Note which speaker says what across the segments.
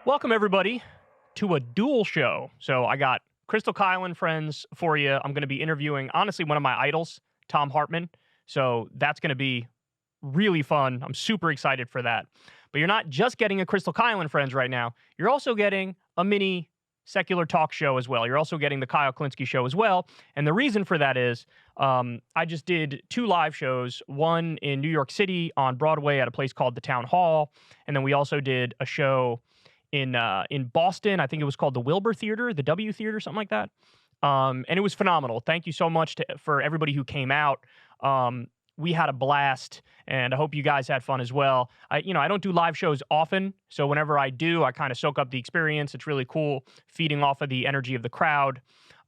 Speaker 1: Welcome, everybody, to a dual show. So I got Krystal, Kyle, and friends for you. I'm going to be interviewing, honestly, one of my idols, Thom Hartmann. So that's going to be really fun. I'm super excited for that. But you're not just getting a Krystal, Kyle, and friends right now. You're also getting a mini secular talk show as well. You're also getting the Kyle Kulinski show as well. And the reason for that is I just did 2 live shows, one in New York City on Broadway at a place called the Town Hall. And then we also did a show in Boston. I think it was called the Wilbur Theater, the W Theater, something like that. And it was phenomenal. Thank you so much for everybody who came out. We had a blast, and I hope you guys had fun as well. I don't do live shows often, so whenever I do, I kind of soak up the experience. It's really cool, feeding off of the energy of the crowd.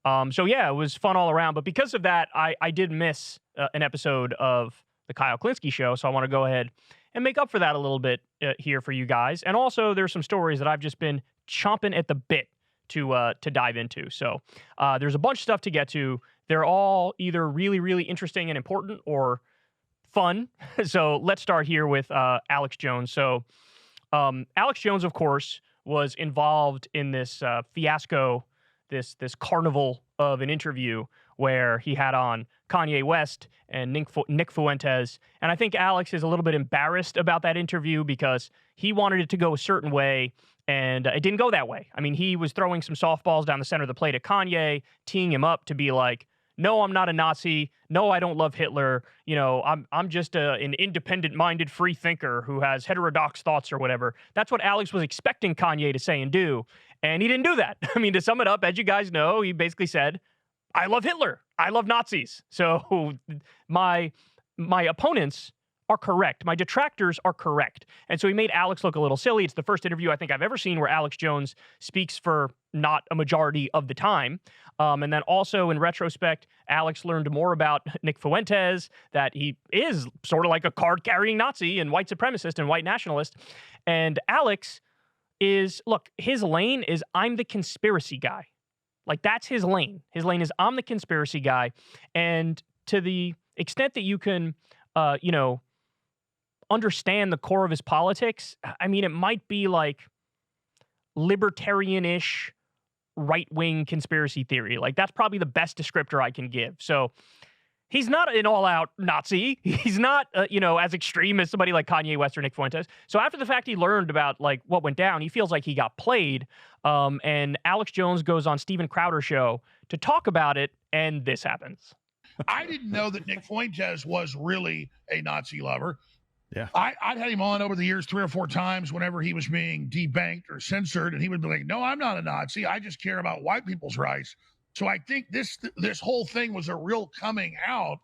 Speaker 1: So yeah, it was fun all around. But because of that, I did miss an episode of the Kyle Kulinski show, so I want to go ahead and make up for that a little bit here for you guys. And also, there's some stories that I've just been chomping at the bit to dive into. So there's a bunch of stuff to get to. They're all either really, really interesting and important or fun. So let's start here with Alex Jones. So Alex Jones, of course, was involved in this fiasco, this carnival of an interview where he had on Kanye West and Nick Fuentes. And I think Alex is a little bit embarrassed about that interview because he wanted it to go a certain way, and it didn't go that way. I mean, he was throwing some softballs down the center of the plate at Kanye, teeing him up to be like, no, I'm not a Nazi. No, I don't love Hitler. I'm just an independent-minded free thinker who has heterodox thoughts or whatever. That's what Alex was expecting Kanye to say and do, and he didn't do that. I mean, to sum it up, as you guys know, he basically said, I love Hitler. I love Nazis. So my opponents are correct. My detractors are correct. And so he made Alex look a little silly. It's the first interview I think I've ever seen where Alex Jones speaks for not a majority of the time. And then also in retrospect, Alex learned more about Nick Fuentes, that he is sort of like a card-carrying Nazi and white supremacist and white nationalist. And Alex his lane is I'm the conspiracy guy. Like, that's his lane. His lane is I'm the conspiracy guy. And to the extent that you can, understand the core of his politics, I mean, it might be like libertarian-ish right-wing conspiracy theory. Like, that's probably the best descriptor I can give. So he's not an all-out Nazi. He's not, as extreme as somebody like Kanye West or Nick Fuentes. So after the fact he learned about, like, what went down, he feels like he got played. And Alex Jones goes on Steven Crowder's show to talk about it, and this happens.
Speaker 2: I didn't know that Nick Fuentes was really a Nazi lover.
Speaker 3: Yeah,
Speaker 2: I'd had him on over the years 3 or 4 times whenever he was being debanked or censored, and he would be like, no, I'm not a Nazi. I just care about white people's rights. So I think this whole thing was a real coming out.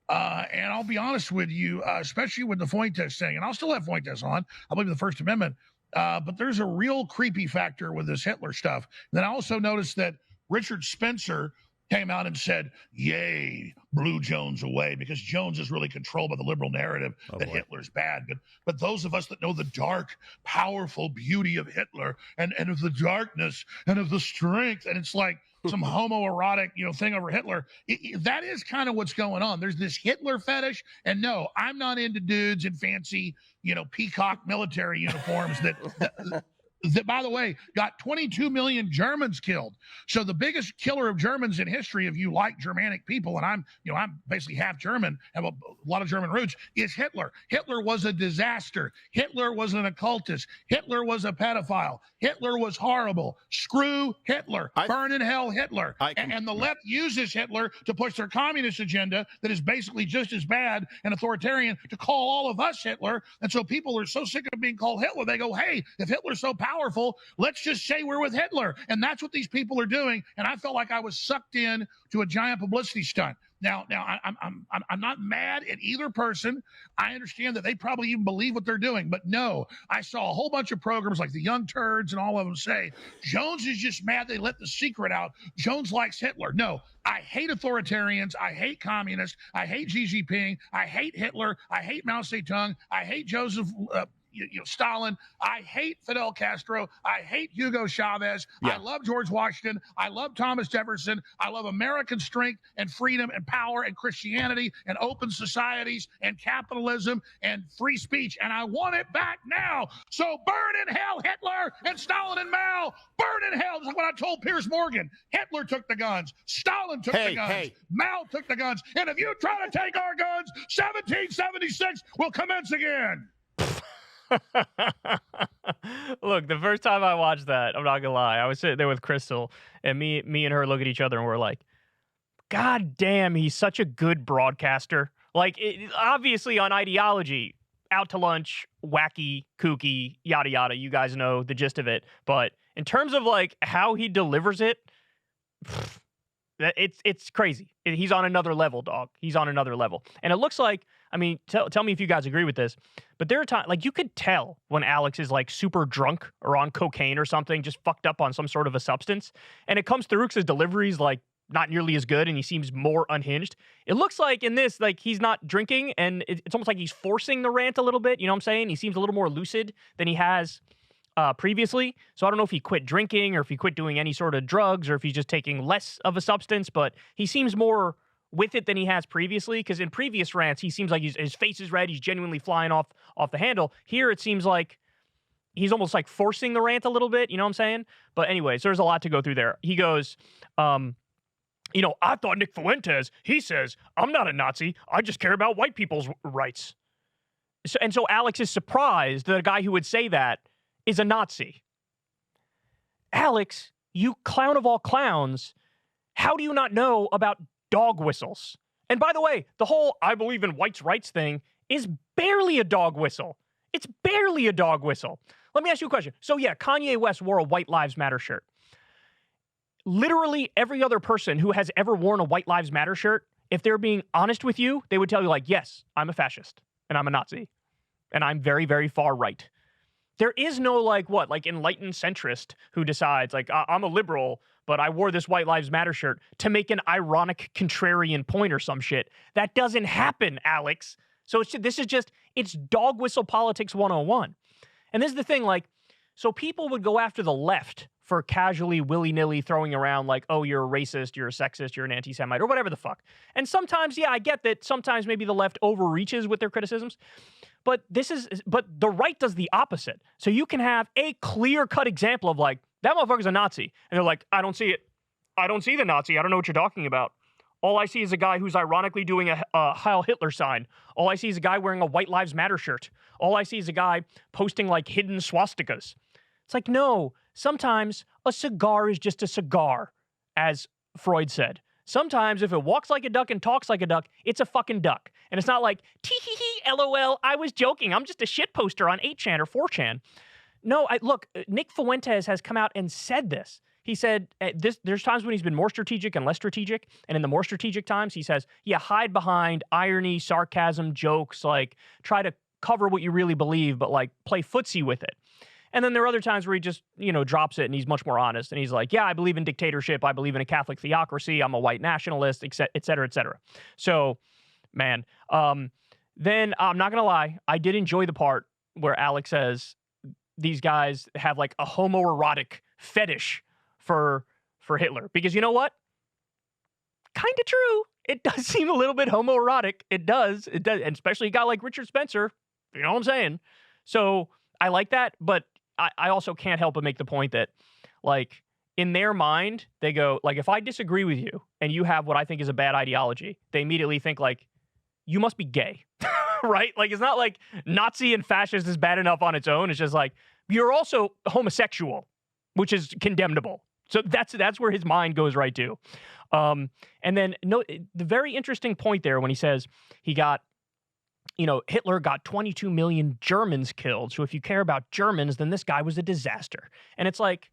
Speaker 2: And I'll be honest with you, especially with the Fuentes thing, and I'll still have Fuentes on. I believe in the First Amendment. But there's a real creepy factor with this Hitler stuff. And then I also noticed that Richard Spencer came out and said, yay, blew Jones away, because Jones is really controlled by the liberal narrative that Hitler's bad. But those of us that know the dark, powerful beauty of Hitler and of the darkness and of the strength, and it's like some homoerotic, thing over Hitler, that is kind of what's going on. There's this Hitler fetish. And no, I'm not into dudes in fancy, peacock military uniforms that by the way, got 22 million Germans killed. So the biggest killer of Germans in history, if you like Germanic people, and I'm basically half German, have a lot of German roots, is Hitler. Hitler was a disaster. Hitler was an occultist. Hitler was a pedophile. Hitler was horrible. Screw Hitler. Burn in hell Hitler. And the left uses Hitler to push their communist agenda that is basically just as bad and authoritarian, to call all of us Hitler. And so people are so sick of being called Hitler, they go, hey, if Hitler's so powerful, let's just say we're with Hitler. And that's what these people are doing. And I felt like I was sucked in to a giant publicity stunt. Now I'm not mad at either person. I understand that they probably even believe what they're doing, but no, I saw a whole bunch of programs like the Young Turds and all of them say, Jones is just mad they let the secret out. Jones likes Hitler. No, I hate authoritarians. I hate communists. I hate Xi Jinping. I hate Hitler. I hate Mao Zedong. I hate Joseph Stalin. I hate Fidel Castro. I hate Hugo Chavez.
Speaker 3: Yeah.
Speaker 2: I love George Washington. I love Thomas Jefferson. I love American strength and freedom and power and Christianity and open societies and capitalism and free speech. And I want it back now. So burn in hell, Hitler and Stalin and Mao. Burn in hell. This is what I told Piers Morgan. Hitler took the guns. Stalin took the guns. Mao took the guns. And if you try to take our guns, 1776 will commence again.
Speaker 1: Look, the first time I watched that, I'm not gonna lie, I was sitting there with Krystal, and me and her look at each other, and we're like, God damn, he's such a good broadcaster. Like, obviously on ideology, out to lunch, wacky, kooky, yada yada. You guys know the gist of it. But in terms of like how he delivers it, it's crazy. He's on another level, dog. He's on another level. And it looks like, I mean, tell me if you guys agree with this, but there are times, like, you could tell when Alex is like super drunk or on cocaine or something, just fucked up on some sort of a substance, and it comes through because his delivery's like not nearly as good and he seems more unhinged. It looks like in this, like, he's not drinking, and it's almost like he's forcing the rant a little bit. You know what I'm saying? He seems a little more lucid than he has previously. So I don't know if he quit drinking or if he quit doing any sort of drugs or if he's just taking less of a substance, but he seems more with it than he has previously, because in previous rants, he seems like his face is red. He's genuinely flying off the handle. Here, it seems like he's almost like forcing the rant a little bit. You know what I'm saying? But anyways, there's a lot to go through there. He goes, I thought Nick Fuentes, he says, I'm not a Nazi. I just care about white people's rights. So Alex is surprised that a guy who would say that is a Nazi. Alex, you clown of all clowns, how do you not know about dog whistles? And by the way, the whole I believe in whites' rights thing is barely a dog whistle. It's barely a dog whistle. Let me ask you a question. So yeah, Kanye West wore a White Lives Matter shirt. Literally every other person who has ever worn a White Lives Matter shirt, if they're being honest with you, they would tell you, like, yes, I'm a fascist and I'm a Nazi and I'm very, very far right. There is no, like, enlightened centrist who decides, like, I'm a liberal, but I wore this White Lives Matter shirt to make an ironic contrarian point or some shit. That doesn't happen, Alex. So it's dog whistle politics 101. And this is the thing, like, so people would go after the left for casually, willy-nilly throwing around, like, oh, you're a racist, you're a sexist, you're an anti-Semite, or whatever the fuck. And sometimes, yeah, I get that sometimes maybe the left overreaches with their criticisms. But the right does the opposite. So you can have a clear-cut example of, like, that motherfucker's a Nazi. And they're like, I don't see it. I don't see the Nazi. I don't know what you're talking about. All I see is a guy who's ironically doing a Heil Hitler sign. All I see is a guy wearing a White Lives Matter shirt. All I see is a guy posting, like, hidden swastikas. It's like, no, sometimes a cigar is just a cigar, as Freud said. Sometimes if it walks like a duck and talks like a duck, it's a fucking duck. And it's not like, tee-hee-hee, LOL, I was joking. I'm just a shit poster on 8chan or 4chan. No, look, Nick Fuentes has come out and said this. He said there's times when he's been more strategic and less strategic. And in the more strategic times, he says, yeah, hide behind irony, sarcasm, jokes, like try to cover what you really believe, but like play footsie with it. And then there are other times where he just, drops it and he's much more honest. And he's like, yeah, I believe in dictatorship. I believe in a Catholic theocracy. I'm a white nationalist, et cetera, et cetera. So, man, then I'm not going to lie. I did enjoy the part where Alex says these guys have like a homoerotic fetish for Hitler. Because you know what? Kind of true. It does seem a little bit homoerotic. It does. And especially a guy like Richard Spencer. You know what I'm saying? So I like that, but I also can't help but make the point that, like, in their mind, they go, like, if I disagree with you and you have what I think is a bad ideology, they immediately think, like, you must be gay, right? Like, it's not like Nazi and fascist is bad enough on its own. It's just like, you're also homosexual, which is condemnable. So that's where his mind goes right to. And then the very interesting point there when he says he got, Hitler got 22 million Germans killed. So if you care about Germans, then this guy was a disaster. And it's like,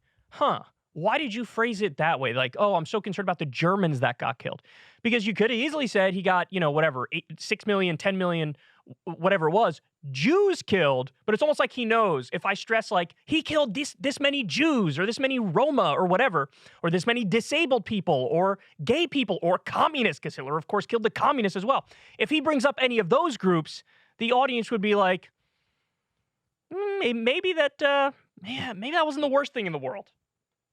Speaker 1: why did you phrase it that way? Like, oh, I'm so concerned about the Germans that got killed. Because you could have easily said he got, 6 million, 10 million, whatever it was, Jews killed. But it's almost like he knows if I stress, like, he killed this many Jews or this many Roma or whatever, or this many disabled people or gay people or communists, because Hitler, of course, killed the communists as well. If he brings up any of those groups, the audience would be like, maybe that maybe that wasn't the worst thing in the world.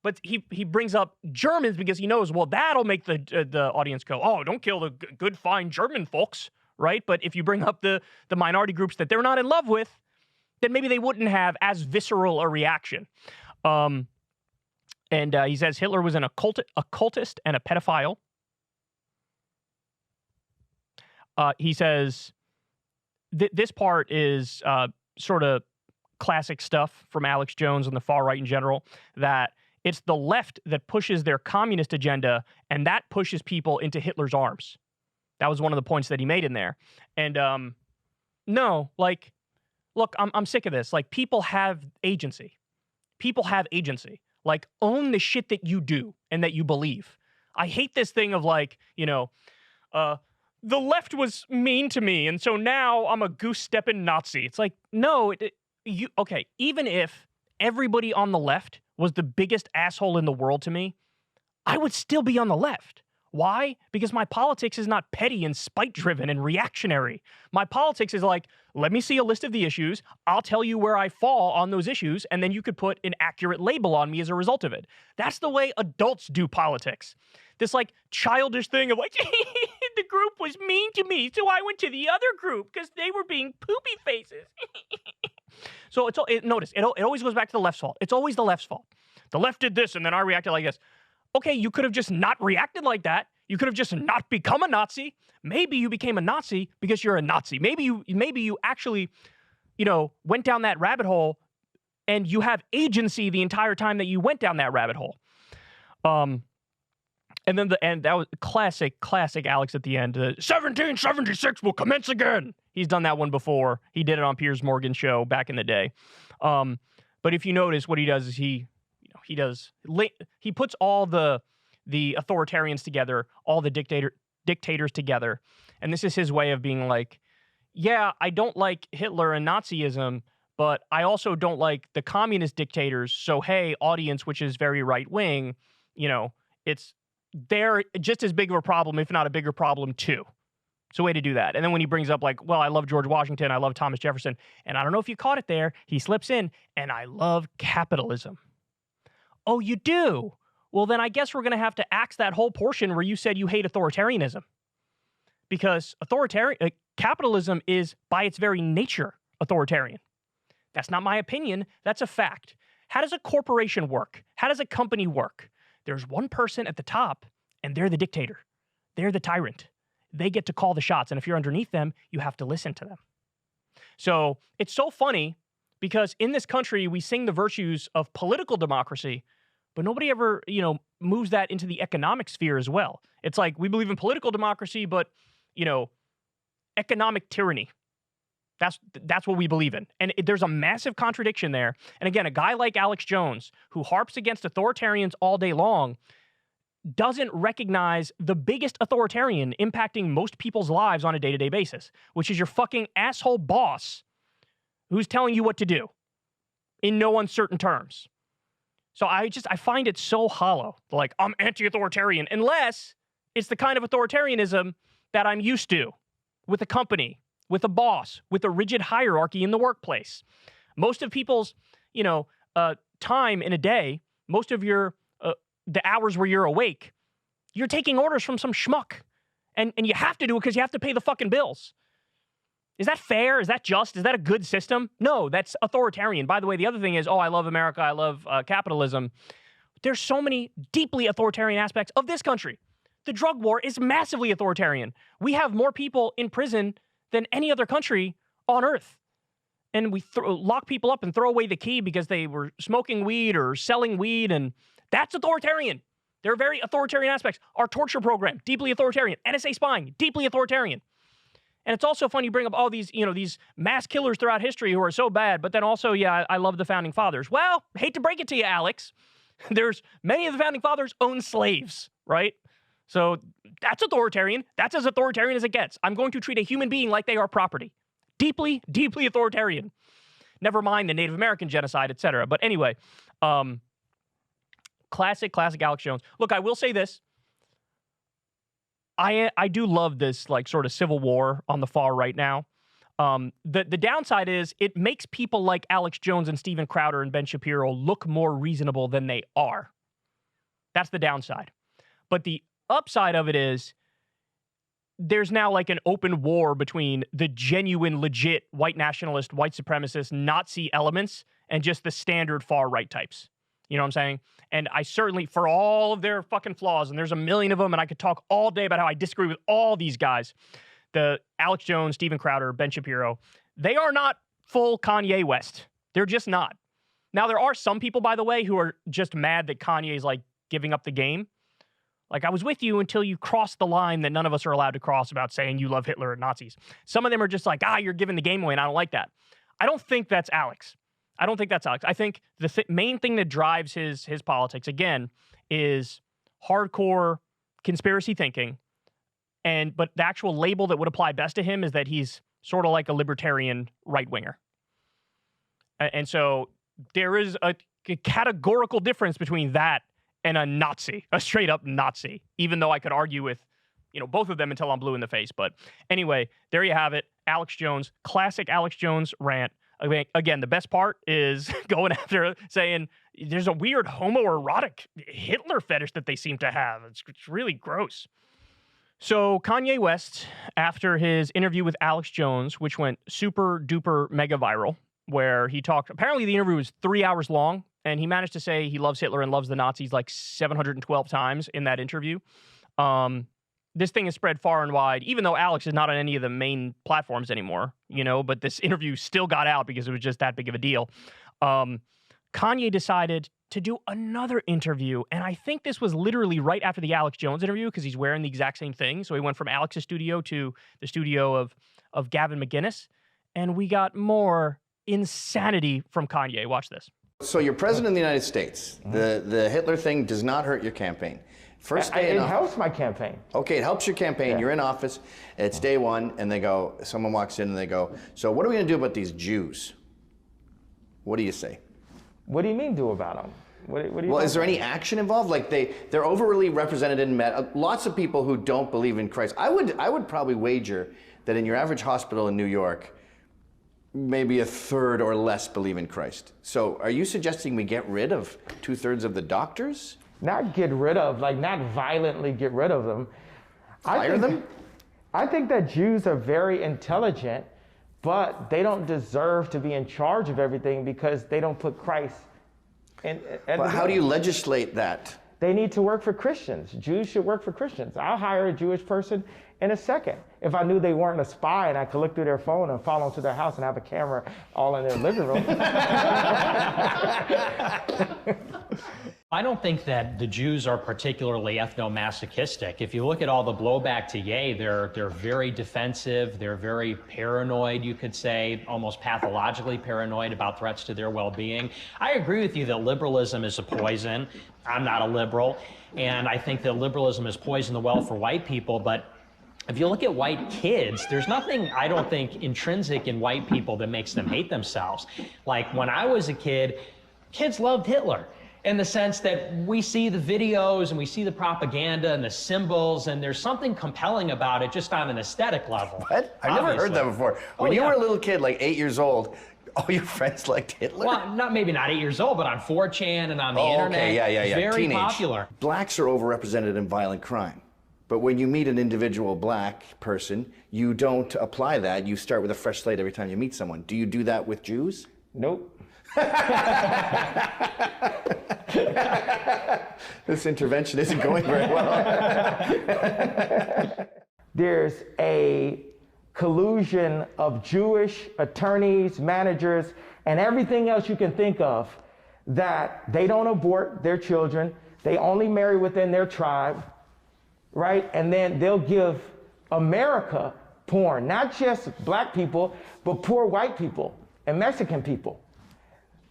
Speaker 1: But he brings up Germans because he knows, well, that'll make the audience go, oh, don't kill the good, fine German folks, right? But if you bring up the minority groups that they're not in love with, then maybe they wouldn't have as visceral a reaction. And he says Hitler was an occultist and a pedophile. He says this part is sort of classic stuff from Alex Jones and the far right in general, that it's the left that pushes their communist agenda, and that pushes people into Hitler's arms. That was one of the points that he made in there. And no, like, look, I'm sick of this. Like, people have agency. People have agency. Like, own the shit that you do and that you believe. I hate this thing of like, the left was mean to me, and so now I'm a goose-stepping Nazi. It's like, no, okay, even if everybody on the left was the biggest asshole in the world to me, I would still be on the left. Why? Because my politics is not petty and spite-driven and reactionary. My politics is like, let me see a list of the issues, I'll tell you where I fall on those issues, and then you could put an accurate label on me as a result of it. That's the way adults do politics. This like childish thing of like, the group was mean to me, so I went to the other group because they were being poopy faces. So notice, it always goes back to the left's fault. It's always the left's fault. The left did this, and then I reacted like this. Okay, you could have just not reacted like that. You could have just not become a Nazi. Maybe you became a Nazi because you're a Nazi. Maybe you actually, went down that rabbit hole, and you have agency the entire time that you went down that rabbit hole. And then that was classic Alex at the end. 1776 will commence again. He's done that one before. He did it on Piers Morgan's show back in the day. But if you notice, what he does is he puts all the authoritarians together, all the dictators together, and this is his way of being like, yeah, I don't like Hitler and Nazism, but I also don't like the communist dictators. So hey, audience, which is very right wing, they're just as big of a problem, if not a bigger problem too. It's a way to do that. And then when he brings up like, well, I love George Washington, I love Thomas Jefferson, and I don't know if you caught it there, he slips in, and I love capitalism. Oh, you do? Well, then I guess we're going to have to axe that whole portion where you said you hate authoritarianism. Because capitalism is, by its very nature, authoritarian. That's not my opinion. That's a fact. How does a corporation work? How does a company work? There's one person at the top, and they're the dictator. They're the tyrant. They get to call the shots, and if you're underneath them, you have to listen to them. So it's so funny because in this country, we sing the virtues of political democracy, but nobody ever, moves that into the economic sphere as well. It's like we believe in political democracy, but, economic tyranny. That's what we believe in. And there's a massive contradiction there. And again, a guy like Alex Jones, who harps against authoritarians all day long, doesn't recognize the biggest authoritarian impacting most people's lives on a day-to-day basis, which is your fucking asshole boss who's telling you what to do in no uncertain terms. So I find it so hollow. Like, I'm anti-authoritarian, unless it's the kind of authoritarianism that I'm used to with a company, with a boss, with a rigid hierarchy in the workplace. Most of people's, time in a day, most of your the hours where you're awake, you're taking orders from some schmuck. And you have to do it because you have to pay the fucking bills. Is that fair? Is that just? Is that a good system? No, that's authoritarian. By the way, the other thing is, I love America, I love capitalism. There's so many deeply authoritarian aspects of this country. The drug war is massively authoritarian. We have more people in prison than any other country on earth. And we lock people up and throw away the key because they were smoking weed or selling weed, and that's authoritarian. There are very authoritarian aspects. Our torture program, deeply authoritarian. NSA spying, deeply authoritarian. And it's also fun you bring up all these, these mass killers throughout history who are so bad, but then also, I love the founding fathers. Well, hate to break it to you, Alex. There's many of the founding fathers owned slaves, right? So that's authoritarian. That's as authoritarian as it gets. I'm going to treat a human being like they are property. Deeply, deeply authoritarian. Never mind the Native American genocide, etc. But anyway, classic Alex Jones. Look, I will say this. I do love this like sort of civil war on the far right now. The downside is it makes people like Alex Jones and Steven Crowder and Ben Shapiro look more reasonable than they are. That's the downside. But the upside of it is there's now like an open war between the genuine, legit white nationalist, white supremacist, Nazi elements and just the standard far-right types. You know what I'm saying? And I certainly, for all of their fucking flaws, and there's a million of them, and I could talk all day about how I disagree with all these guys, the Alex Jones, Steven Crowder, Ben Shapiro, they are not full Kanye West. They're just not. Now, there are some people, by the way, who are just mad that Kanye's like giving up the game. Like, I was with you until you crossed the line that none of us are allowed to cross about saying you love Hitler and Nazis. Some of them are just like, you're giving the game away, and I don't like that. I don't think that's Alex. I think the main thing that drives his politics, again, is hardcore conspiracy thinking. But the actual label that would apply best to him is that he's sort of like a libertarian right-winger. And so there is a categorical difference between that and a Nazi, a straight-up Nazi, even though I could argue with, both of them until I'm blue in the face. But anyway, there you have it. Alex Jones, classic Alex Jones rant. Again, the best part is going after saying there's a weird homoerotic Hitler fetish that they seem to have. It's really gross. So Kanye West, after his interview with Alex Jones, which went super duper mega viral, where he talked, apparently the interview was 3 hours long, and he managed to say he loves Hitler and loves the Nazis like 712 times in that interview. This thing is spread far and wide, even though Alex is not on any of the main platforms anymore, but this interview still got out because it was just that big of a deal. Kanye decided to do another interview, and I think this was literally right after the Alex Jones interview because he's wearing the exact same thing. So he went from Alex's studio to the studio of Gavin McInnes, and we got more insanity from Kanye. Watch this.
Speaker 3: So you're president of the United States. The Hitler thing does not hurt your campaign. First day
Speaker 4: it helps my campaign.
Speaker 3: Okay, it helps your campaign. Yeah. You're in office. It's day one, and someone walks in and they go, so what are we going to do about these Jews? What do you say?
Speaker 4: What do you mean do about them? What do you
Speaker 3: is there any action involved? Like they're overly represented in lots of people who don't believe in Christ. I would probably wager that in your average hospital in New York, maybe a third or less believe in Christ. So are you suggesting we get rid of 2/3 of the doctors?
Speaker 4: Not get rid of, not violently get rid of them.
Speaker 3: Fire them?
Speaker 4: I think that Jews are very intelligent, but they don't deserve to be in charge of everything because they don't put Christ in.
Speaker 3: But how do you legislate that?
Speaker 4: They need to work for Christians. Jews should work for Christians. I'll hire a Jewish person in a second. If I knew they weren't a spy and I could look through their phone and follow them to their house and have a camera all in their living room.
Speaker 5: I don't think that the Jews are particularly ethno-masochistic. If you look at all the blowback to Ye, they're very defensive, they're very paranoid, you could say, almost pathologically paranoid about threats to their well-being. I agree with you that liberalism is a poison. I'm not a liberal, and I think that liberalism has poisoned the well for white people, but if you look at white kids, there's nothing, I don't think, intrinsic in white people that makes them hate themselves. Like when I was a kid, kids loved Hitler. In the sense that we see the videos and we see the propaganda and the symbols, and there's something compelling about it just on an aesthetic level.
Speaker 3: What? I've never heard that before. When you were a little kid, like 8 years old, all your friends liked Hitler?
Speaker 5: Well, maybe not 8 years old, but on 4chan and on the internet.
Speaker 3: Okay, yeah.
Speaker 5: Very
Speaker 3: Teenage.
Speaker 5: popular.
Speaker 3: Blacks are overrepresented in violent crime. But when you meet an individual black person, you don't apply that. You start with a fresh slate every time you meet someone. Do you do that with Jews?
Speaker 4: Nope.
Speaker 3: This intervention isn't going very well.
Speaker 4: There's a collusion of Jewish attorneys, managers, and everything else you can think of that they don't abort their children. They only marry within their tribe, right? And then they'll give America porn, not just black people, but poor white people and Mexican people.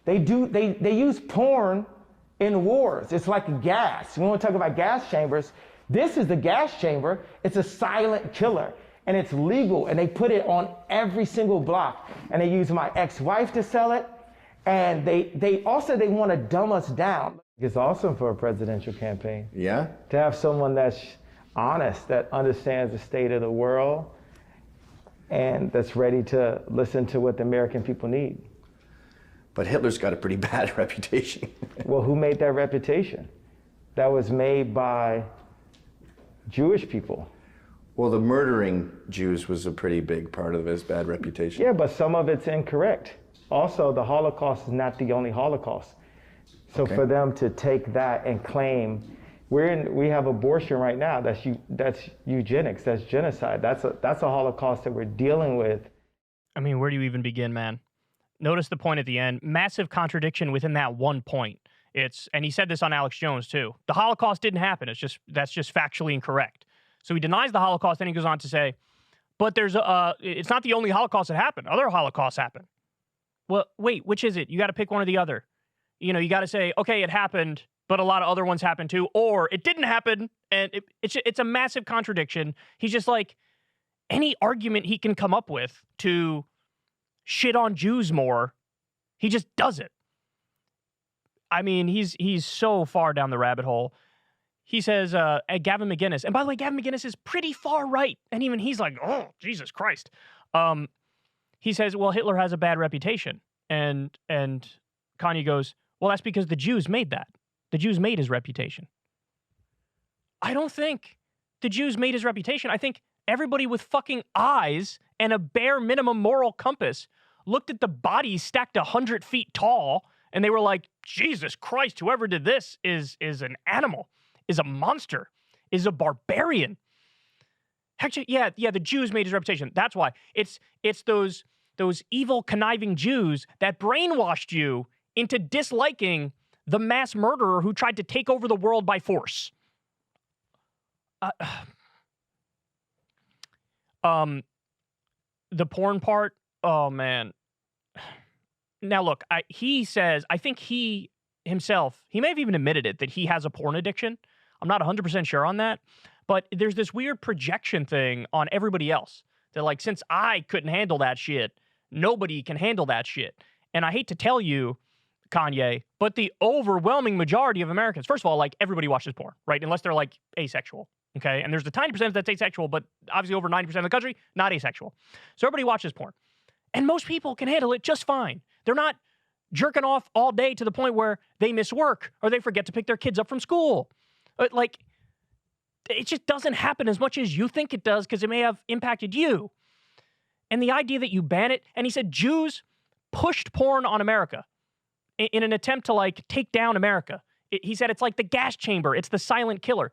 Speaker 4: They use porn in wars. It's like a gas. We want to talk about gas chambers. This is the gas chamber. It's a silent killer, and it's legal, and they put it on every single block. And they use my ex-wife to sell it, and they want to dumb us down. It's awesome for a presidential campaign.
Speaker 3: Yeah?
Speaker 4: To have someone that's honest, that understands the state of the world. and that's ready to listen to what the American people need.
Speaker 3: But Hitler's got a pretty bad reputation.
Speaker 4: Well, who made that reputation? That was made by Jewish people.
Speaker 3: Well, the murdering Jews was a pretty big part of his bad reputation.
Speaker 4: Yeah, but some of it's incorrect. Also, the Holocaust is not the only Holocaust. So for them to take that and claim, we have abortion right now, that's eugenics, that's genocide. That's a Holocaust that we're dealing with.
Speaker 1: I mean, where do you even begin, man? Notice the point at the end. Massive contradiction within that one point. And he said this on Alex Jones too. The Holocaust didn't happen. That's just factually incorrect. So he denies the Holocaust, and he goes on to say, but it's not the only Holocaust that happened. Other Holocausts happened. Well, wait, which is it? You got to pick one or the other. You know, you got to say, okay, it happened, but a lot of other ones happened too, or it didn't happen, and it's a massive contradiction. He's just like, any argument he can come up with to shit on Jews more, he just does it. I mean, he's so far down the rabbit hole. He says, Gavin McInnes, and by the way, Gavin McInnes is pretty far right, and even he's like, oh, Jesus Christ. He says, well, Hitler has a bad reputation, and Kanye goes, well, that's because the Jews made that. The Jews made his reputation. I don't think the Jews made his reputation. I think everybody with fucking eyes and a bare minimum moral compass looked at the bodies stacked 100 feet tall, and they were like, Jesus Christ, whoever did this is an animal, is a monster, is a barbarian. Actually, yeah, the Jews made his reputation. That's why. It's those evil, conniving Jews that brainwashed you into disliking the mass murderer who tried to take over the world by force. The porn part, oh man. Now look, he says, I think he himself, he may have even admitted it, that he has a porn addiction. I'm not 100% sure on that, but there's this weird projection thing on everybody else. That like, since I couldn't handle that shit, nobody can handle that shit. And I hate to tell you, Kanye, but the overwhelming majority of Americans, first of all, like everybody watches porn, right? Unless they're like asexual, okay? And there's the tiny percentage that's asexual, but obviously over 90% of the country, not asexual. So everybody watches porn. And most people can handle it just fine. They're not jerking off all day to the point where they miss work or they forget to pick their kids up from school. Like, it just doesn't happen as much as you think it does because it may have impacted you. And the idea that you ban it, and he said Jews pushed porn on America in an attempt to like take down America. He said it's like the gas chamber. It's the silent killer.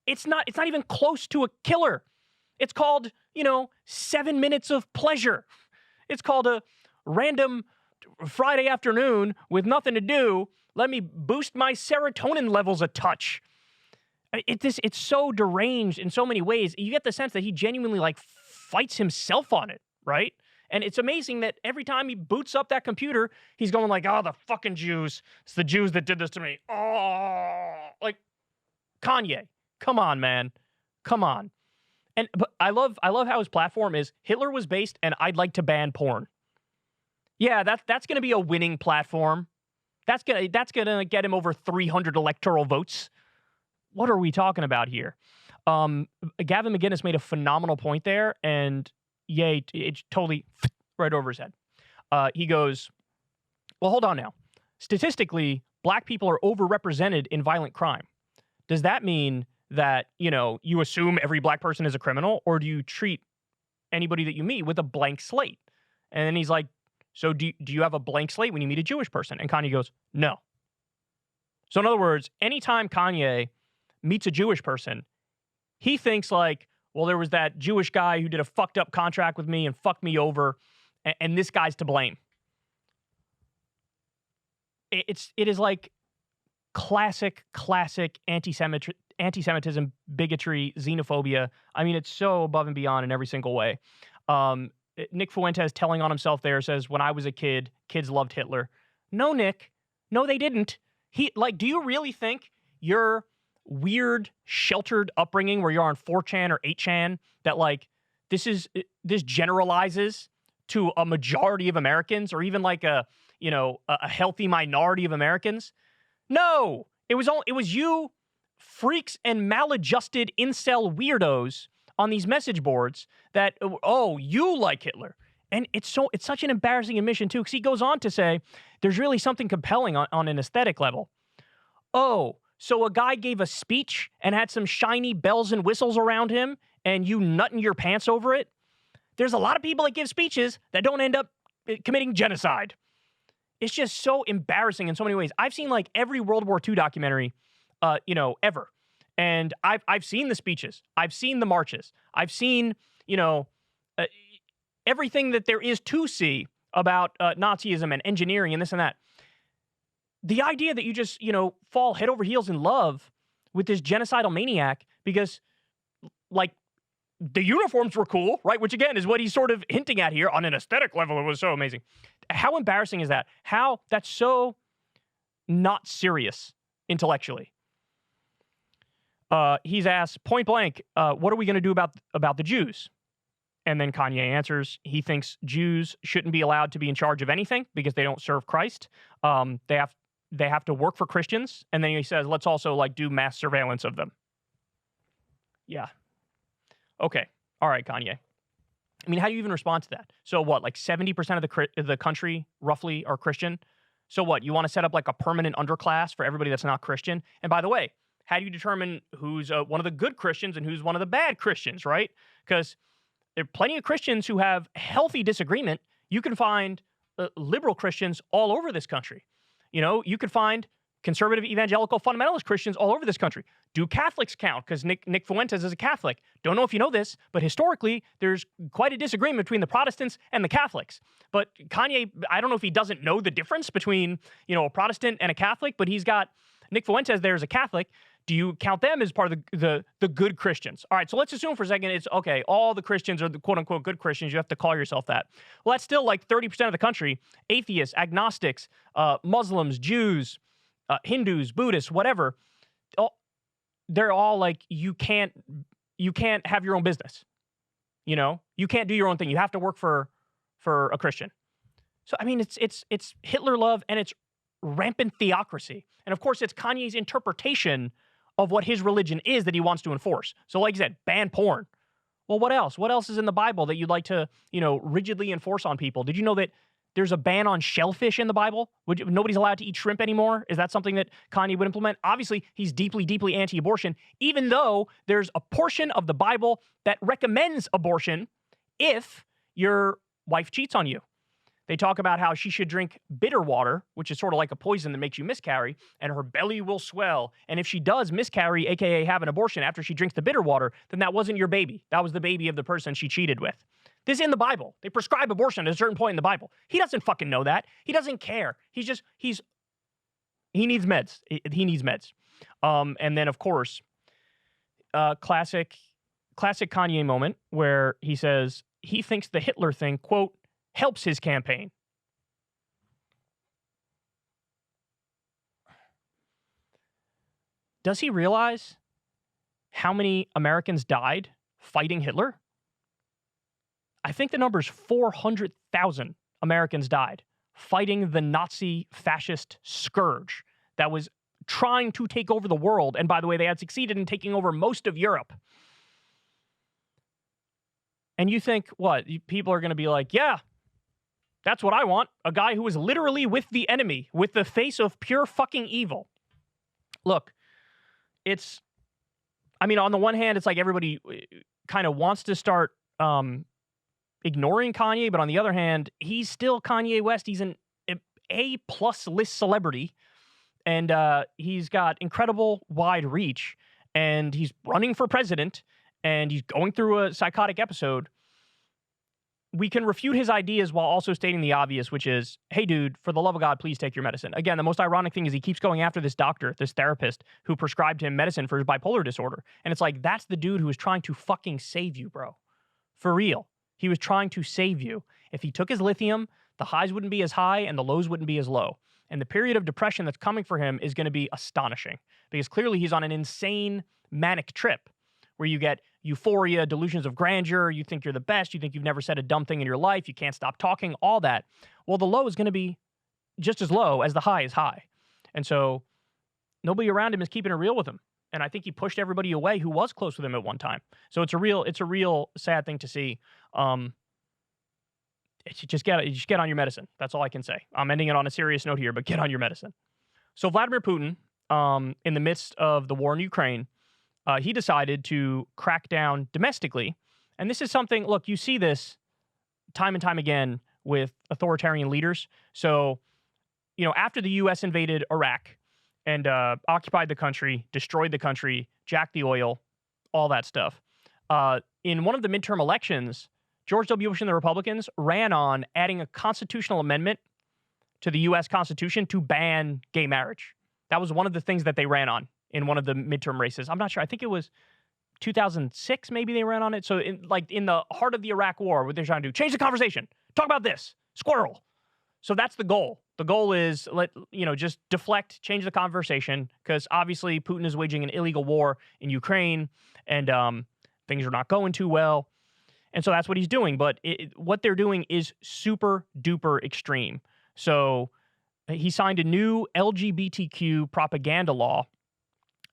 Speaker 1: It's not even close to a killer. It's called, 7 minutes of pleasure. It's called a random Friday afternoon with nothing to do. Let me boost my serotonin levels a touch. It's so deranged in so many ways. You get the sense that he genuinely like fights himself on it, right? And it's amazing that every time he boots up that computer, he's going like, oh, the fucking Jews. It's the Jews that did this to me. Oh, like, Kanye, come on, man. Come on. But I love how his platform is Hitler was based and I'd like to ban porn. Yeah, that's going to be a winning platform. That's going to get him over 300 electoral votes. What are we talking about here? Gavin McInnes made a phenomenal point there, and it's totally right over his head. He goes, well, hold on now. Statistically, black people are overrepresented in violent crime. Does that mean that, you assume every black person is a criminal, or do you treat anybody that you meet with a blank slate? And then he's like, so do you have a blank slate when you meet a Jewish person? And Kanye goes, no. So in other words, anytime Kanye meets a Jewish person, he thinks like, well, there was that Jewish guy who did a fucked up contract with me and fucked me over, and this guy's to blame. It is like classic anti-Semitism, bigotry, xenophobia. I mean, it's so above and beyond in every single way. Nick Fuentes telling on himself there says, when I was a kid, kids loved Hitler. No, Nick. No, they didn't. Do you really think your weird, sheltered upbringing where you're on 4chan or 8chan that like this generalizes to a majority of Americans or even like a healthy minority of Americans? No, it was you freaks and maladjusted incel weirdos on these message boards that, oh, you like Hitler. And it's such an embarrassing admission, too, because he goes on to say there's really something compelling on an aesthetic level. Oh, so a guy gave a speech and had some shiny bells and whistles around him, and you nutting your pants over it? There's a lot of people that give speeches that don't end up committing genocide. It's just so embarrassing in so many ways. I've seen like every World War II documentary, ever. And I've seen the speeches. I've seen the marches. I've seen, everything that there is to see about Nazism and engineering and this and that. The idea that you just, fall head over heels in love with this genocidal maniac because, like, the uniforms were cool, right? Which, again, is what he's sort of hinting at here. On an aesthetic level, it was so amazing. How embarrassing is that? How that's so not serious intellectually. He's asked point blank, what are we going to do about the Jews? And then Kanye answers, he thinks Jews shouldn't be allowed to be in charge of anything because they don't serve Christ. They have to work for Christians. And then he says, let's also do mass surveillance of them. Yeah. Okay. All right, Kanye. I mean, how do you even respond to that? So what, 70% of the country roughly are Christian? So what, you want to set up a permanent underclass for everybody that's not Christian? And by the way, how do you determine who's one of the good Christians and who's one of the bad Christians, right? Because there are plenty of Christians who have healthy disagreement. You can find liberal Christians all over this country. You could find conservative evangelical fundamentalist Christians all over this country. Do Catholics count? Because Nick Fuentes is a Catholic. Don't know if you know this, but historically, there's quite a disagreement between the Protestants and the Catholics. But Kanye, I don't know if he doesn't know the difference between, a Protestant and a Catholic, but he's got Nick Fuentes there as a Catholic. Do you count them as part of the good Christians? All right, so let's assume for a second it's, okay, all the Christians are the quote-unquote good Christians. You have to call yourself that. Well, that's still 30% of the country. Atheists, agnostics, Muslims, Jews, Hindus, Buddhists, whatever. They're all you can't have your own business. You can't do your own thing. You have to work for a Christian. So, I mean, it's Hitler love and it's rampant theocracy. And of course, it's Kanye's interpretation of what his religion is that he wants to enforce. So like you said, ban porn. Well, what else? What else is in the Bible that you'd like to, rigidly enforce on people? Did you know that there's a ban on shellfish in the Bible? Nobody's allowed to eat shrimp anymore? Is that something that Kanye would implement? Obviously, he's deeply, deeply anti-abortion, even though there's a portion of the Bible that recommends abortion if your wife cheats on you. They talk about how she should drink bitter water, which is sort of like a poison that makes you miscarry, and her belly will swell. And if she does miscarry, aka have an abortion after she drinks the bitter water, then that wasn't your baby. That was the baby of the person she cheated with. This is in the Bible. They prescribe abortion at a certain point in the Bible. He doesn't fucking know that. He doesn't care. He needs meds. He needs meds. And then, of course, classic Kanye moment where he says he thinks the Hitler thing, quote, helps his campaign. Does he realize how many Americans died fighting Hitler? I think the number is 400,000 Americans died fighting the Nazi fascist scourge that was trying to take over the world. And by the way, they had succeeded in taking over most of Europe. And you think, what? People are going to be like, yeah, that's what I want. A guy who was literally with the enemy, with the face of pure fucking evil. Look, on the one hand, it's like everybody kind of wants to start ignoring Kanye, but on the other hand, he's still Kanye West. He's an A-plus list celebrity, and he's got incredible wide reach, and he's running for president, and he's going through a psychotic episode. We can refute his ideas while also stating the obvious, which is, hey, dude, for the love of God, please take your medicine. Again, the most ironic thing is he keeps going after this doctor, this therapist, who prescribed him medicine for his bipolar disorder. And it's like, that's the dude who was trying to fucking save you, bro. For real. He was trying to save you. If he took his lithium, the highs wouldn't be as high and the lows wouldn't be as low. And the period of depression that's coming for him is going to be astonishing. Because clearly he's on an insane manic trip where you get euphoria, delusions of grandeur, you think you're the best, you think you've never said a dumb thing in your life, you can't stop talking, all that. Well, the low is going to be just as low as the high is high. And so nobody around him is keeping it real with him. And I think he pushed everybody away who was close with him at one time. So it's a real sad thing to see. You just get on your medicine. That's all I can say. I'm ending it on a serious note here, but get on your medicine. So Vladimir Putin, in the midst of the war in Ukraine, he decided to crack down domestically. And this is something, look, you see this time and time again with authoritarian leaders. So, after the U.S. invaded Iraq and occupied the country, destroyed the country, jacked the oil, all that stuff, in one of the midterm elections, George W. Bush and the Republicans ran on adding a constitutional amendment to the U.S. Constitution to ban gay marriage. That was one of the things that they ran on in one of the midterm races. I'm not sure. I think it was 2006, maybe they ran on it. So in the heart of the Iraq war, what they're trying to do, change the conversation. Talk about this. Squirrel. So that's the goal. The goal is just deflect, change the conversation, because obviously Putin is waging an illegal war in Ukraine, and things are not going too well. And so that's what he's doing. But what they're doing is super duper extreme. So he signed a new LGBTQ propaganda law.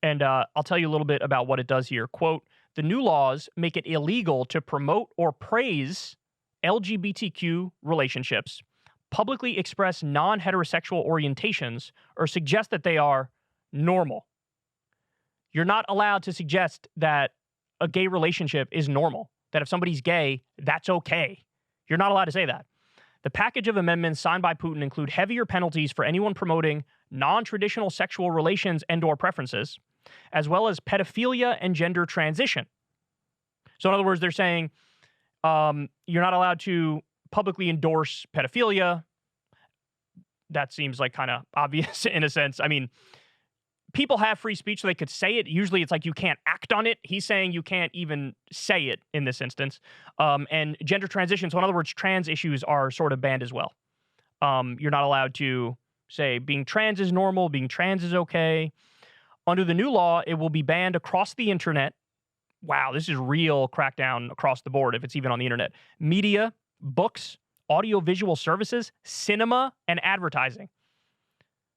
Speaker 1: And I'll tell you a little bit about what it does here. Quote, the new laws make it illegal to promote or praise LGBTQ relationships, publicly express non-heterosexual orientations, or suggest that they are normal. You're not allowed to suggest that a gay relationship is normal, that if somebody's gay, that's okay. You're not allowed to say that. The package of amendments signed by Putin include heavier penalties for anyone promoting non-traditional sexual relations and/or preferences, as well as pedophilia and gender transition. So in other words, they're saying you're not allowed to publicly endorse pedophilia. That seems like kind of obvious in a sense. I mean, people have free speech, so they could say it. Usually it's like you can't act on it. He's saying you can't even say it in this instance. And gender transition, so in other words, trans issues are sort of banned as well. You're not allowed to say being trans is normal, being trans is okay. Under the new law, it will be banned across the internet. Wow, this is real crackdown across the board if it's even on the internet. Media, books, audiovisual services, cinema, and advertising.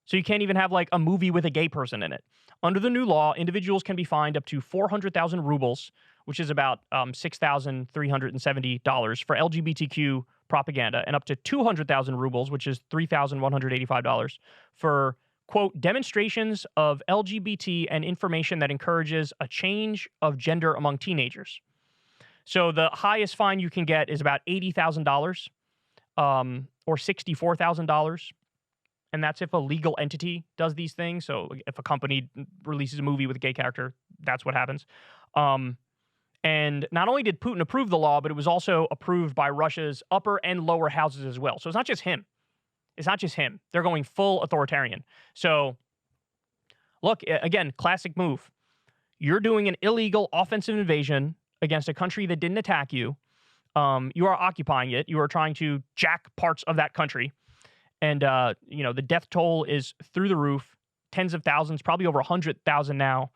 Speaker 1: So you can't even have like a movie with a gay person in it. Under the new law, individuals can be fined up to 400,000 rubles, which is about $6,370 for LGBTQ propaganda, and up to 200,000 rubles, which is $3,185 for, quote, demonstrations of LGBT and information that encourages a change of gender among teenagers. So the highest fine you can get is about $80,000 or $64,000. And that's if a legal entity does these things. So if a company releases a movie with a gay character, that's what happens. And not only did Putin approve the law, but it was also approved by Russia's upper and lower houses as well. So it's not just him. It's not just him. They're going full authoritarian. So look, again, classic move. You're doing an illegal offensive invasion against a country that didn't attack you. You are occupying it. You are trying to jack parts of that country. And, the death toll is through the roof, tens of thousands, probably over 100,000 now.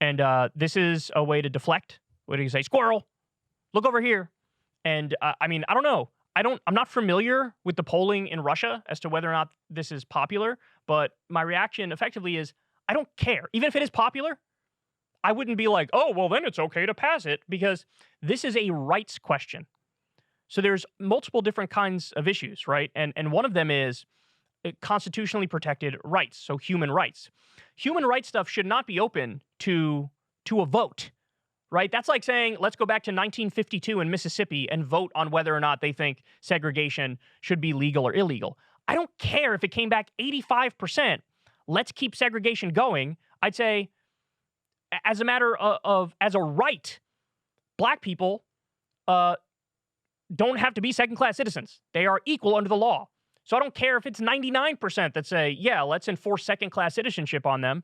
Speaker 1: And this is a way to deflect. What do you say? Squirrel, look over here. And I don't know. I'm not familiar with the polling in Russia as to whether or not this is popular, but my reaction effectively is I don't care. Even if it is popular, I wouldn't be like, oh, well, then it's okay to pass it, because this is a rights question. So there's multiple different kinds of issues, right? And one of them is constitutionally protected rights, so human rights. Human rights stuff should not be open to a vote, right? That's like saying, let's go back to 1952 in Mississippi and vote on whether or not they think segregation should be legal or illegal. I don't care if it came back 85%. Let's keep segregation going. I'd say, as a matter of as a right, black people don't have to be second-class citizens. They are equal under the law. So I don't care if it's 99% that say, yeah, let's enforce second-class citizenship on them.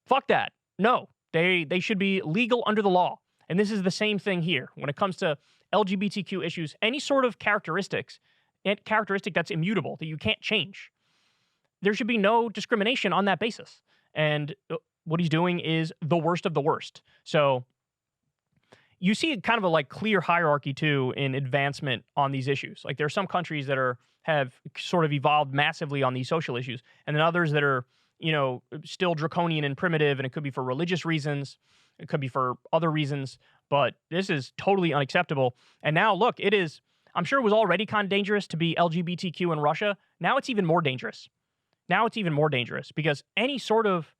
Speaker 1: Fuck that. No, they should be legal under the law. And this is the same thing here. When it comes to LGBTQ issues, any sort of characteristic that's immutable, that you can't change, there should be no discrimination on that basis. And what he's doing is the worst of the worst. So you see kind of a clear hierarchy too in advancement on these issues. Like there are some countries that have sort of evolved massively on these social issues, and then others that are, still draconian and primitive, and it could be for religious reasons. It could be for other reasons, but this is totally unacceptable. And now, look, I'm sure it was already kind of dangerous to be LGBTQ in Russia. Now it's even more dangerous. Because any sort of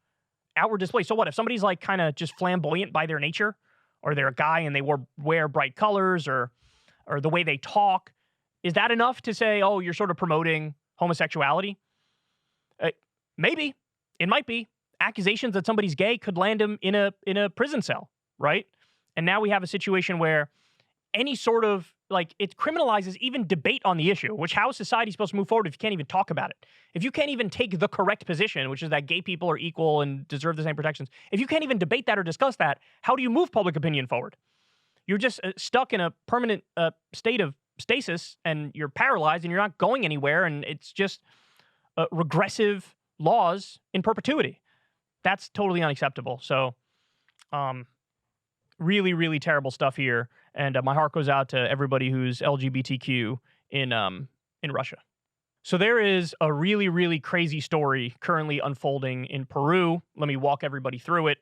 Speaker 1: outward display. So what, if somebody's like kind of just flamboyant by their nature, or they're a guy and they wear bright colors, or the way they talk, is that enough to say, oh, you're sort of promoting homosexuality? Maybe. It might be. Accusations that somebody's gay could land him in a prison cell, right? And now we have a situation where any sort of, it criminalizes even debate on the issue, which how is society supposed to move forward if you can't even talk about it? If you can't even take the correct position, which is that gay people are equal and deserve the same protections, if you can't even debate that or discuss that, how do you move public opinion forward? You're just stuck in a permanent state of stasis, and you're paralyzed, and you're not going anywhere, and it's just regressive laws in perpetuity. That's totally unacceptable. So, really, really terrible stuff here. And my heart goes out to everybody who's LGBTQ in Russia. So there is a really, really crazy story currently unfolding in Peru. Let me walk everybody through it.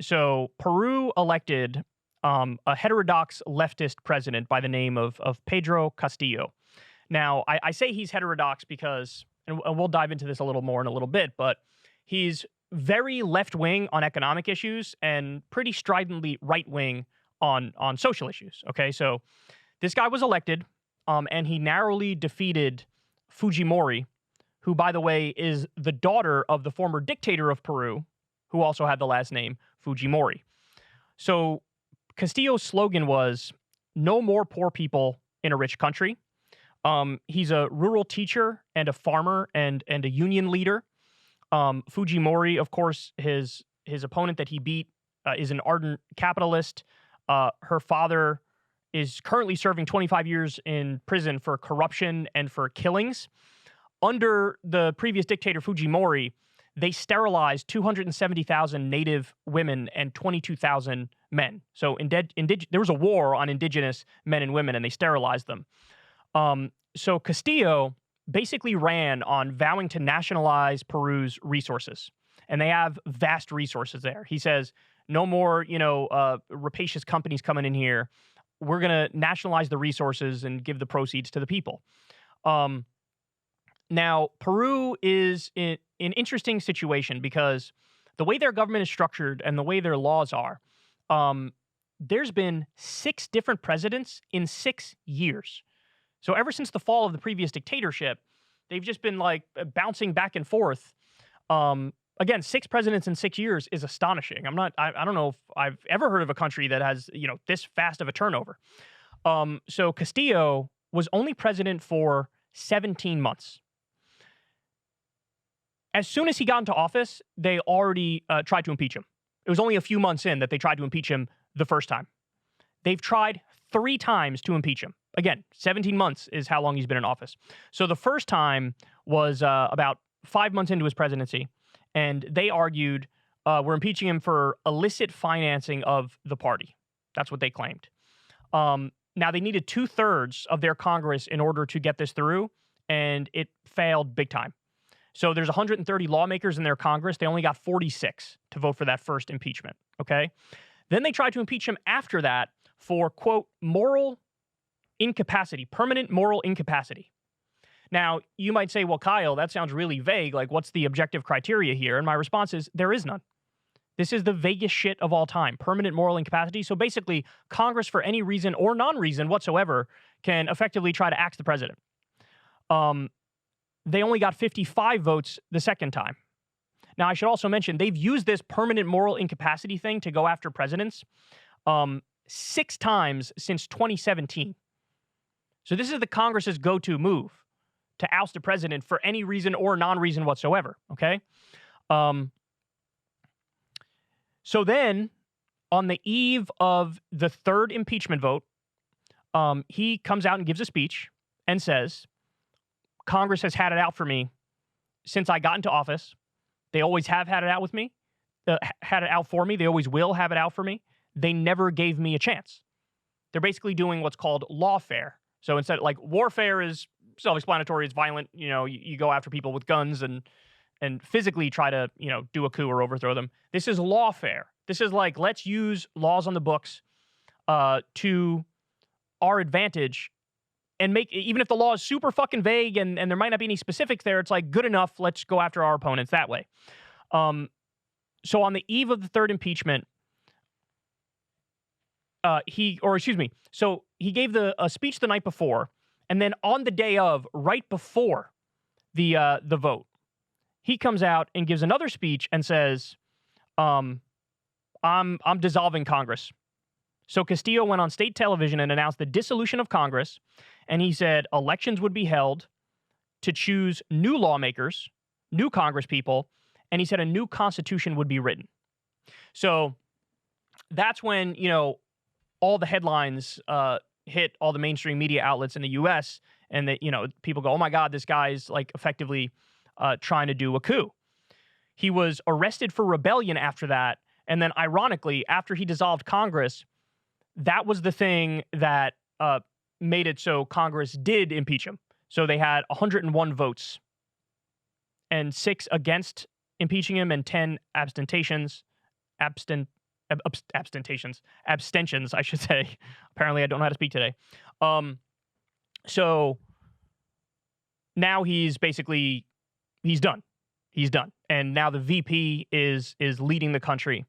Speaker 1: So Peru elected a heterodox leftist president by the name of Pedro Castillo. Now, I say he's heterodox because, and we'll dive into this a little more in a little bit, but he's very left-wing on economic issues and pretty stridently right-wing on social issues, okay? So this guy was elected, and he narrowly defeated Fujimori, who, by the way, is the daughter of the former dictator of Peru, who also had the last name Fujimori. So Castillo's slogan was, "No more poor people in a rich country." He's a rural teacher and a farmer and a union leader. Fujimori, of course, his opponent that he beat is an ardent capitalist. Her father is currently serving 25 years in prison for corruption and for killings. Under the previous dictator, Fujimori, they sterilized 270,000 native women and 22,000 men. So there was a war on indigenous men and women, and they sterilized them. So Castillo basically ran on vowing to nationalize Peru's resources. And they have vast resources there. He says, no more, rapacious companies coming in here. We're going to nationalize the resources and give the proceeds to the people. Now, Peru is in an interesting situation because the way their government is structured and the way their laws are, there's been 6 different presidents in 6 years. So ever since the fall of the previous dictatorship, they've just been bouncing back and forth. Again, 6 presidents in 6 years is astonishing. I don't know if I've ever heard of a country that has, this fast of a turnover. So Castillo was only president for 17 months. As soon as he got into office, they already tried to impeach him. It was only a few months in that they tried to impeach him the first time. They've tried 3 times to impeach him. Again, 17 months is how long he's been in office. So the first time was about 5 months into his presidency, and they argued, we're impeaching him for illicit financing of the party. That's what they claimed. Now, they needed 2/3 of their Congress in order to get this through, and it failed big time. So there's 130 lawmakers in their Congress. They only got 46 to vote for that first impeachment, okay? Then they tried to impeach him after that for, quote, moral incapacity, permanent moral incapacity. Now, you might say, well, Kyle, that sounds really vague. What's the objective criteria here? And my response is, there is none. This is the vaguest shit of all time, permanent moral incapacity. So basically, Congress, for any reason or non-reason whatsoever, can effectively try to axe the president. They only got 55 votes the second time. Now, I should also mention, they've used this permanent moral incapacity thing to go after presidents 6 times since 2017. So this is the Congress's go-to move, to oust a president for any reason or non-reason whatsoever, okay? So then, on the eve of the 3rd impeachment vote, he comes out and gives a speech and says, Congress has had it out for me since I got into office. They always have had it out with me, had it out for me. They always will have it out for me. They never gave me a chance. They're basically doing what's called lawfare. So instead, warfare is self-explanatory. It's violent. You go after people with guns and and physically try to, do a coup or overthrow them. This is lawfare. This is like, let's use laws on the books to our advantage and make, even if the law is super fucking vague and there might not be any specifics there, it's like good enough. Let's go after our opponents that way. So on the eve of the third impeachment, so he gave a speech the night before, and then on the day of, right before the vote, he comes out and gives another speech and says, I'm dissolving Congress. So Castillo went on state television and announced the dissolution of Congress, and he said elections would be held to choose new lawmakers, new Congress people, and he said a new constitution would be written. So that's when, all the headlines hit all the mainstream media outlets in the U.S., and that, people go, oh my God, this guy's like effectively trying to do a coup. He was arrested for rebellion after that. And then ironically, after he dissolved Congress, that was the thing that made it so Congress did impeach him. So they had 101 votes and 6 against impeaching him and 10 abstentions, I should say. Apparently, I don't know how to speak today. So now he's done. He's done. And now the VP is leading the country.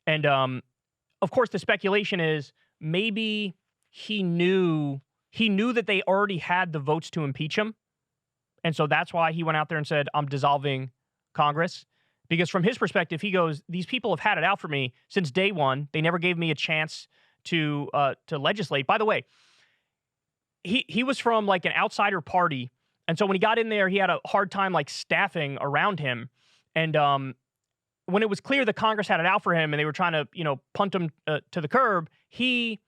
Speaker 1: And of course, the speculation is maybe he knew that they already had the votes to impeach him. And so that's why he went out there and said, I'm dissolving Congress. Because from his perspective, he goes, these people have had it out for me since day one. They never gave me a chance to legislate. By the way, he was from like an outsider party. And so when he got in there, he had a hard time like staffing around him. And when it was clear that Congress had it out for him and they were trying to, punt him to the curb, he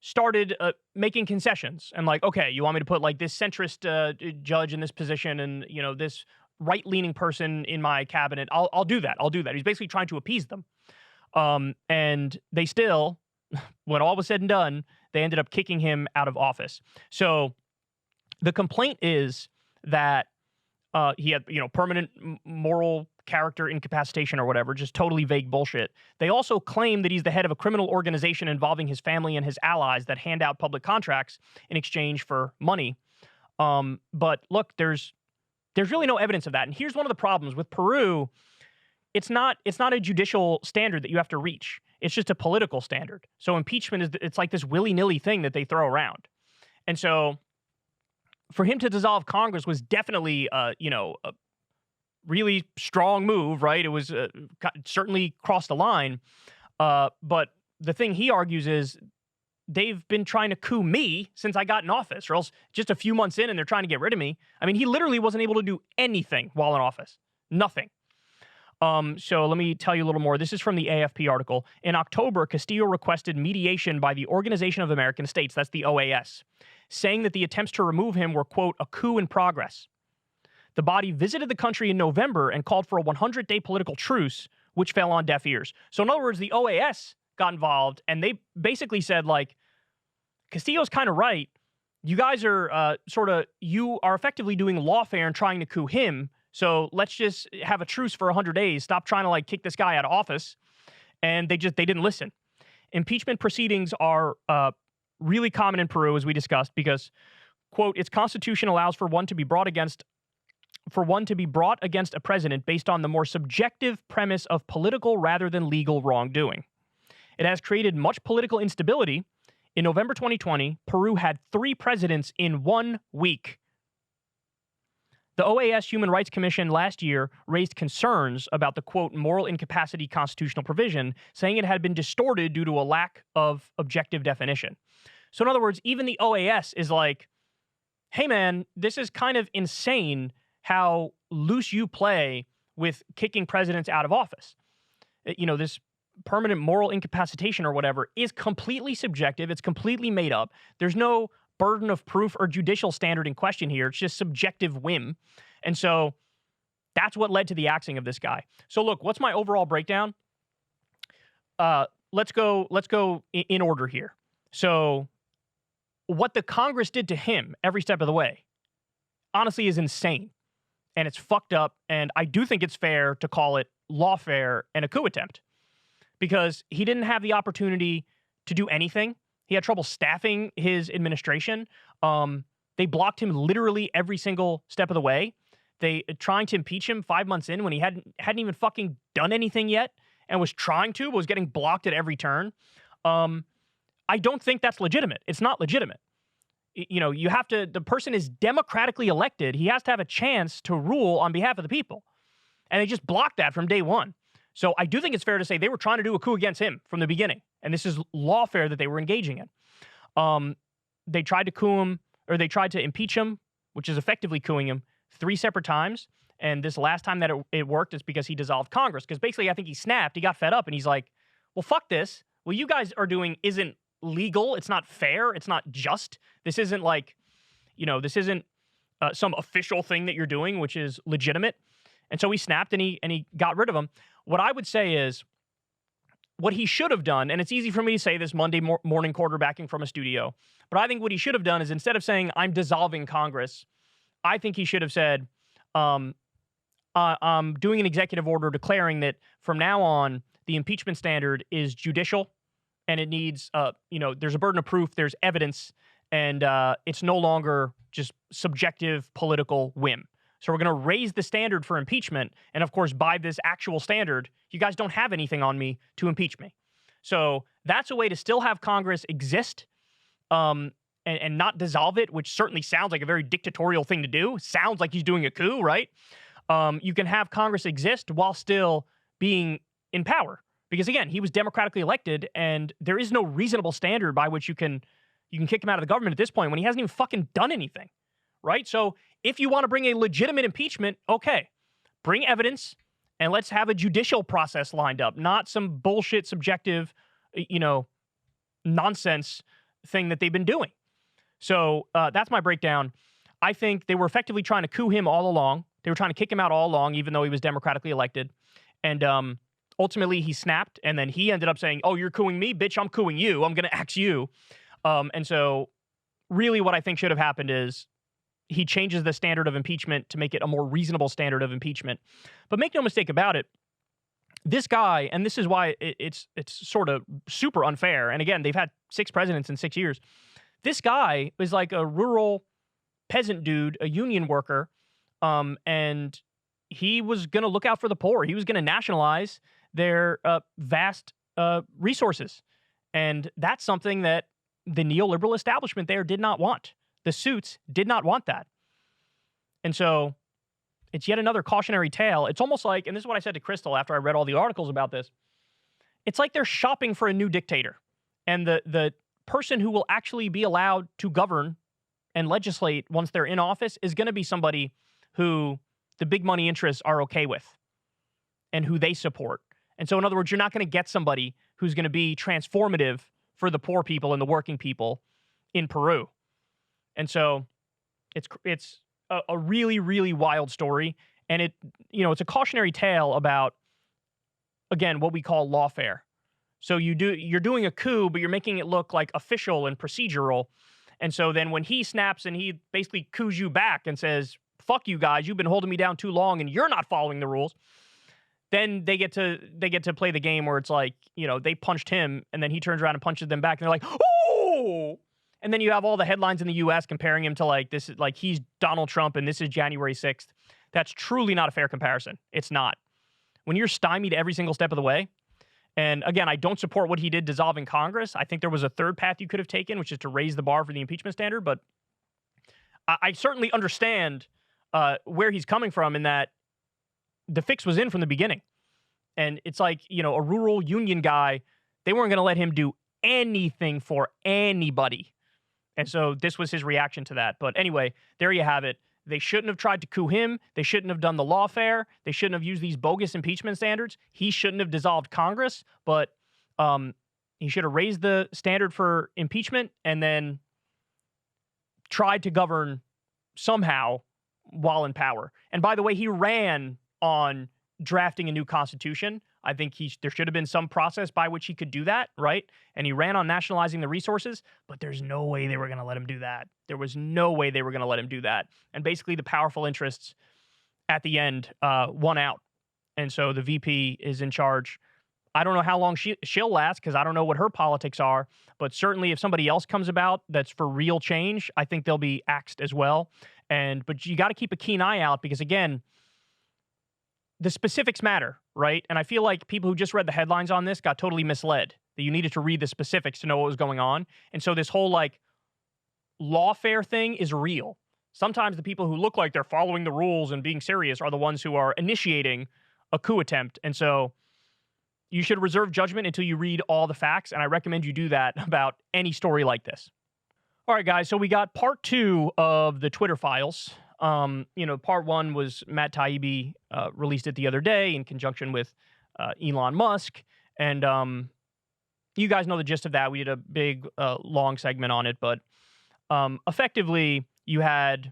Speaker 1: started making concessions and like, okay, you want me to put like this centrist judge in this position and, this right-leaning person in my cabinet. I'll do that. He's basically trying to appease them. And they still, when all was said and done, they ended up kicking him out of office. So the complaint is that he had, permanent moral character incapacitation or whatever, just totally vague bullshit. They also claim that he's the head of a criminal organization involving his family and his allies that hand out public contracts in exchange for money. But look, there's really no evidence of that. And here's one of the problems with Peru. It's not a judicial standard that you have to reach. It's just a political standard. So impeachment it's like this willy-nilly thing that they throw around. And so for him to dissolve Congress was definitely, a really strong move, right? It was certainly crossed the line. But the thing he argues is they've been trying to coup me since I got in office, or else just a few months in and they're trying to get rid of me. I mean, he literally wasn't able to do anything while in office. Nothing. So let me tell you a little more. This is from the AFP article. In October, Castillo requested mediation by the Organization of American States, that's the OAS, saying that the attempts to remove him were, quote, a coup in progress. The body visited the country in November and called for a 100-day political truce, which fell on deaf ears. So in other words, the OAS got involved, and they basically said, like, Castillo's kind of right. You guys are you are effectively doing lawfare and trying to coup him. So let's just have a truce for 100 days. Stop trying to like kick this guy out of office. And they didn't listen. Impeachment proceedings are really common in Peru, as we discussed, because, quote, its constitution allows for one to be brought against a president based on the more subjective premise of political rather than legal wrongdoing. It has created much political instability. In November 2020, Peru had 3 presidents in 1 week. The OAS Human Rights Commission last year raised concerns about the, quote, moral incapacity constitutional provision, saying it had been distorted due to a lack of objective definition. So in other words, even the OAS is like, hey man, this is kind of insane how loose you play with kicking presidents out of office. This permanent moral incapacitation or whatever is completely subjective. It's completely made up. There's no burden of proof or judicial standard in question here. It's just subjective whim. And so that's what led to the axing of this guy. So look, what's my overall breakdown? Let's go in order here. So what the Congress did to him every step of the way, honestly, is insane. and it's fucked up. And I do think it's fair to call it lawfare and a coup attempt because he didn't have the opportunity to do anything. He had trouble staffing his administration. They blocked him literally every single step of the way. They trying to impeach him 5 months in when he hadn't even fucking done anything yet and was trying to, but was getting blocked at every turn. I don't think that's legitimate. It's not legitimate. You know, you have to, the person is democratically elected. He has to have a chance to rule on behalf of the people. And they just blocked that from day one. So I do think it's fair to say they were trying to do a coup against him from the beginning. And this is lawfare that they were engaging in. They tried to coup him, or they tried to impeach him, which is effectively couing him 3 separate times. And this last time that it worked is because he dissolved Congress. Because basically, I think he snapped, he got fed up, and he's like, well, fuck this. What you guys are doing isn't legal. It's not fair. It's not just. This isn't like, you know, this isn't some official thing that you're doing, which is legitimate. And so he snapped and he got rid of him. What I would say is what he should have done, and it's easy for me to say this Monday morning quarterbacking from a studio, but I think what he should have done is instead of saying, I'm dissolving Congress, I think he should have said, I'm doing an executive order declaring that from now on, the impeachment standard is judicial and it needs, there's a burden of proof, there's evidence, and it's no longer just subjective political whim. So we're going to raise the standard for impeachment. And of course, by this actual standard, you guys don't have anything on me to impeach me. So that's a way to still have Congress exist and not dissolve it, which certainly sounds like a very dictatorial thing to do. Sounds like he's doing a coup, right? You can have Congress exist while still being in power. Because again, he was democratically elected, and there is no reasonable standard by which you can kick him out of the government at this point when he hasn't even fucking done anything, right? So if you want to bring a legitimate impeachment, okay, bring evidence and let's have a judicial process lined up, not some bullshit subjective, nonsense thing that they've been doing. So that's my breakdown. I think they were effectively trying to coup him all along. They were trying to kick him out all along, even though he was democratically elected. And ultimately he snapped, and then he ended up saying, oh, you're cooing me? Bitch, I'm cooing you. I'm going to axe you. And so really what I think should have happened is he changes the standard of impeachment to make it a more reasonable standard of impeachment. But make no mistake about it, this guy, and this is why it's sort of super unfair, and again, they've had 6 presidents in 6 years. This guy is like a rural peasant dude, a union worker, and he was going to look out for the poor. He was going to nationalize their vast resources. And that's something that the neoliberal establishment there did not want. The suits did not want that. And so it's yet another cautionary tale. It's almost like, and this is what I said to Krystal after I read all the articles about this, it's like they're shopping for a new dictator. And the person who will actually be allowed to govern and legislate once they're in office is going to be somebody who the big money interests are okay with and who they support. And so in other words, you're not going to get somebody who's going to be transformative for the poor people and the working people in Peru. And so it's a really, really wild story. And it's a cautionary tale about, again, what we call lawfare. So you're doing a coup, but you're making it look like official and procedural. And so then when he snaps and he basically coups you back and says, fuck you guys, you've been holding me down too long and you're not following the rules, then they get to play the game where it's like, they punched him and then he turns around and punches them back and they're like, oh! And then you have all the headlines in the U.S. comparing him to like he's Donald Trump and this is January 6th. That's truly not a fair comparison. It's not. When you're stymied every single step of the way, and again, I don't support what he did dissolving Congress. I think there was a third path you could have taken, which is to raise the bar for the impeachment standard. But I certainly understand where he's coming from in that the fix was in from the beginning. And it's like, a rural union guy, they weren't going to let him do anything for anybody. And so this was his reaction to that. But anyway, there you have it. They shouldn't have tried to coup him. They shouldn't have done the lawfare. They shouldn't have used these bogus impeachment standards. He shouldn't have dissolved Congress, but he should have raised the standard for impeachment and then tried to govern somehow while in power. And by the way, he ran on drafting a new constitution. I think there should have been some process by which he could do that, right? And he ran on nationalizing the resources, but there's no way they were going to let him do that. There was no way they were going to let him do that. And basically the powerful interests at the end won out. And so the VP is in charge. I don't know how long she'll last because I don't know what her politics are. But certainly if somebody else comes about that's for real change, I think they'll be axed as well. But you got to keep a keen eye out because, again, the specifics matter, right? And I feel like people who just read the headlines on this got totally misled, that you needed to read the specifics to know what was going on. And so this whole, like, lawfare thing is real. Sometimes the people who look like they're following the rules and being serious are the ones who are initiating a coup attempt. And so you should reserve judgment until you read all the facts, and I recommend you do that about any story like this. All right, guys, so we got part 2 of the Twitter files. Part 1 was Matt Taibbi released it the other day in conjunction with Elon Musk. And you guys know the gist of that. We did a big, long segment on it. But effectively, you had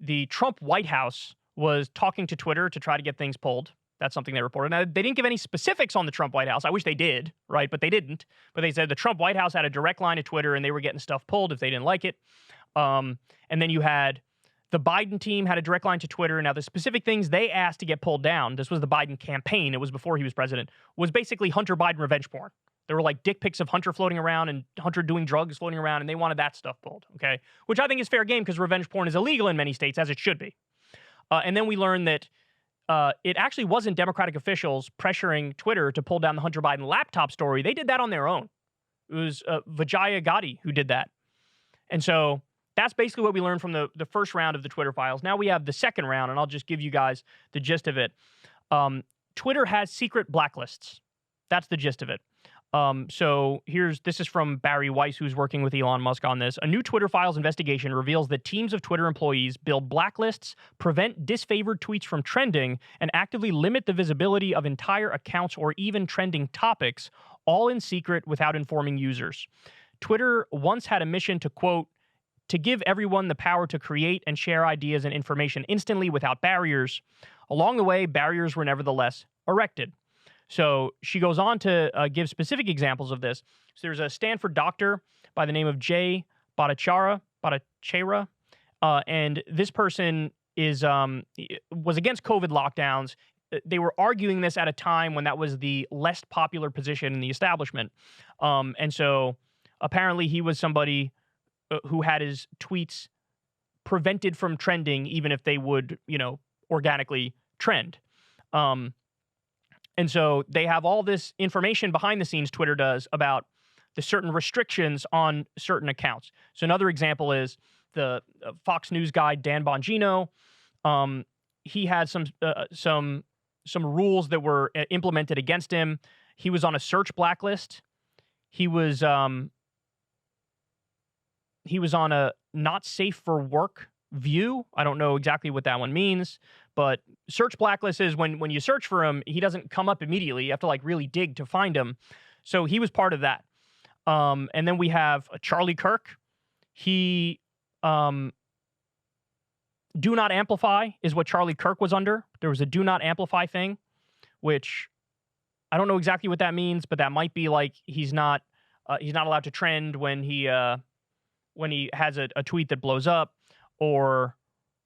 Speaker 1: the Trump White House was talking to Twitter to try to get things pulled. That's something they reported. Now, they didn't give any specifics on the Trump White House. I wish they did, right? But they didn't. But they said the Trump White House had a direct line to Twitter, and they were getting stuff pulled if they didn't like it. And then you had the Biden team had a direct line to Twitter. Now, the specific things they asked to get pulled down, this was the Biden campaign, it was before he was president, was basically Hunter Biden revenge porn. There were like dick pics of Hunter floating around and Hunter doing drugs floating around, and they wanted that stuff pulled, okay? Which I think is fair game because revenge porn is illegal in many states, as it should be. And then we learned that it actually wasn't Democratic officials pressuring Twitter to pull down the Hunter Biden laptop story. They did that on their own. It was Vijaya Gadde who did that. And so that's basically what we learned from the first round of the Twitter files. Now we have the second round, and I'll just give you guys the gist of it. Twitter has secret blacklists. That's the gist of it. This is from Barry Weiss, who's working with Elon Musk on this. A new Twitter files investigation reveals that teams of Twitter employees build blacklists, prevent disfavored tweets from trending, and actively limit the visibility of entire accounts or even trending topics, all in secret without informing users. Twitter once had a mission to, quote, to give everyone the power to create and share ideas and information instantly without barriers. Along the way, barriers were nevertheless erected. So she goes on to give specific examples of this. So there's a Stanford doctor by the name of Jay Bhattacharya, and this person was against COVID lockdowns. They were arguing this at a time when that was the less popular position in the establishment. And so apparently he was somebody who had his tweets prevented from trending, even if they would, organically trend. And so they have all this information behind the scenes, Twitter does, about the certain restrictions on certain accounts. So another example is the Fox News guy, Dan Bongino. He had some rules that were implemented against him. He was on a search blacklist. He was on a not safe for work view. I don't know exactly what that one means, but search blacklist is when you search for him, he doesn't come up immediately. You have to like really dig to find him. So he was part of that. And then we have Charlie Kirk. He do not amplify is what Charlie Kirk was under. There was a do not amplify thing, which I don't know exactly what that means, but that might be like he's not allowed to trend when he has a tweet that blows up. Or,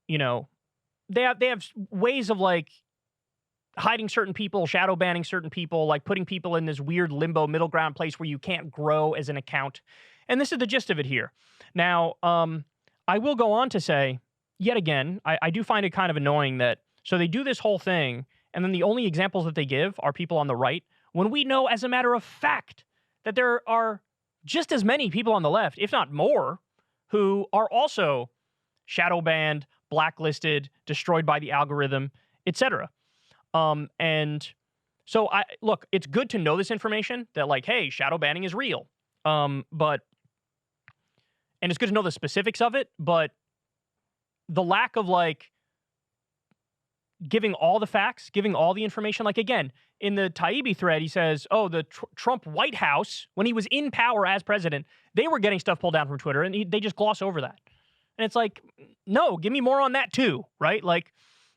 Speaker 1: they have ways of like hiding certain people, shadow banning certain people, like putting people in this weird limbo middle ground place where you can't grow as an account. And this is the gist of it here. Now, I will go on to say, yet again, I do find it kind of annoying that, so they do this whole thing, and then the only examples that they give are people on the right, when we know as a matter of fact that there are just as many people on the left, if not more, who are also shadow banned, blacklisted, destroyed by the algorithm, etc. And so look, it's good to know this information that like, hey, shadow banning is real. And it's good to know the specifics of it, but the lack of like giving all the facts, giving all the information, like again, in the Taibbi thread, he says, oh, the Trump White House, when he was in power as president, they were getting stuff pulled down from Twitter, and they just gloss over that. And it's like, no, give me more on that too, right? Like,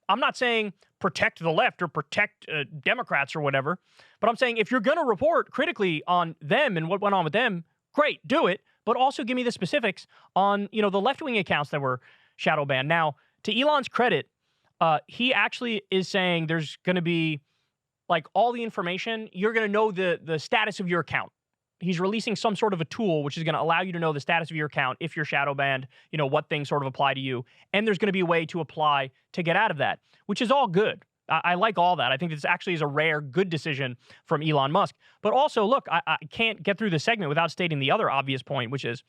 Speaker 1: I'm not saying protect the left or protect Democrats or whatever, but I'm saying if you're going to report critically on them and what went on with them, great, do it, but also give me the specifics on, the left-wing accounts that were shadow banned. Now, to Elon's credit, He actually is saying there's going to be like all the information. You're going to know the status of your account. He's releasing some sort of a tool which is going to allow you to know the status of your account if you're shadow banned, what things sort of apply to you. And there's going to be a way to apply to get out of that, which is all good. I like all that. I think this actually is a rare good decision from Elon Musk. But also, look, I can't get through this segment without stating the other obvious point, which is,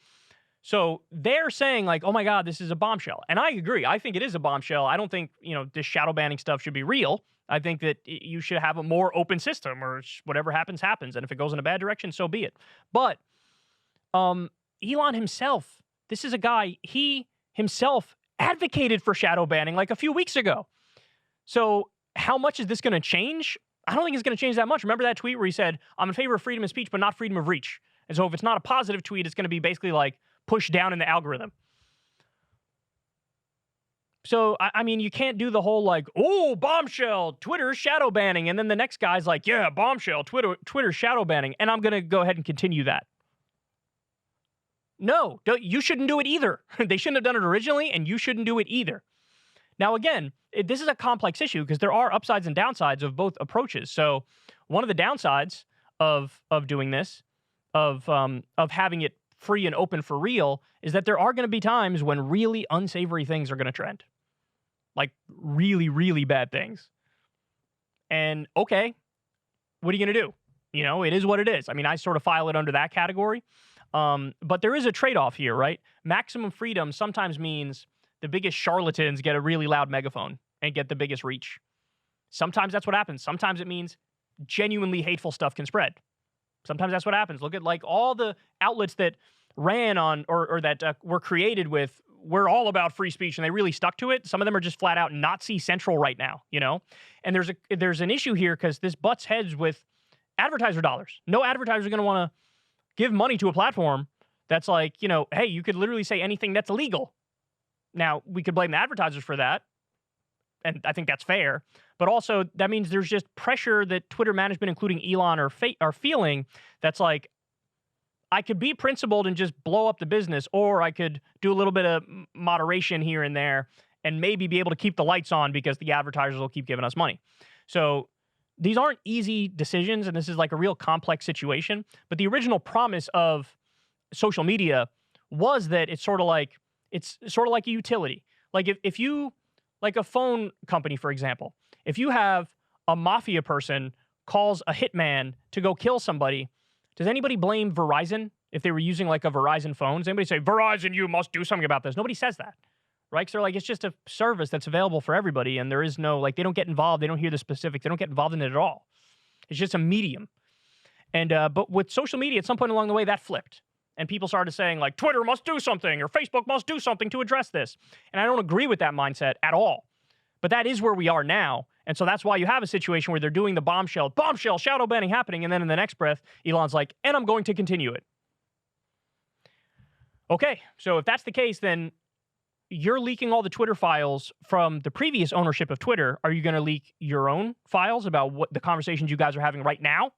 Speaker 1: so they're saying like, oh my God, this is a bombshell. And I agree. I think it is a bombshell. I don't think, this shadow banning stuff should be real. I think that you should have a more open system, or whatever happens, happens. And if it goes in a bad direction, so be it. But Elon himself, this is a guy, he himself advocated for shadow banning like a few weeks ago. So how much is this going to change? I don't think it's going to change that much. Remember that tweet where he said, I'm in favor of freedom of speech, but not freedom of reach. And so if it's not a positive tweet, it's going to be basically like pushed down in the algorithm. So, I mean, you can't do the whole like, oh, bombshell, Twitter shadow banning. And then the next guy's like, yeah, bombshell, Twitter shadow banning. And I'm going to go ahead and continue that. No, you shouldn't do it either. They shouldn't have done it originally, and you shouldn't do it either. Now, again, this is a complex issue because there are upsides and downsides of both approaches. So one of the downsides of doing this, of having it free and open for real, is that there are going to be times when really unsavory things are going to trend. Like really, really bad things. And okay, what are you going to do? It is what it is. I mean, I sort of file it under that category. But there is a trade-off here, right? Maximum freedom sometimes means the biggest charlatans get a really loud megaphone and get the biggest reach. Sometimes that's what happens. Sometimes it means genuinely hateful stuff can spread. Sometimes that's what happens. Look at like all the outlets that ran on or that were created with, we're all about free speech, and they really stuck to it. Some of them are just flat out Nazi central right now, And there's an issue here because this butts heads with advertiser dollars. No advertiser is going to want to give money to a platform that's like, hey, you could literally say anything that's illegal. Now, we could blame the advertisers for that, and I think that's fair. But also, that means there's just pressure that Twitter management, including Elon, are feeling that's like, I could be principled and just blow up the business, or I could do a little bit of moderation here and there and maybe be able to keep the lights on because the advertisers will keep giving us money. So these aren't easy decisions, and this is like a real complex situation. But the original promise of social media was that it's sort of like a utility. Like if you, like a phone company, for example, if you have a mafia person calls a hitman to go kill somebody, does anybody blame Verizon if they were using like a Verizon phone? Does anybody say, Verizon, you must do something about this? Nobody says that, right? Because they're like, it's just a service that's available for everybody, and there is no, like, they don't get involved. They don't hear the specifics. They don't get involved in it at all. It's just a medium. And but with social media, at some point along the way, that flipped. And people started saying, like, Twitter must do something or Facebook must do something to address this. And I don't agree with that mindset at all. But that is where we are now. And so that's why you have a situation where they're doing the bombshell, shadow banning happening, and then in the next breath, Elon's like, and I'm going to continue it. Okay, so if that's the case, then you're leaking all the Twitter files from the previous ownership of Twitter. Are you going to leak your own files about what the conversations you guys are having right now?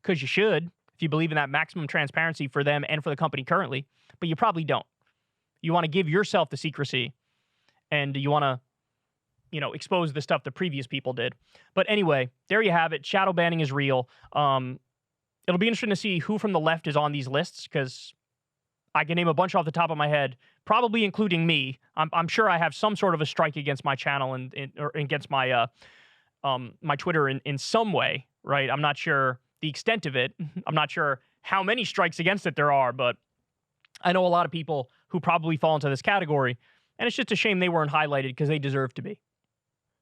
Speaker 1: Because you should, if you believe in that maximum transparency for them and for the company currently. But you probably don't. You want to give yourself the secrecy, and you want to, expose the stuff the previous people did. But anyway, there you have it. Shadow banning is real. It'll be interesting to see who from the left is on these lists, because I can name a bunch off the top of my head, probably including me. I'm sure I have some sort of a strike against my channel and or against my my Twitter in some way, right? I'm not sure the extent of it. I'm not sure how many strikes against it there are, but I know a lot of people who probably fall into this category, and it's just a shame they weren't highlighted because they deserve to be.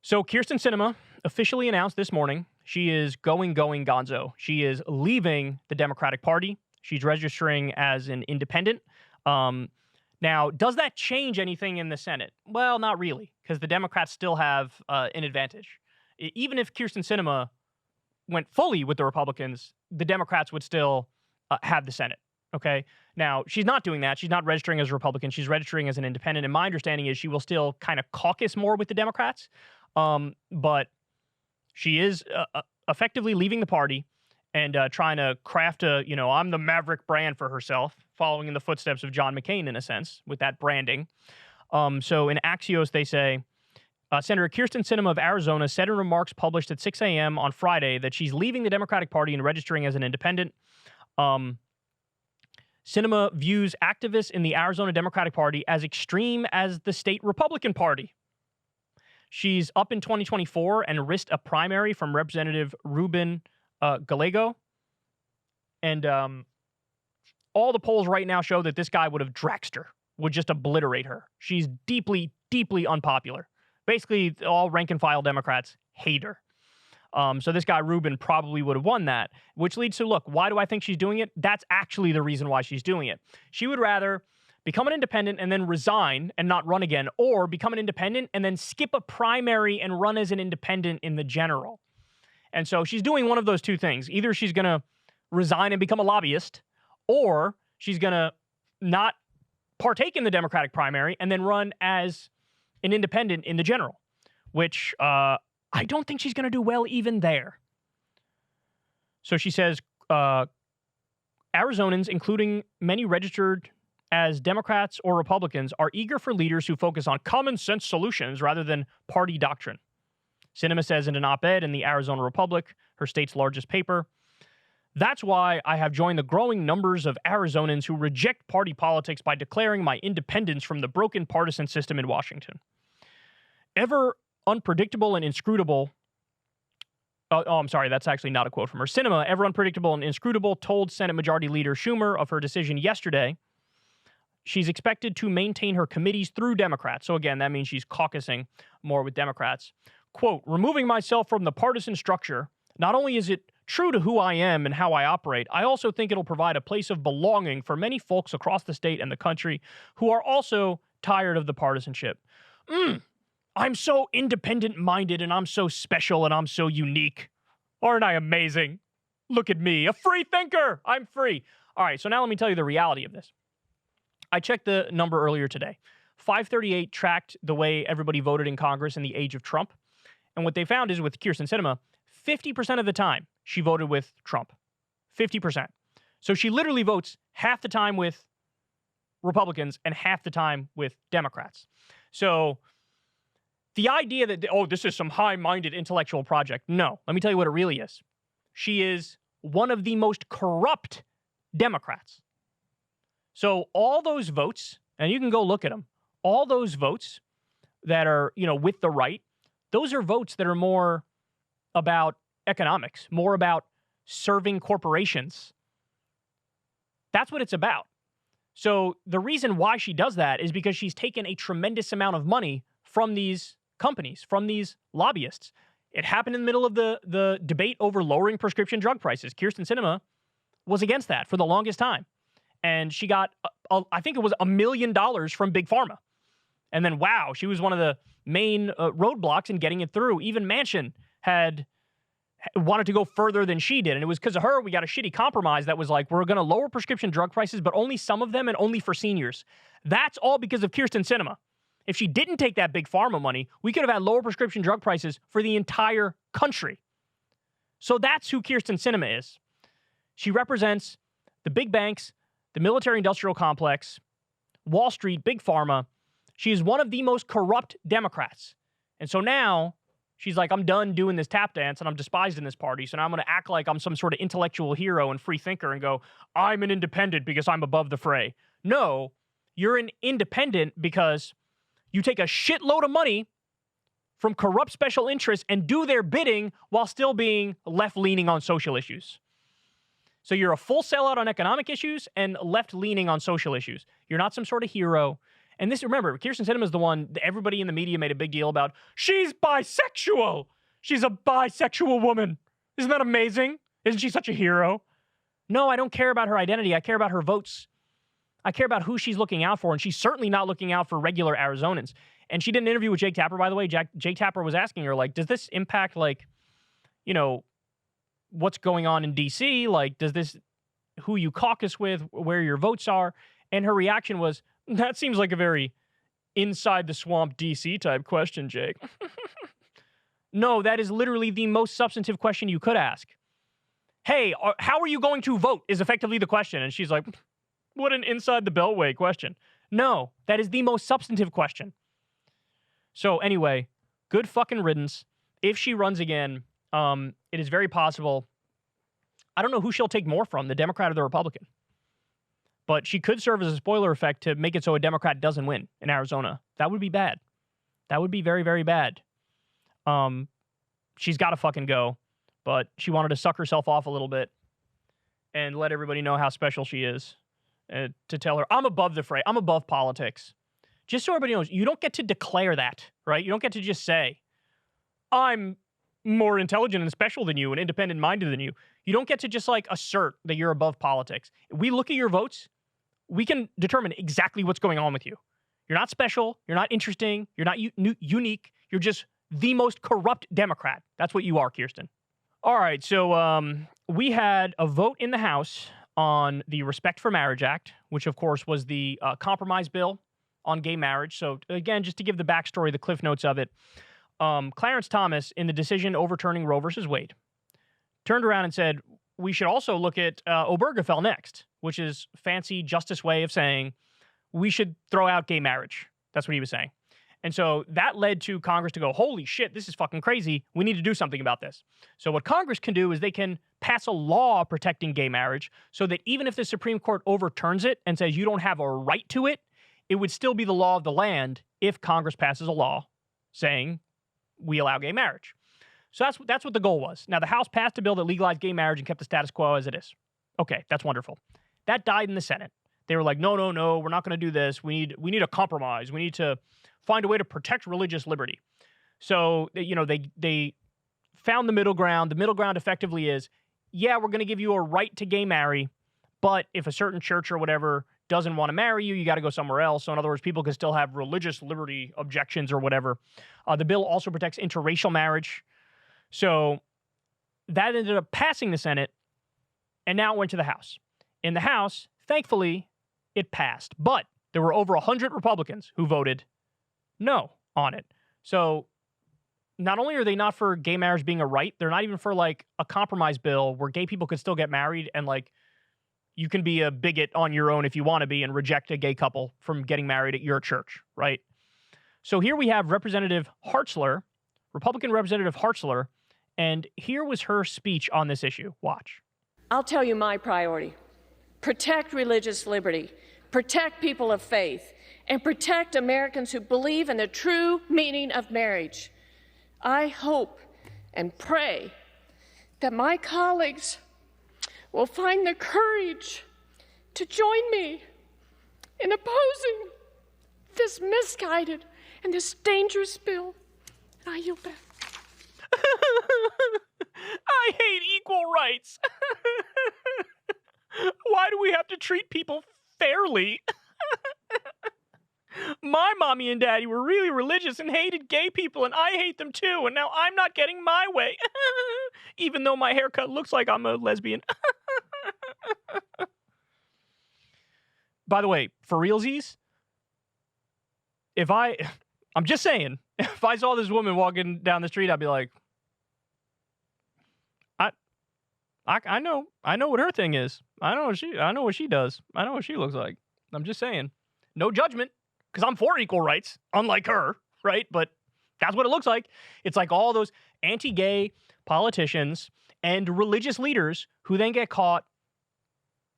Speaker 1: So Kyrsten Sinema officially announced this morning she is going gonzo. She is leaving the Democratic Party. She's registering as an independent. Now, does that change anything in the Senate? Well, not really, because the Democrats still have an advantage. Even if Kyrsten Sinema went fully with the Republicans, the Democrats would still have the Senate. Okay. Now, she's not doing that. She's not registering as a Republican. She's registering as an independent. And my understanding is she will still kind of caucus more with the Democrats. But she is effectively leaving the party and trying to craft a, I'm the Maverick brand for herself, following in the footsteps of John McCain, in a sense, with that branding. So in Axios, they say Senator Kyrsten Sinema of Arizona said in remarks published at 6 a.m. on Friday that she's leaving the Democratic Party and registering as an independent. Sinema views activists in the Arizona Democratic Party as extreme as the state Republican Party. She's up in 2024 and risked a primary from Representative Ruben Gallego. And all the polls right now show that this guy would just obliterate her. She's deeply, deeply unpopular. Basically, all rank-and-file Democrats hate her. So this guy, Rubin, probably would have won that, which leads to, look, why do I think she's doing it? That's actually the reason why she's doing it. She would rather become an independent and then resign and not run again, or become an independent and then skip a primary and run as an independent in the general. And so she's doing one of those two things. Either she's going to resign and become a lobbyist, or she's going to not partake in the Democratic primary and then run as an independent in the general, which I don't think she's going to do well even there. So she says, Arizonans, including many registered as Democrats or Republicans, are eager for leaders who focus on common sense solutions rather than party doctrine. Sinema says in an op-ed in the Arizona Republic, her state's largest paper, "That's why I have joined the growing numbers of Arizonans who reject party politics by declaring my independence from the broken partisan system in Washington. Ever unpredictable and inscrutable." I'm sorry, that's actually not a quote from her. Sinema, ever unpredictable and inscrutable, told Senate Majority Leader Schumer of her decision yesterday. She's expected to maintain her committees through Democrats. So again, that means she's caucusing more with Democrats. Quote, "Removing myself from the partisan structure, not only is it true to who I am and how I operate, I also think it'll provide a place of belonging for many folks across the state and the country who are also tired of the partisanship. I'm so independent-minded and I'm so special and I'm so unique. Aren't I amazing? Look at me, a free thinker. I'm free." All right, so now let me tell you the reality of this. I checked the number earlier today. 538 tracked the way everybody voted in Congress in the age of Trump. And what they found is with Kyrsten Sinema, 50% of the time she voted with Trump. 50%. So she literally votes half the time with Republicans and half the time with Democrats. So the idea that, oh, this is some high-minded intellectual project. No, let me tell you what it really is. She is one of the most corrupt Democrats. So all those votes, and you can go look at them, all those votes that are, with the right, those are votes that are more about economics, more about serving corporations. That's what it's about. So the reason why she does that is because she's taken a tremendous amount of money from these companies, from these lobbyists. It happened in the middle of the debate over lowering prescription drug prices. Kyrsten Sinema was against that for the longest time. And she got, I think it was $1 million from Big Pharma. And then, wow, she was one of the main roadblocks in getting it through. Even Manchin had wanted to go further than she did. And it was because of her, we got a shitty compromise that was like, we're going to lower prescription drug prices, but only some of them and only for seniors. That's all because of Kyrsten Sinema. If she didn't take that Big Pharma money, we could have had lower prescription drug prices for the entire country. So that's who Kyrsten Sinema is. She represents the big banks, the military-industrial complex, Wall Street, Big Pharma. She is one of the most corrupt Democrats. And so now she's like, I'm done doing this tap dance and I'm despised in this party. So now I'm going to act like I'm some sort of intellectual hero and free thinker and go, I'm an independent because I'm above the fray. No, you're an independent because you take a shitload of money from corrupt special interests and do their bidding while still being left-leaning on social issues. So you're a full sellout on economic issues and left-leaning on social issues. You're not some sort of hero. And this, remember, Kyrsten Sinema is the one that everybody in the media made a big deal about. She's bisexual. She's a bisexual woman. Isn't that amazing? Isn't she such a hero? No, I don't care about her identity. I care about her votes. I care about who she's looking out for, and she's certainly not looking out for regular Arizonans. And she did an interview with Jake Tapper, by the way. Jake Tapper was asking her, like, does this impact, like, what's going on in D.C.? Like, does this, who you caucus with, where your votes are? And her reaction was, that seems like a very inside the swamp D.C. type question, Jake. No, that is literally the most substantive question you could ask. Hey, how are you going to vote is effectively the question. And she's like, what an inside the beltway question. No, that is the most substantive question. So anyway, good fucking riddance. If she runs again, it is very possible. I don't know who she'll take more from, the Democrat or the Republican. But she could serve as a spoiler effect to make it so a Democrat doesn't win in Arizona. That would be bad. That would be very, very bad. She's got to fucking go. But she wanted to suck herself off a little bit and let everybody know how special she is. To tell her, I'm above the fray. I'm above politics. Just so everybody knows, you don't get to declare that, right? You don't get to just say, I'm more intelligent and special than you and independent-minded than you. You don't get to just, like, assert that you're above politics. We look at your votes. We can determine exactly what's going on with you. You're not special. You're not interesting. You're not unique. You're just the most corrupt Democrat. That's what you are, Kirsten. All right, so we had a vote in the House on the Respect for Marriage Act, which, of course, was the compromise bill on gay marriage. So, again, just to give the backstory, the cliff notes of it, Clarence Thomas, in the decision overturning Roe versus Wade, turned around and said, we should also look at Obergefell next, which is fancy justice way of saying we should throw out gay marriage. That's what he was saying. And so that led to Congress to go, holy shit, this is fucking crazy. We need to do something about this. So what Congress can do is they can pass a law protecting gay marriage so that even if the Supreme Court overturns it and says you don't have a right to it, it would still be the law of the land if Congress passes a law saying we allow gay marriage. So that's what the goal was. Now, the House passed a bill that legalized gay marriage and kept the status quo as it is. Okay, that's wonderful. That died in the Senate. They were like, no, we're not going to do this. We need a compromise. We need to find a way to protect religious liberty. So, they found the middle ground. The middle ground effectively is, yeah, we're going to give you a right to gay marry, but if a certain church or whatever doesn't want to marry you, you got to go somewhere else. So in other words, people can still have religious liberty objections or whatever. The bill also protects interracial marriage. So that ended up passing the Senate, and now it went to the House. In the House, thankfully, it passed. But there were over 100 Republicans who voted no on it. So not only are they not for gay marriage being a right, they're not even for, like, a compromise bill where gay people could still get married and, like, you can be a bigot on your own if you want to be and reject a gay couple from getting married at your church, right? So here we have Representative Hartzler, Republican Representative Hartzler, and here was her speech on this issue. Watch.
Speaker 6: I'll tell you my priority. Protect religious liberty, protect people of faith, and protect Americans who believe in the true meaning of marriage. I hope and pray that my colleagues will find the courage to join me in opposing this misguided and this dangerous bill. And I yield back.
Speaker 1: I hate equal rights. Why do we have to treat people fairly? My mommy and daddy were really religious and hated gay people, and I hate them too, and now I'm not getting my way. Even though my haircut looks like I'm a lesbian. By the way, for realsies, I'm just saying, if I saw this woman walking down the street, I'd be like, I know what her thing is. I know what she does. I know what she looks like. I'm just saying. No judgment, because I'm for equal rights, unlike her, right? But that's what it looks like. It's like all those anti-gay politicians and religious leaders who then get caught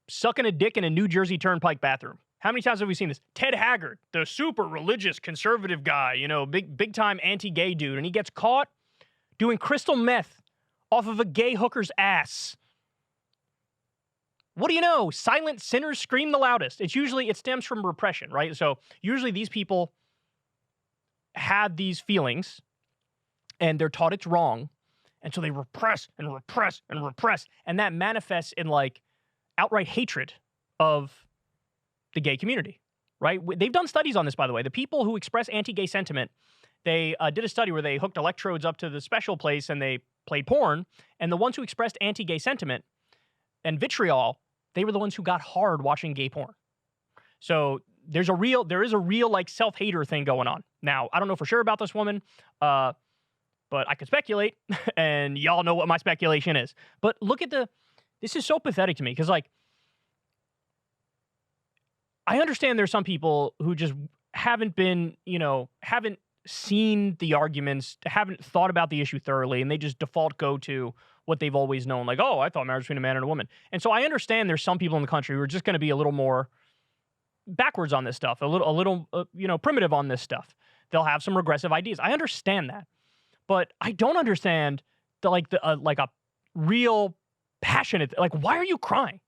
Speaker 1: sucking a dick in a New Jersey Turnpike bathroom. How many times have we seen this? Ted Haggard, the super religious conservative guy, big time anti-gay dude, and he gets caught doing crystal meth off of a gay hooker's ass. What do you know? Silent sinners scream the loudest. It stems from repression, right? So usually these people have these feelings and they're taught it's wrong. And so they repress and repress and repress. And that manifests in, like, outright hatred of the gay community, right? They've done studies on this, by the way. The people who express anti-gay sentiment, they did a study where they hooked electrodes up to the special place and they played porn. And the ones who expressed anti-gay sentiment and vitriol, they were the ones who got hard watching gay porn. So there is a real like self-hater thing going on. Now, I don't know for sure about this woman, but I could speculate, and y'all know what my speculation is. But look at this is so pathetic to me, because, like, I understand there's some people who just haven't seen the arguments, haven't thought about the issue thoroughly, and they just default go to what they've always known. Like, oh, I thought marriage between a man and a woman. And so I understand there's some people in the country who are just going to be a little more backwards on this stuff, a little primitive on this stuff. They'll have some regressive ideas. I understand that. But I don't understand like a real passionate, like, why are you crying?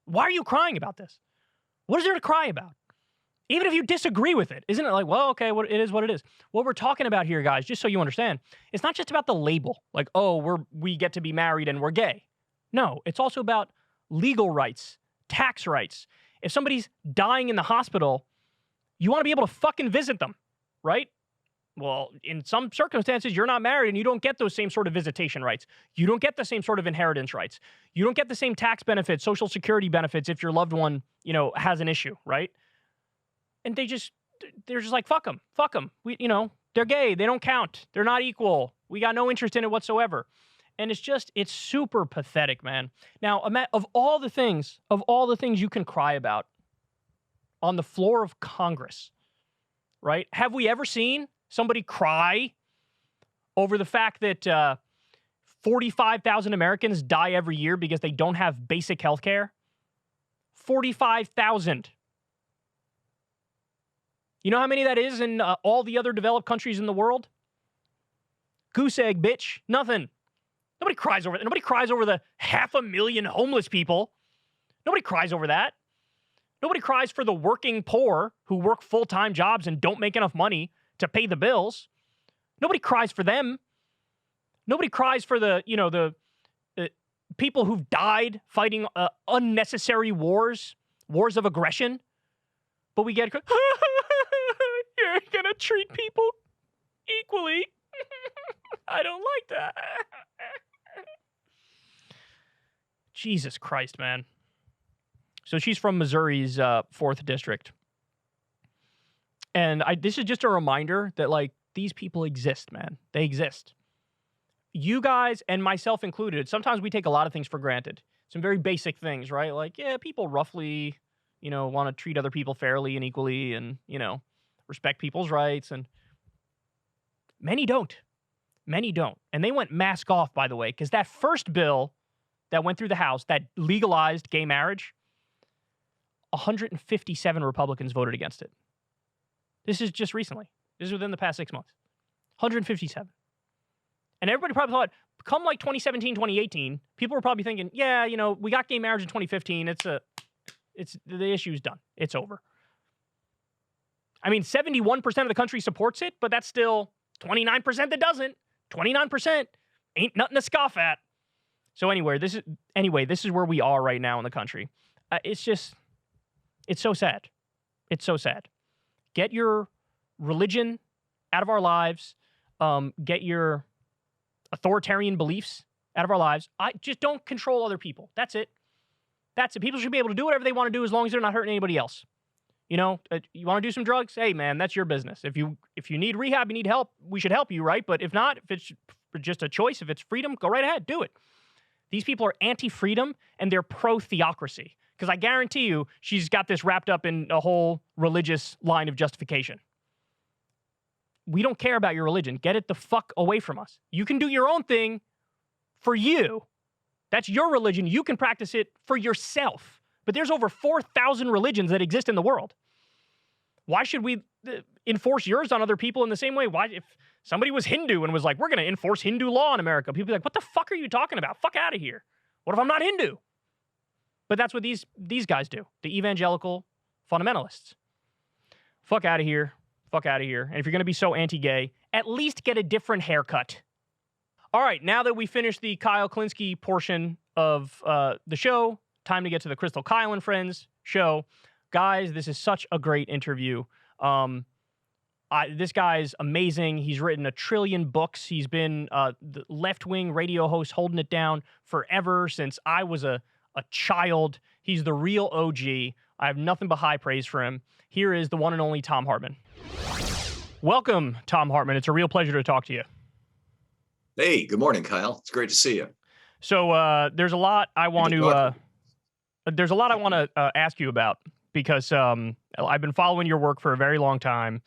Speaker 1: Why are you crying about this? What is there to cry about? Even if you disagree with it, isn't it like, well, okay, it is what it is. What we're talking about here, guys, just so you understand, it's not just about the label, like, oh, we get to be married and we're gay. No, it's also about legal rights, tax rights. If somebody's dying in the hospital, you want to be able to fucking visit them, right? Well, in some circumstances, you're not married and you don't get those same sort of visitation rights. You don't get the same sort of inheritance rights. You don't get the same tax benefits, Social Security benefits if your loved one, has an issue, right? And they're just like, fuck them. They're gay. They don't count. They're not equal. We got no interest in it whatsoever. And it's super pathetic, man. Now, of all the things you can cry about on the floor of Congress, right? Have we ever seen somebody cry over the fact that 45,000 Americans die every year because they don't have basic health care? 45,000. You know how many that is in all the other developed countries in the world? Goose egg, bitch. Nothing. Nobody cries over that. Nobody cries over the 500,000 homeless people. Nobody cries over that. Nobody cries for the working poor who work full-time jobs and don't make enough money to pay the bills. Nobody cries for them. Nobody cries for the people who've died fighting unnecessary wars of aggression. But we get, you're going to treat people equally. I don't like that. Jesus Christ, man. So she's from Missouri's 4th District. And this is just a reminder that, like, these people exist, man. They exist. You guys, and myself included, sometimes we take a lot of things for granted. Some very basic things, right? Like, yeah, people roughly, want to treat other people fairly and equally and, respect people's rights. And many don't. Many don't. And they went mask off, by the way, because that first bill that went through the House that legalized gay marriage, 157 Republicans voted against it. This is just recently. This is within the past 6 months. 157. And everybody probably thought, come like 2017, 2018, people were probably thinking, yeah, we got gay marriage in 2015. The issue's done. It's over. I mean, 71% of the country supports it, but that's still 29% that doesn't. 29% ain't nothing to scoff at. So anyway, this is where we are right now in the country. It's so sad. It's so sad. Get your religion out of our lives. Get your authoritarian beliefs out of our lives. Just don't control other people. That's it. That's it. People should be able to do whatever they want to do as long as they're not hurting anybody else. You want to do some drugs? Hey, man, that's your business. If you need rehab, you need help, we should help you, right? But if not, if it's just a choice, if it's freedom, go right ahead, do it. These people are anti-freedom and they're pro-theocracy. Because I guarantee you, she's got this wrapped up in a whole religious line of justification. We don't care about your religion. Get it the fuck away from us. You can do your own thing for you. That's your religion. You can practice it for yourself. But there's over 4,000 religions that exist in the world. Why should we enforce yours on other people in the same way? Why, if somebody was Hindu and was like, we're going to enforce Hindu law in America, people be like, what the fuck are you talking about? Fuck out of here. What if I'm not Hindu? But that's what these guys do. The evangelical fundamentalists. Fuck out of here. Fuck out of here. And if you're going to be so anti-gay, at least get a different haircut. All right, now that we finished the Kyle Kulinski portion of the show, time to get to the Krystal, Kyle and Friends show. Guys, this is such a great interview. This guy's amazing. He's written 1 trillion books. He's been the left-wing radio host holding it down forever since I was a child. He's the real OG. I have nothing but high praise for him. Here is the one and only Thom Hartmann. Welcome, Thom Hartmann. It's a real pleasure to talk to you.
Speaker 7: Hey, good morning, Kyle. It's great to see you.
Speaker 1: So there's a lot I want to ask you about because I've been following your work for a very long time.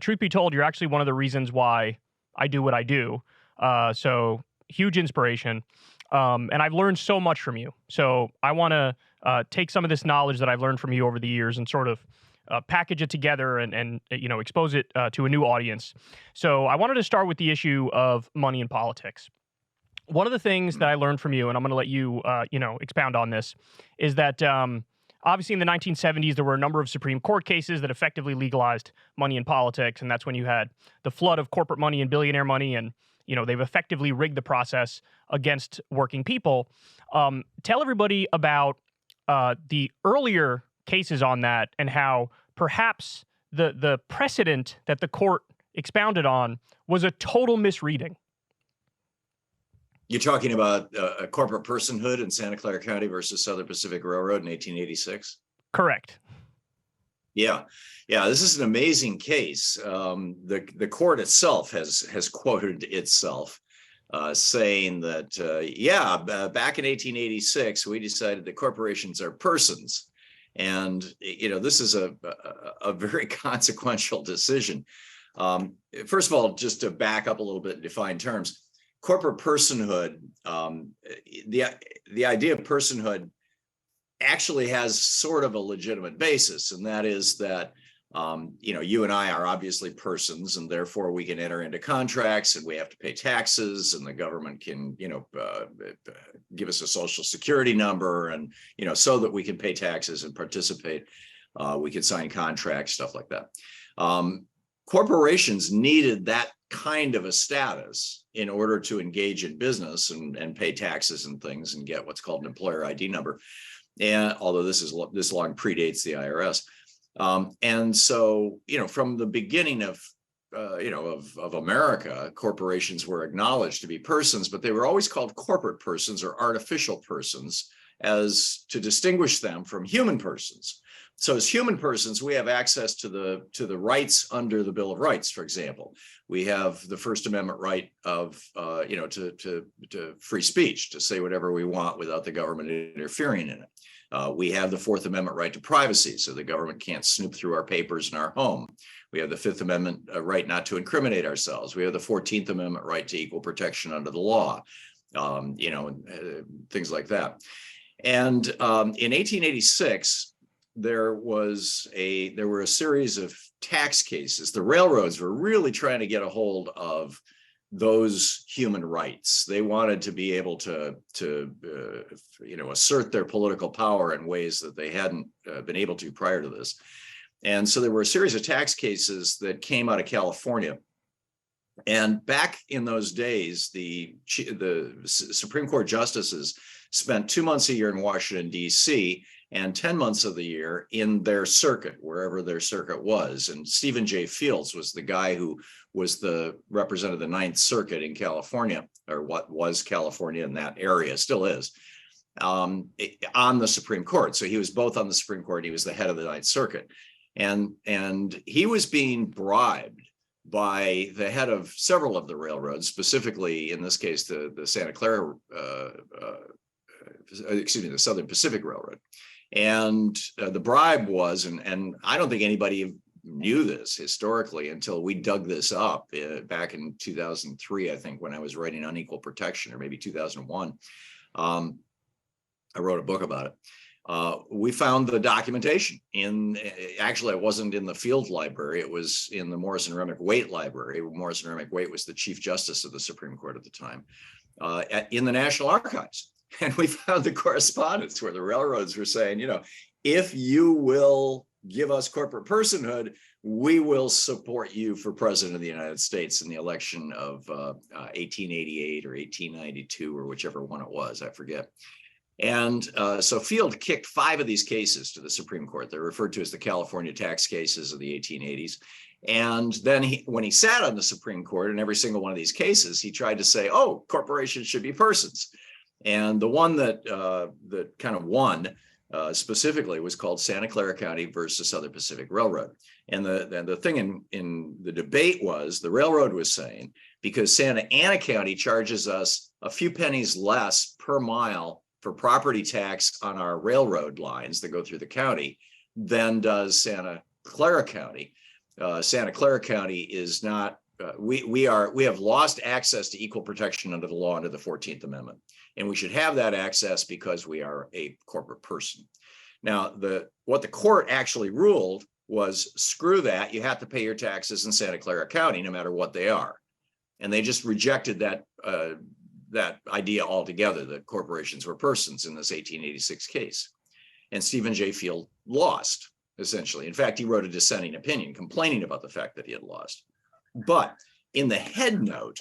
Speaker 1: truth be told, you're actually one of the reasons why I do what I do. So huge inspiration. And I've learned so much from you. So I want to take some of this knowledge that I've learned from you over the years and sort of package it together and expose it to a new audience. So I wanted to start with the issue of money in politics. One of the things that I learned from you, and I'm going to let you, expound on this, is that obviously in the 1970s, there were a number of Supreme Court cases that effectively legalized money in politics. And that's when you had the flood of corporate money and billionaire money. And, they've effectively rigged the process against working people. Tell everybody about the earlier cases on that and how perhaps the precedent that the court expounded on was a total misreading.
Speaker 7: You're talking about a corporate personhood in Santa Clara County versus Southern Pacific Railroad in 1886?
Speaker 1: Correct.
Speaker 7: Yeah. This is an amazing case. The court itself has quoted itself saying that, back in 1886, we decided that corporations are persons. And, this is a very consequential decision. First of all, just to back up a little bit and define terms, corporate personhood, the idea of personhood actually has sort of a legitimate basis. And that is that, you and I are obviously persons, and therefore we can enter into contracts and we have to pay taxes, and the government can, give us a social security number, and, so that we can pay taxes and participate. We can sign contracts, stuff like that. Corporations needed that kind of a status in order to engage in business and pay taxes and things and get what's called an employer ID number. And although this long predates the IRS. And so, from the beginning of America, corporations were acknowledged to be persons, but they were always called corporate persons or artificial persons as to distinguish them from human persons. So as human persons, we have access to the rights under the Bill of Rights. For example, we have the First Amendment right of to free speech, to say whatever we want without the government interfering in it. We have the Fourth Amendment right to privacy, so the government can't snoop through our papers in our home. We have the Fifth Amendment right not to incriminate ourselves. We have the 14th Amendment right to equal protection under the law, things like that. And in 1886. There were a series of tax cases. The railroads were really trying to get a hold of those human rights. They wanted to be able to assert their political power in ways that they hadn't been able to prior to this. And so there were a series of tax cases that came out of California. And back in those days, the Supreme Court justices spent 2 months a year in Washington, D.C., and 10 months of the year in their circuit, wherever their circuit was. And Stephen J. Fields was the guy who was the representative of the Ninth Circuit in California, or what was California in that area, still is, on the Supreme Court. So he was both on the Supreme Court, he was the head of the Ninth Circuit. And he was being bribed by the head of several of the railroads, specifically in this case, the Santa Clara, the Southern Pacific Railroad. And the bribe was, and I don't think anybody knew this historically until we dug this up back in 2003, I think, when I was writing Unequal Protection, or maybe 2001. I wrote a book about it. We found the documentation actually, it wasn't in the field library, it was in the Morrison Remick Waite library. Morrison Remick Waite was the Chief Justice of the Supreme Court at the time, in the National Archives. And we found the correspondence where the railroads were saying, if you will give us corporate personhood, we will support you for president of the United States in the election of 1888 or 1892 or whichever one it was, I forget. And so Field kicked 5 of these cases to the Supreme Court. They're referred to as the California tax cases of the 1880s. And then when he sat on the Supreme Court in every single one of these cases, he tried to say, oh, corporations should be persons. And the one that kind of won specifically was called Santa Clara County versus Southern Pacific Railroad. And the thing in the debate was the railroad was saying, because Santa Ana County charges us a few pennies less per mile for property tax on our railroad lines that go through the county than does Santa Clara County. Santa Clara County is not, we have lost access to equal protection under the law under the 14th Amendment. And we should have that access because we are a corporate person. Now, what the court actually ruled was, screw that, you have to pay your taxes in Santa Clara County, no matter what they are. And they just rejected that idea altogether, that corporations were persons in this 1886 case. And Stephen J. Field lost, essentially. In fact, he wrote a dissenting opinion complaining about the fact that he had lost. But in the head note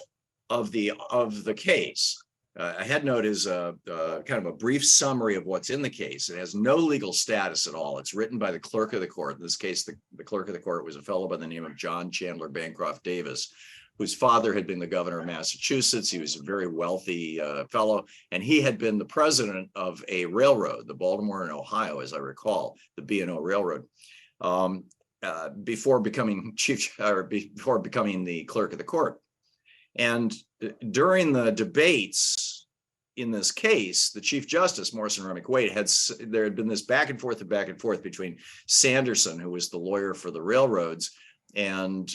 Speaker 7: of the case, a head note is kind of a brief summary of what's in the case. It has no legal status at all. It's written by the clerk of the court. In this case, the clerk of the court was a fellow by the name of John Chandler Bancroft Davis, whose father had been the governor of Massachusetts. He was a very wealthy fellow, and he had been the president of a railroad, the Baltimore and Ohio, as I recall, the B&O Railroad, before becoming before becoming the clerk of the court. And during the debates in this case, the Chief Justice, Morrison Rummick Wade, there had been this back and forth between Sanderson, who was the lawyer for the railroads, and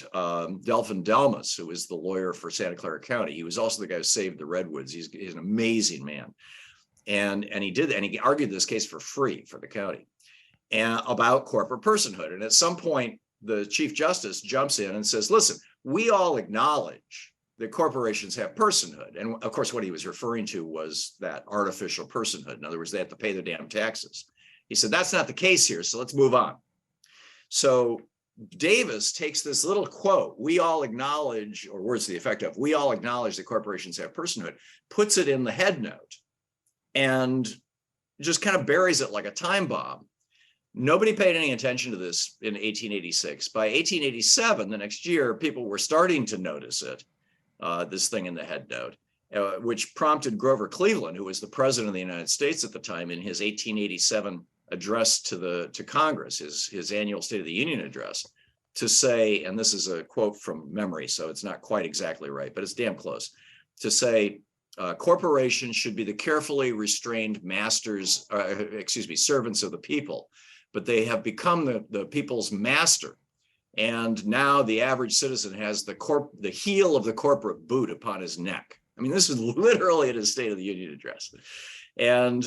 Speaker 7: Delphin Delmas, who was the lawyer for Santa Clara County. He was also the guy who saved the Redwoods. He's an amazing man. And he argued this case for free for the county, and about corporate personhood. And at some point, the Chief Justice jumps in and says, listen, we all acknowledge that corporations have personhood. And of course, what he was referring to was that artificial personhood. In other words, they have to pay their damn taxes. He said, that's not the case here, so let's move on. So Davis takes this little quote, we all acknowledge, or words to the effect of, we all acknowledge that corporations have personhood, puts it in the head note, and just kind of buries it like a time bomb. Nobody paid any attention to this in 1886. By 1887, the next year, people were starting to notice it, this thing in the head note, which prompted Grover Cleveland, who was the president of the United States at the time, in his 1887 address to Congress, his annual State of the Union address, to say, and this is a quote from memory, so it's not quite exactly right, but it's damn close, to say, corporations should be the carefully restrained servants of the people, but they have become the people's master. And now the average citizen has the heel of the corporate boot upon his neck. I mean, this is literally at his State of the Union address. And,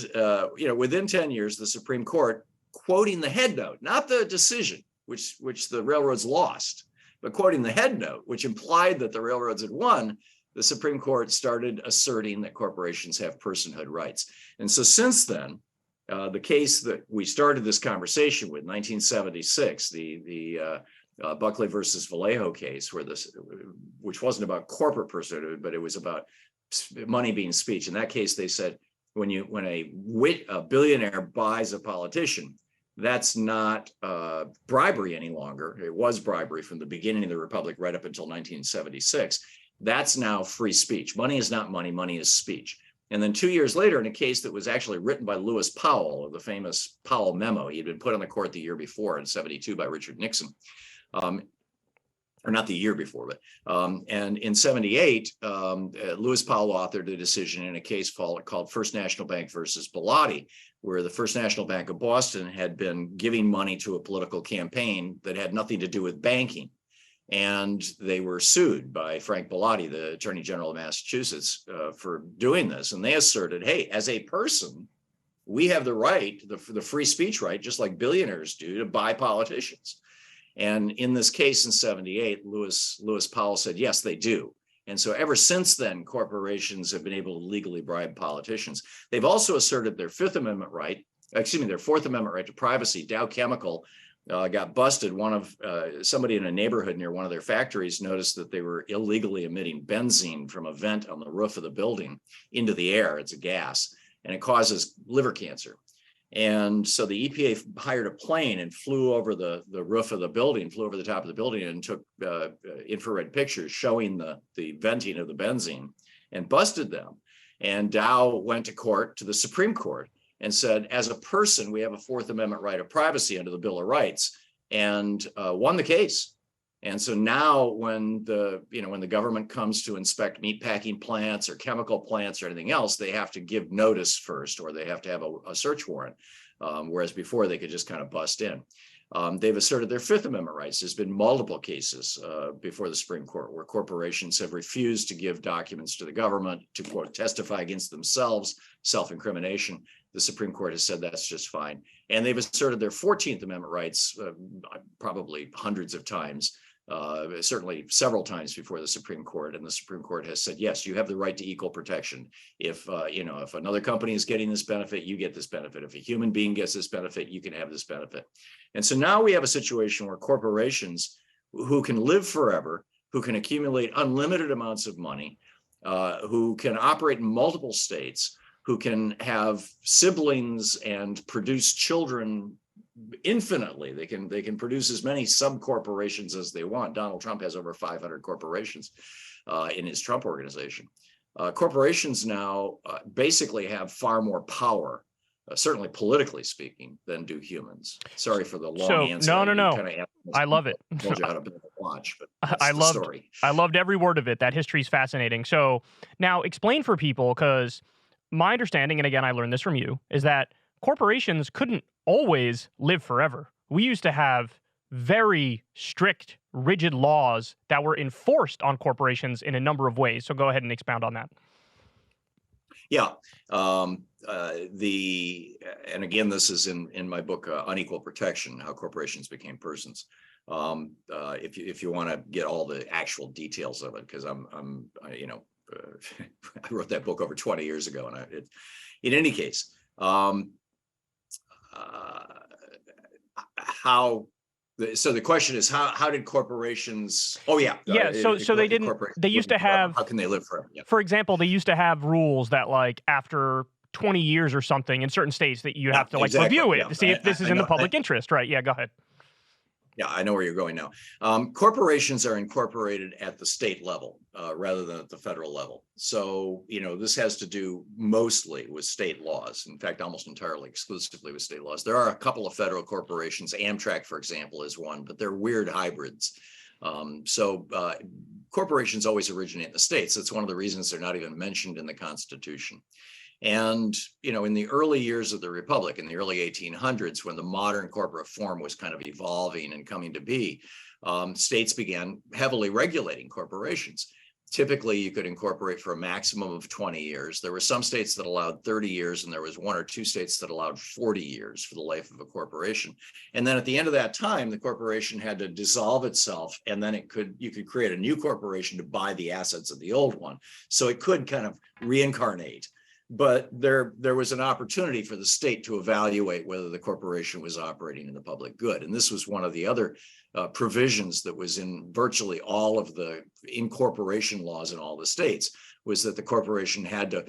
Speaker 7: within 10 years, the Supreme Court, quoting the head note, not the decision, which the railroads lost, but quoting the head note, which implied that the railroads had won, the Supreme Court started asserting that corporations have personhood rights. And so since then, the case that we started this conversation with, 1976, the Buckley versus Vallejo case, which wasn't about corporate personhood, but it was about money being speech. In that case, they said, when a billionaire buys a politician, that's not bribery any longer. It was bribery from the beginning of the Republic right up until 1976. That's now free speech. Money is not money, money is speech. And then 2 years later, in a case that was actually written by Lewis Powell, of the famous Powell memo, he had been put on the court the year before in 72 by Richard Nixon. Or not the year before, but and in 78, Lewis Powell authored a decision in a case called First National Bank versus Bellotti, where the First National Bank of Boston had been giving money to a political campaign that had nothing to do with banking. And they were sued by Frank Bellotti, the Attorney General of Massachusetts, for doing this. And they asserted, hey, as a person, we have the right, the free speech right, just like billionaires do, to buy politicians. And in this case in 78, Lewis Powell said, yes, they do. And so ever since then, corporations have been able to legally bribe politicians. They've also asserted their Fourth Amendment right to privacy. Dow Chemical got busted. Somebody in a neighborhood near one of their factories noticed that they were illegally emitting benzene from a vent on the roof of the building into the air. It's a gas, and it causes liver cancer. And so the EPA hired a plane and flew over the roof of the building, flew over the top of the building, and took infrared pictures showing the venting of the benzene and busted them. And Dow went to court, to the Supreme Court, and said, as a person, we have a Fourth Amendment right of privacy under the Bill of Rights, and won the case. And so now when the government comes to inspect meatpacking plants or chemical plants or anything else, they have to give notice first, or they have to have a search warrant, whereas before they could just kind of bust in. They've asserted their Fifth Amendment rights. There's been multiple cases before the Supreme Court where corporations have refused to give documents to the government to, quote, testify against themselves, self-incrimination. The Supreme Court has said that's just fine. And they've asserted their 14th Amendment rights probably hundreds of times, certainly several times before the Supreme Court. And the Supreme Court has said, yes, you have the right to equal protection. If if another company is getting this benefit, you get this benefit. If a human being gets this benefit, you can have this benefit. And so now we have a situation where corporations who can live forever, who can accumulate unlimited amounts of money, who can operate in multiple states, who can have siblings and produce children infinitely. They can produce as many sub-corporations as they want. Donald Trump has over 500 corporations in his Trump organization. Corporations now basically have far more power, certainly politically speaking, than do humans. Sorry for the long answer.
Speaker 1: No. I love it.
Speaker 7: Told you how to build a watch, but
Speaker 1: I loved every word of it. That history is fascinating. So now explain for people, because my understanding, and again, I learned this from you, is that corporations couldn't always live forever. We used to have very strict, rigid laws that were enforced on corporations in a number of ways. So go ahead and expound on that.
Speaker 7: Yeah. And again, this is in my book, Unequal Protection, How Corporations Became Persons. If you want to get all the actual details of it, because I wrote that book over 20 years ago, and in any case, so the question is, how did corporations? Oh yeah,
Speaker 1: So they didn't. They used to have.
Speaker 7: How can they live forever? Yeah.
Speaker 1: For example, they used to have rules that, like, after 20 years or something in certain states, that you have to review it to see if this is in the public interest, right? Yeah, go ahead.
Speaker 7: Yeah, I know where you're going now. Corporations are incorporated at the state level rather than at the federal level. So, this has to do mostly with state laws. In fact, almost entirely exclusively with state laws. There are a couple of federal corporations. Amtrak, for example, is one, but they're weird hybrids. Corporations always originate in the states. That's one of the reasons they're not even mentioned in the Constitution. And, in the early years of the Republic, in the early 1800s, when the modern corporate form was kind of evolving and coming to be, states began heavily regulating corporations. Typically, you could incorporate for a maximum of 20 years. There were some states that allowed 30 years, and there was one or two states that allowed 40 years for the life of a corporation. And then at the end of that time, the corporation had to dissolve itself, and then you could create a new corporation to buy the assets of the old one. So it could kind of reincarnate. But there was an opportunity for the state to evaluate whether the corporation was operating in the public good. And this was one of the other provisions that was in virtually all of the incorporation laws in all the states, was that the corporation had to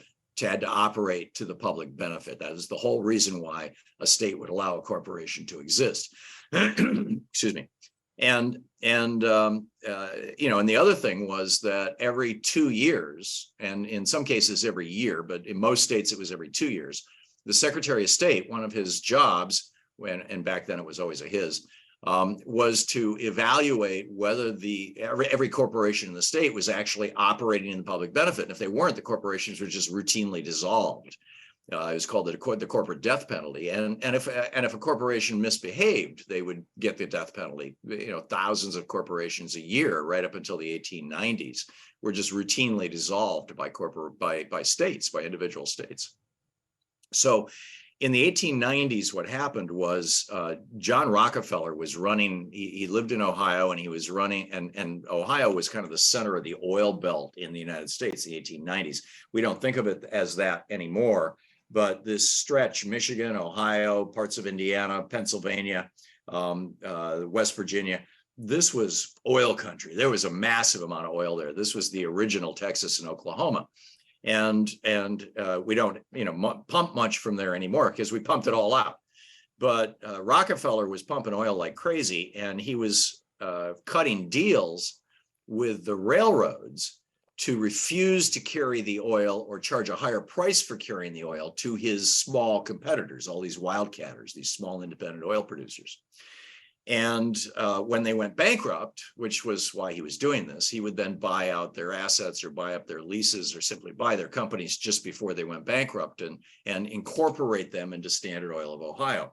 Speaker 7: operate to the public benefit. That is the whole reason why a state would allow a corporation to exist. Excuse me. And the other thing was that every 2 years, and in some cases every year, but in most states it was every 2 years, the Secretary of State, one of his jobs, and back then it was always his, was to evaluate whether every corporation in the state was actually operating in the public benefit. And if they weren't, the corporations were just routinely dissolved. It was called the corporate death penalty, and if a corporation misbehaved, they would get the death penalty. Thousands of corporations a year, right up until the 1890s, were just routinely dissolved by individual states. So, in the 1890s, what happened was John Rockefeller was running. He lived in Ohio, and he was running, and Ohio was kind of the center of the oil belt in the United States in the 1890s. We don't think of it as that anymore. But this stretch, Michigan, Ohio, parts of Indiana, Pennsylvania, West Virginia, this was oil country. There was a massive amount of oil there. This was the original Texas and Oklahoma. And we don't, pump much from there anymore because we pumped it all out. But Rockefeller was pumping oil like crazy, and he was cutting deals with the railroads to refuse to carry the oil or charge a higher price for carrying the oil to his small competitors, all these wildcatters, these small independent oil producers. And when they went bankrupt, which was why he was doing this, he would then buy out their assets or buy up their leases or simply buy their companies just before they went bankrupt and incorporate them into Standard Oil of Ohio.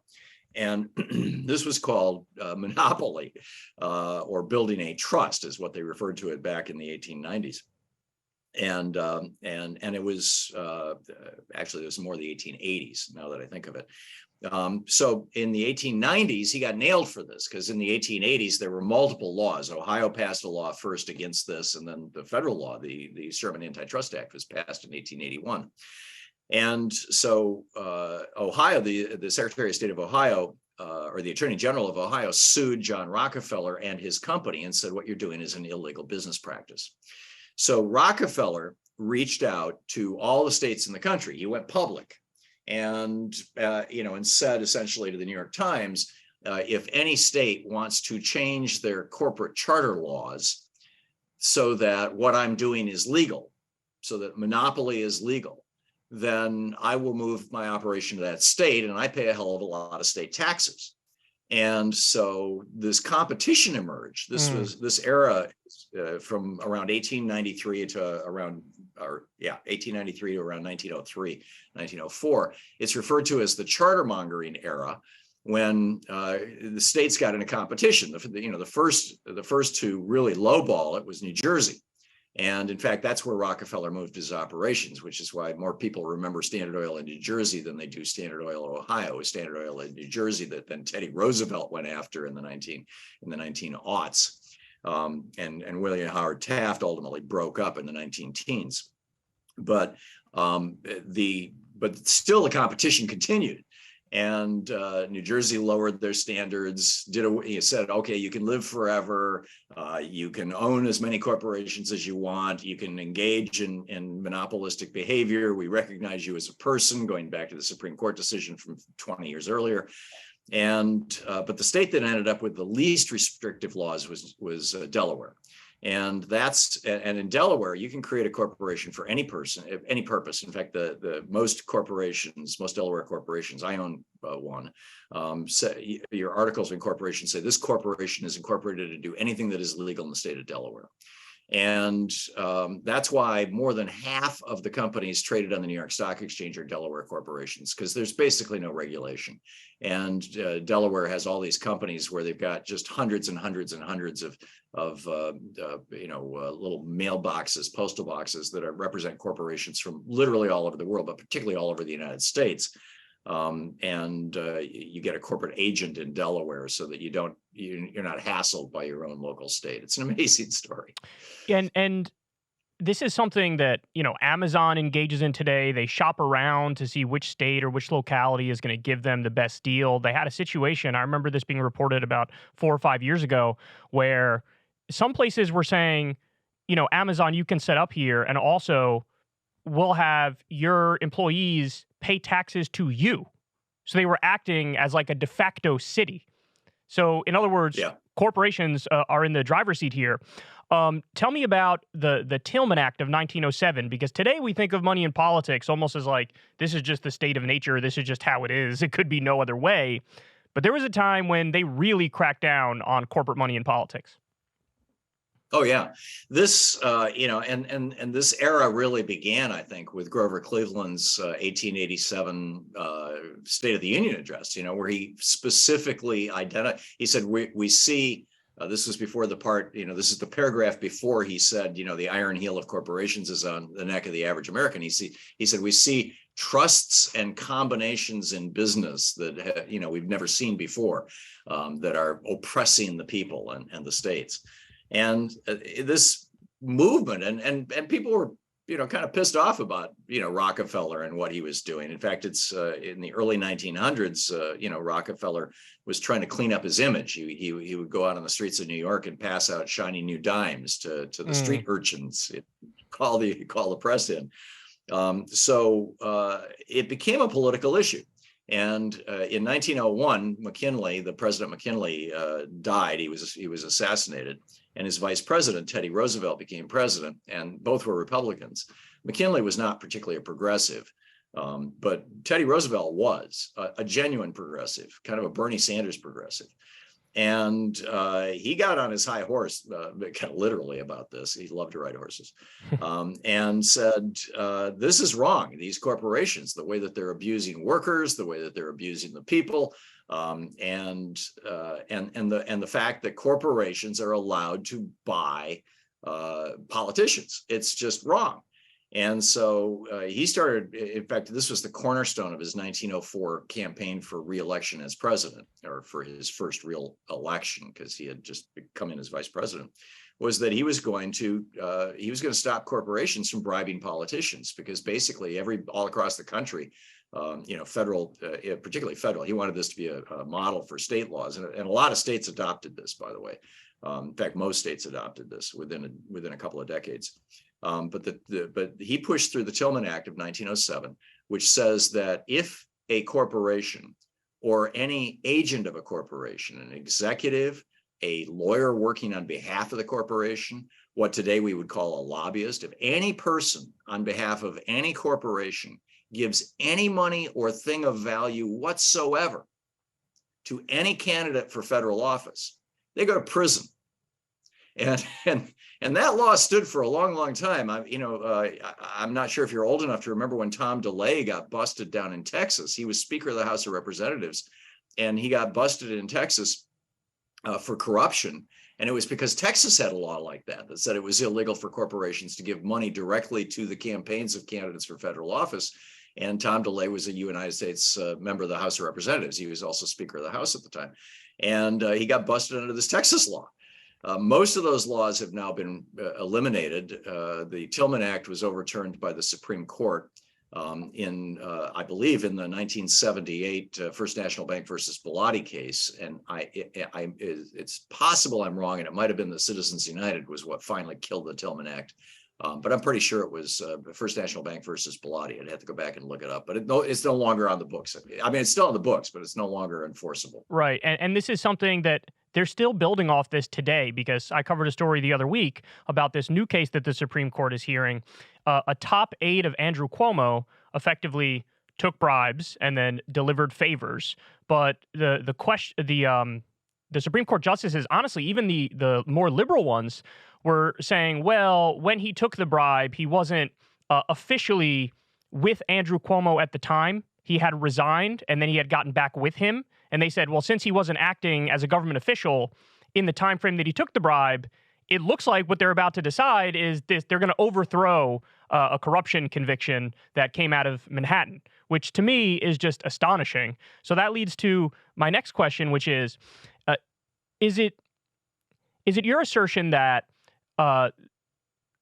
Speaker 7: And this was called monopoly, or building a trust, is what they referred to it back in the 1890s. And it was actually, it was more the 1880s, now that I think of it. So in the 1890s, he got nailed for this, because in the 1880s, there were multiple laws. Ohio passed a law first against this, and then the federal law, the Sherman Antitrust Act, was passed in 1881. And so Ohio, the Secretary of State of Ohio, or the Attorney General of Ohio, sued John Rockefeller and his company and said, what you're doing is an illegal business practice. So Rockefeller reached out to all the states in the country. He went public and, and said essentially to the New York Times, if any state wants to change their corporate charter laws so that what I'm doing is legal, so that monopoly is legal, then I will move my operation to that state, and I pay a hell of a lot of state taxes. And so this competition emerged. This era from around 1893 to around 1893 to around 1903, 1904. It's referred to as the chartermongering era, when the states got into competition. The first to really lowball it was New Jersey. And in fact, that's where Rockefeller moved his operations, which is why more people remember Standard Oil in New Jersey than they do Standard Oil in Ohio. It was Standard Oil in New Jersey that then Teddy Roosevelt went after in the 1900s. And William Howard Taft ultimately broke up in the 19-teens. But still the competition continued. And New Jersey lowered their standards, he said, okay, you can live forever, you can own as many corporations as you want, you can engage in monopolistic behavior, we recognize you as a person, going back to the Supreme Court decision from 20 years earlier. And but the state that ended up with the least restrictive laws was Delaware. And in Delaware, you can create a corporation for any person, any purpose. In fact, most Delaware corporations, I own one, say your articles of incorporation say this corporation is incorporated to do anything that is legal in the state of Delaware. And that's why more than half of the companies traded on the New York Stock Exchange are Delaware corporations, because there's basically no regulation. And Delaware has all these companies where they've got just hundreds and hundreds and hundreds of little mailboxes, postal boxes that represent corporations from literally all over the world, but particularly all over the United States. You get a corporate agent in Delaware so that you're not hassled by your own local state. It's an amazing story.
Speaker 1: And this is something that, Amazon engages in today. They shop around to see which state or which locality is going to give them the best deal. They had a situation, I remember this being reported about 4 or 5 years ago, where some places were saying, Amazon, you can set up here, and also we'll have your employees pay taxes to you. So they were acting as like a de facto city. So in other words, corporations are in the driver's seat here. Tell me about the Tillman Act of 1907, because today we think of money in politics almost as like, this is just the state of nature. This is just how it is. It could be no other way. But there was a time when they really cracked down on corporate money in politics.
Speaker 7: Oh yeah, this and this era really began, I think, with Grover Cleveland's 1887 State of the Union address. Where he specifically identified. He said, "We see." This was before the part. This is the paragraph before he said, "The iron heel of corporations is on the neck of the average American." He said, "We see trusts and combinations in business that we've never seen before, that are oppressing the people and the states." And this movement and people were, kind of pissed off about, Rockefeller and what he was doing. In fact, it's in the early 1900s, Rockefeller was trying to clean up his image. He would go out on the streets of New York and pass out shiny new dimes to the street urchins, call the press in. So it became a political issue. And in 1901, President McKinley died. He was assassinated, and his vice president, Teddy Roosevelt, became president, and both were Republicans. McKinley was not particularly a progressive, but Teddy Roosevelt was a genuine progressive, kind of a Bernie Sanders progressive. And he got on his high horse, kind of literally about this. He loved to ride horses, and said, "This is wrong. These corporations, the way that they're abusing workers, the way that they're abusing the people, and the fact that corporations are allowed to buy politicians. It's just wrong." And so he started, in fact, this was the cornerstone of his 1904 campaign for re-election as president, or for his first real election, because he had just come in as vice president, was that he was going to stop corporations from bribing politicians, because basically all across the country, federal, particularly federal, he wanted this to be a model for state laws. And a lot of states adopted this, by the way. In fact, most states adopted this within a couple of decades. But he pushed through the Tillman Act of 1907, which says that if a corporation or any agent of a corporation, an executive, a lawyer working on behalf of the corporation, what today we would call a lobbyist, if any person on behalf of any corporation gives any money or thing of value whatsoever to any candidate for federal office, they go to prison. And that law stood for a long, long time. I'm not sure if you're old enough to remember when Tom DeLay got busted down in Texas. He was Speaker of the House of Representatives, and he got busted in Texas for corruption. And it was because Texas had a law like that said it was illegal for corporations to give money directly to the campaigns of candidates for federal office. And Tom DeLay was a United States member of the House of Representatives. He was also Speaker of the House at the time. And he got busted under this Texas law. Most of those laws have now been eliminated. The Tillman Act was overturned by the Supreme Court I believe, in the 1978 First National Bank versus Bellotti case. And it's possible I'm wrong, and it might have been the Citizens United was what finally killed the Tillman Act. But I'm pretty sure it was First National Bank versus Bellotti. I'd have to go back and look it up. But it's no longer on the books. I mean, it's still on the books, but it's no longer enforceable.
Speaker 1: Right. And this is something that they're still building off this today, because I covered a story the other week about this new case that the Supreme Court is hearing. A top aide of Andrew Cuomo effectively took bribes and then delivered favors. But the Supreme Court justices, honestly, even the more liberal ones, were saying, well, when he took the bribe, he wasn't officially with Andrew Cuomo at the time. He had resigned, and then he had gotten back with him. And they said, well, since he wasn't acting as a government official in the time frame that he took the bribe, it looks like what they're about to decide is this: they're going to overthrow a corruption conviction that came out of Manhattan, which to me is just astonishing. So that leads to my next question, which is it your assertion that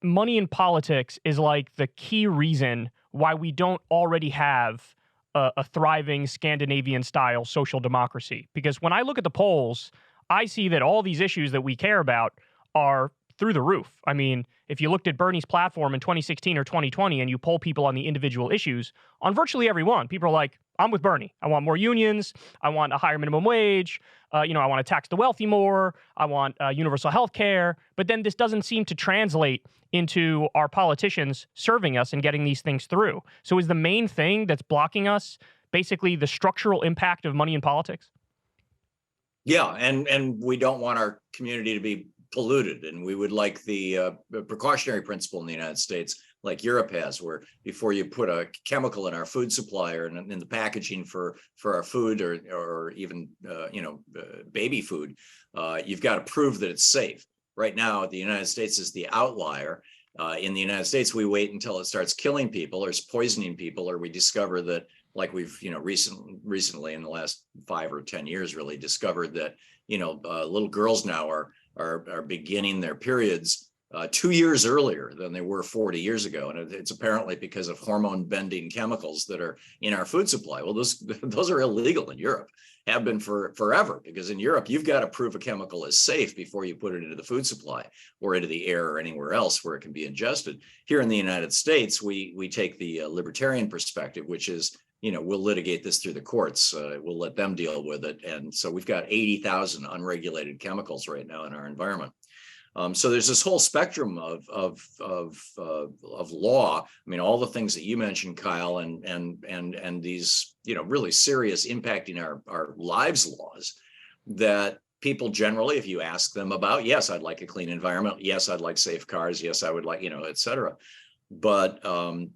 Speaker 1: money in politics is like the key reason why we don't already have a thriving Scandinavian-style social democracy? Because when I look at the polls, I see that all these issues that we care about are through the roof. I mean, if you looked at Bernie's platform in 2016 or 2020 and you poll people on the individual issues, on virtually every one, people are like, I'm with Bernie. I want more unions. I want a higher minimum wage. I want to tax the wealthy more. I want universal health care. But then this doesn't seem to translate into our politicians serving us and getting these things through. So is the main thing that's blocking us basically the structural impact of money in politics?
Speaker 7: Yeah, and we don't want our community to be polluted, and we would like the precautionary principle in the United States, like Europe has, where before you put a chemical in our food supply or in the packaging for our food or even baby food, you've got to prove that it's safe. Right now, the United States is the outlier. In the United States, we wait until it starts killing people or poisoning people, or we discover that, like we've recently in the last 5 or 10 years, really discovered that little girls now are beginning their periods 2 years earlier than they were 40 years ago, and it's apparently because of hormone-bending chemicals that are in our food supply. Well, those are illegal in Europe, have been forever, because in Europe you've got to prove a chemical is safe before you put it into the food supply or into the air or anywhere else where it can be ingested. Here in the United States, we take the libertarian perspective, which is, we'll litigate this through the courts. We'll let them deal with it. And so we've got 80,000 unregulated chemicals right now in our environment. So there's this whole spectrum of law. I mean, all the things that you mentioned, Kyle, and these, really serious impacting our lives laws that people generally, if you ask them about, yes, I'd like a clean environment. Yes, I'd like safe cars. Yes, I would like, et cetera. But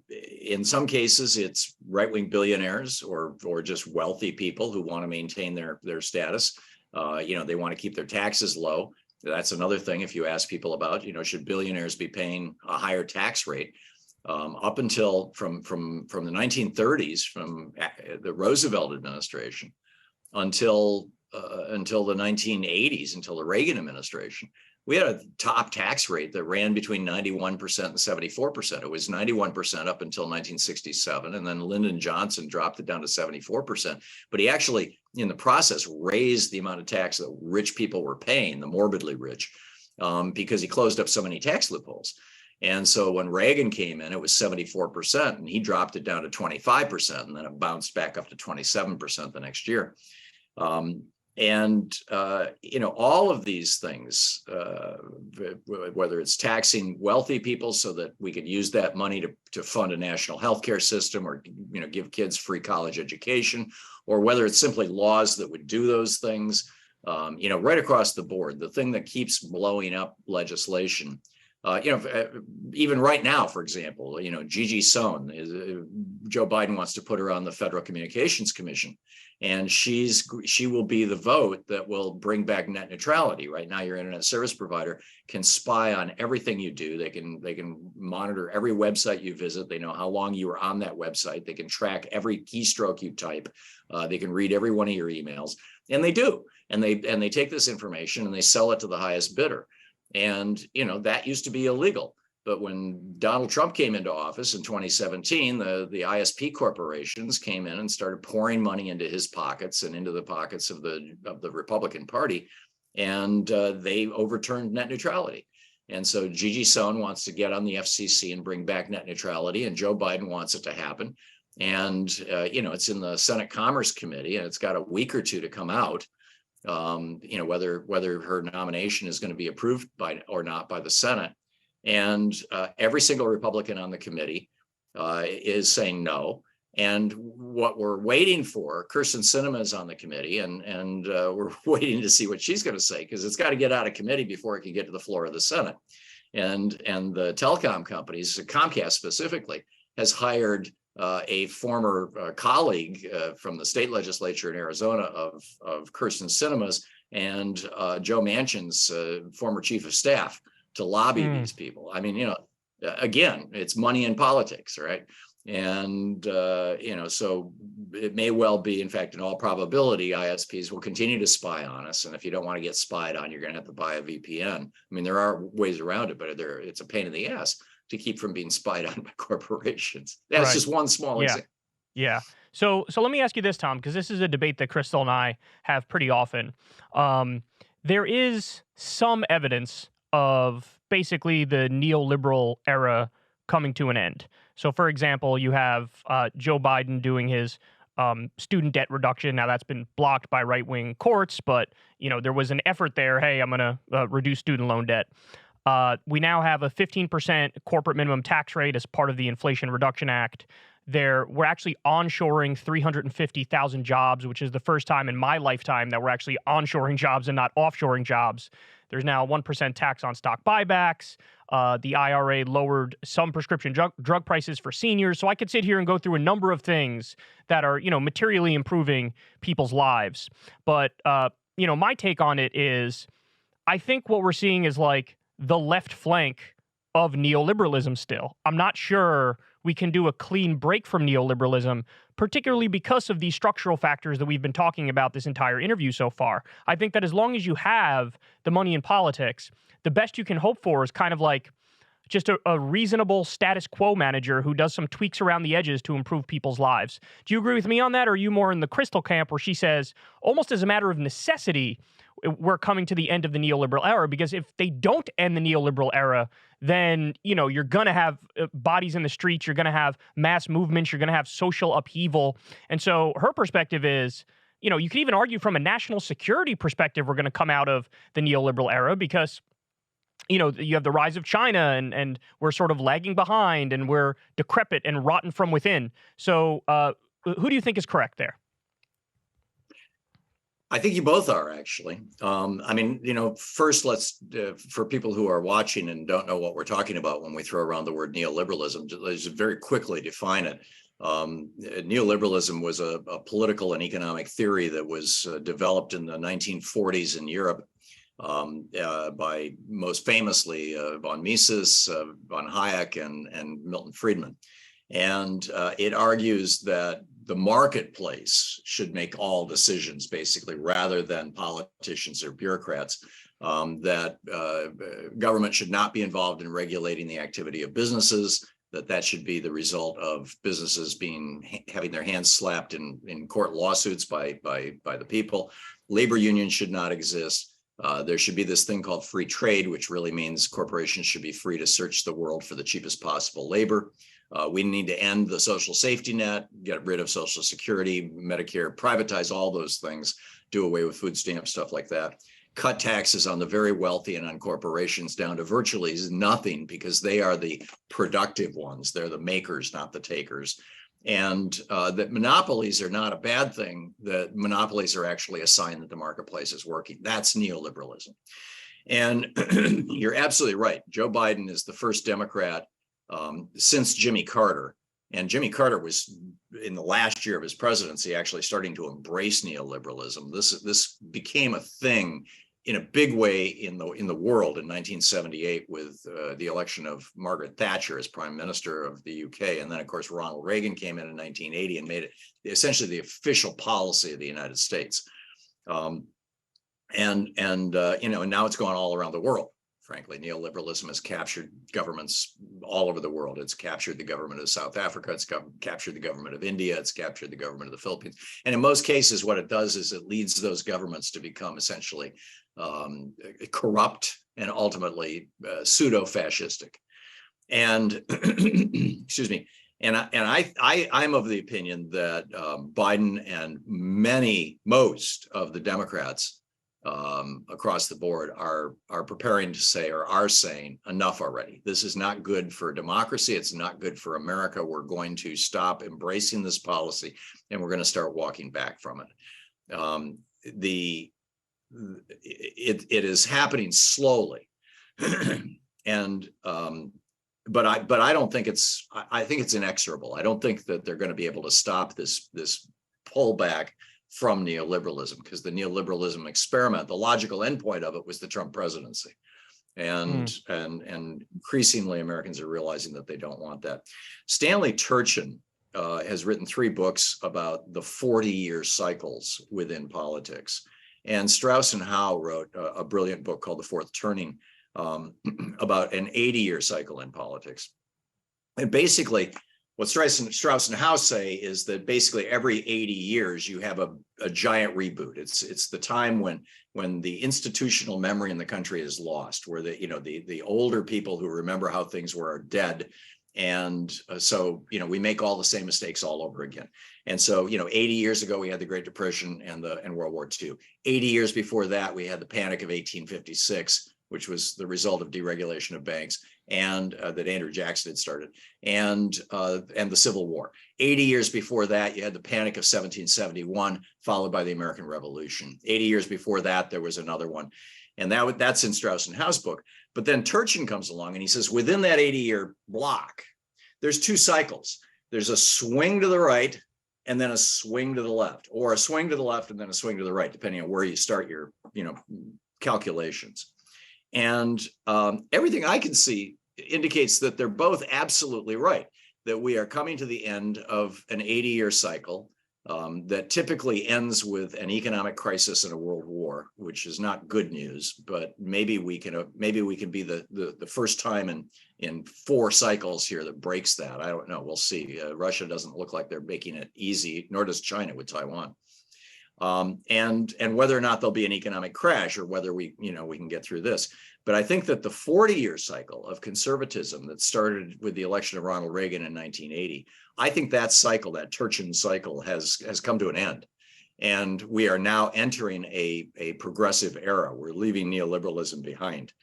Speaker 7: in some cases, it's right-wing billionaires or just wealthy people who want to maintain their status. They want to keep their taxes low. That's another thing. If you ask people about, should billionaires be paying a higher tax rate? Up until from the 1930s, from the Roosevelt administration until the 1980s, until the Reagan administration, we had a top tax rate that ran between 91% and 74%. It was 91% up until 1967, and then Lyndon Johnson dropped it down to 74%. But he actually, in the process, raised the amount of tax that rich people were paying, the morbidly rich, because he closed up so many tax loopholes. And so when Reagan came in, it was 74%, and he dropped it down to 25%, and then it bounced back up to 27% the next year. All of these things, whether it's taxing wealthy people so that we could use that money to fund a national healthcare system, or give kids free college education, or whether it's simply laws that would do those things, right across the board, the thing that keeps blowing up legislation. Even right now, for example, Gigi Sohn, Joe Biden wants to put her on the Federal Communications Commission, and she will be the vote that will bring back net neutrality. Right now, your internet service provider can spy on everything you do. They can monitor every website you visit. They know how long you were on that website. They can track every keystroke you type. They can read every one of your emails, and they do. And they take this information and they sell it to the highest bidder. And, that used to be illegal. But when Donald Trump came into office in 2017, the ISP corporations came in and started pouring money into his pockets and into the pockets of the Republican Party. And they overturned net neutrality. And so Gigi Sohn wants to get on the FCC and bring back net neutrality. And Joe Biden wants it to happen. And, it's in the Senate Commerce Committee, and it's got a week or two to come out. Whether her nomination is going to be approved or not by the Senate. And every single Republican on the committee is saying no. And what we're waiting for, Kyrsten Sinema is on the committee, and we're waiting to see what she's going to say, because it's got to get out of committee before it can get to the floor of the Senate. And the telecom companies, Comcast specifically, has hired a former colleague from the state legislature in Arizona of Kyrsten Sinema's, and Joe Manchin's former chief of staff to lobby these people. I mean, again, it's money in politics, right? And, so it may well be, in fact, in all probability, ISPs will continue to spy on us. And if you don't want to get spied on, you're going to have to buy a VPN. I mean, there are ways around it, but it's a pain in the ass to keep from being spied on by corporations. That's just one small example.
Speaker 1: Yeah. So let me ask you this, Thom, because this is a debate that Krystal and I have pretty often. There is some evidence of basically the neoliberal era coming to an end. So, for example, you have Joe Biden doing his student debt reduction. Now, that's been blocked by right-wing courts, but, there was an effort there. Hey, I'm going to reduce student loan debt. We now have a 15% corporate minimum tax rate as part of the Inflation Reduction Act. We're actually onshoring 350,000 jobs, which is the first time in my lifetime that we're actually onshoring jobs and not offshoring jobs. There's now a 1% tax on stock buybacks. The IRA lowered some prescription drug prices for seniors. So I could sit here and go through a number of things that are, materially improving people's lives. But, my take on it is I think what we're seeing is like the left flank of neoliberalism still. I'm not sure we can do a clean break from neoliberalism, particularly because of these structural factors that we've been talking about this entire interview so far. I think that as long as you have the money in politics, the best you can hope for is kind of like just a reasonable status quo manager who does some tweaks around the edges to improve people's lives. Do you agree with me on that, or are you more in the Krystal camp where she says, almost as a matter of necessity, we're coming to the end of the neoliberal era? Because if they don't end the neoliberal era, then, you're going to have bodies in the streets, you're going to have mass movements, you're going to have social upheaval. And so her perspective is, you could even argue from a national security perspective, we're going to come out of the neoliberal era because, you have the rise of China and we're sort of lagging behind and we're decrepit and rotten from within. So who do you think is correct there?
Speaker 7: I think you both are, actually. I mean, first, let's, for people who are watching and don't know what we're talking about when we throw around the word neoliberalism, let's very quickly define it. Neoliberalism was a political and economic theory that was developed in the 1940s in Europe by most famously von Mises, von Hayek, and Milton Friedman. And it argues that the marketplace should make all decisions, basically, rather than politicians or bureaucrats. That government should not be involved in regulating the activity of businesses. That should be the result of businesses having their hands slapped in court lawsuits by the people. Labor unions should not exist. There should be this thing called free trade, which really means corporations should be free to search the world for the cheapest possible labor. We need to end the social safety net, get rid of Social Security, Medicare, privatize all those things, do away with food stamps, stuff like that. Cut taxes on the very wealthy and on corporations down to virtually nothing, because they are the productive ones. They're the makers, not the takers. And that monopolies are not a bad thing, that monopolies are actually a sign that the marketplace is working. That's neoliberalism. And you're absolutely right. Joe Biden is the first Democrat since Jimmy Carter. And Jimmy Carter was, in the last year of his presidency, actually starting to embrace neoliberalism. This became a thing in a big way in the world in 1978 with the election of Margaret Thatcher as Prime Minister of the UK. And then, of course, Ronald Reagan came in 1980 and made it essentially the official policy of the United States. And now it's gone all around the world. Frankly, neoliberalism has captured governments all over the world. It's captured the government of South Africa. It's captured the government of India. It's captured the government of the Philippines. And in most cases, what it does is it leads those governments to become essentially corrupt and ultimately pseudo-fascistic. And excuse me. And I'm of the opinion that Biden and most of the Democrats across the board are preparing to say, or are saying, enough already. This is not good for democracy. It's not good for America. We're going to stop embracing this policy, and we're going to start walking back from it. It is happening slowly, and but I don't think I think it's inexorable. I don't think that they're going to be able to stop this pullback from neoliberalism, because the neoliberalism experiment, the logical endpoint of it was the Trump presidency. And increasingly Americans are realizing that they don't want that. Stanley Turchin has written 3 books about the 40-year cycles within politics. And Strauss and Howe wrote a brilliant book called The Fourth Turning about an 80-year cycle in politics. And basically, what Strauss and Howe say is that basically every 80 years you have a giant reboot. It's the time when the institutional memory in the country is lost, where the older people who remember how things were are dead. And so we make all the same mistakes all over again. And so 80 years ago we had the Great Depression and World War II. 80 years before that we had the Panic of 1856, which was the result of deregulation of banks, and that Andrew Jackson had started, and the Civil War. 80 years before that, you had the Panic of 1771, followed by the American Revolution. 80 years before that, there was another one. And that's in Strauss and Howe's book. But then Turchin comes along and he says, within that 80-year block, there's 2 cycles. There's a swing to the right and then a swing to the left, or a swing to the left and then a swing to the right, depending on where you start your calculations. And everything I can see indicates that they're both absolutely right, that we are coming to the end of an 80-year cycle that typically ends with an economic crisis and a world war, which is not good news, but maybe we can be the first time in 4 cycles here that breaks that. I don't know. We'll see. Russia doesn't look like they're making it easy, nor does China with Taiwan. And whether or not there'll be an economic crash, or whether we can get through this. But I think that the 40-year cycle of conservatism that started with the election of Ronald Reagan in 1980, I think that cycle, that Turchin cycle, has come to an end. And we are now entering a progressive era. We're leaving neoliberalism behind.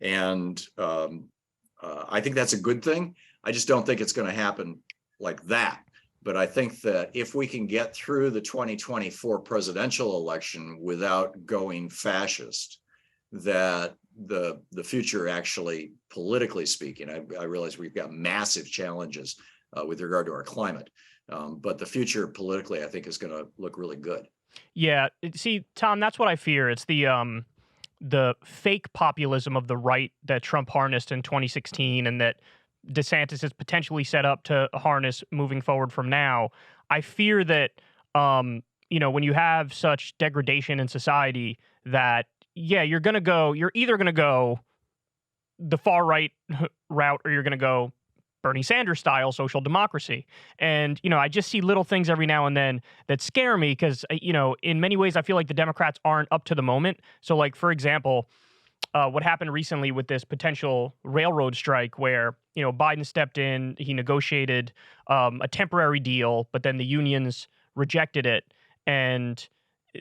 Speaker 7: And I think that's a good thing. I just don't think it's going to happen like that. But I think that if we can get through the 2024 presidential election without going fascist, that the future actually, politically speaking, I realize we've got massive challenges with regard to our climate, but the future politically, I think, is going to look really good.
Speaker 1: Yeah, see, Thom, that's what I fear. It's the fake populism of the right that Trump harnessed in 2016 and that DeSantis is potentially set up to harness moving forward from now. I fear that, when you have such degradation in society that, you're either going to go the far right route or you're going to go Bernie Sanders style social democracy. And, I just see little things every now and then that scare me because, in many ways, I feel like the Democrats aren't up to the moment. So, like, for example, what happened recently with this potential railroad strike where, Biden stepped in, he negotiated a temporary deal, but then the unions rejected it. And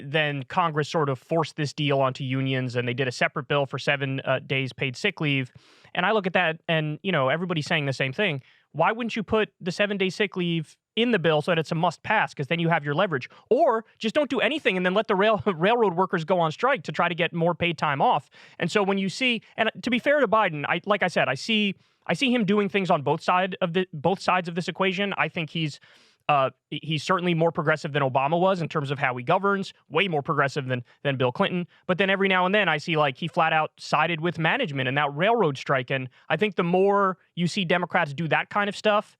Speaker 1: then Congress sort of forced this deal onto unions and they did a separate bill for 7 days paid sick leave. And I look at that and, everybody's saying the same thing. Why wouldn't you put the 7-day sick leave in the bill so that it's a must pass? Because then you have your leverage. Or just don't do anything and then let the railroad workers go on strike to try to get more paid time off. And so when you see, and to be fair to Biden, I see him doing things on both sides of this equation. I think he's certainly more progressive than Obama was in terms of how he governs, way more progressive than Bill Clinton. But then every now and then I see like he flat out sided with management in that railroad strike. And I think the more you see Democrats do that kind of stuff,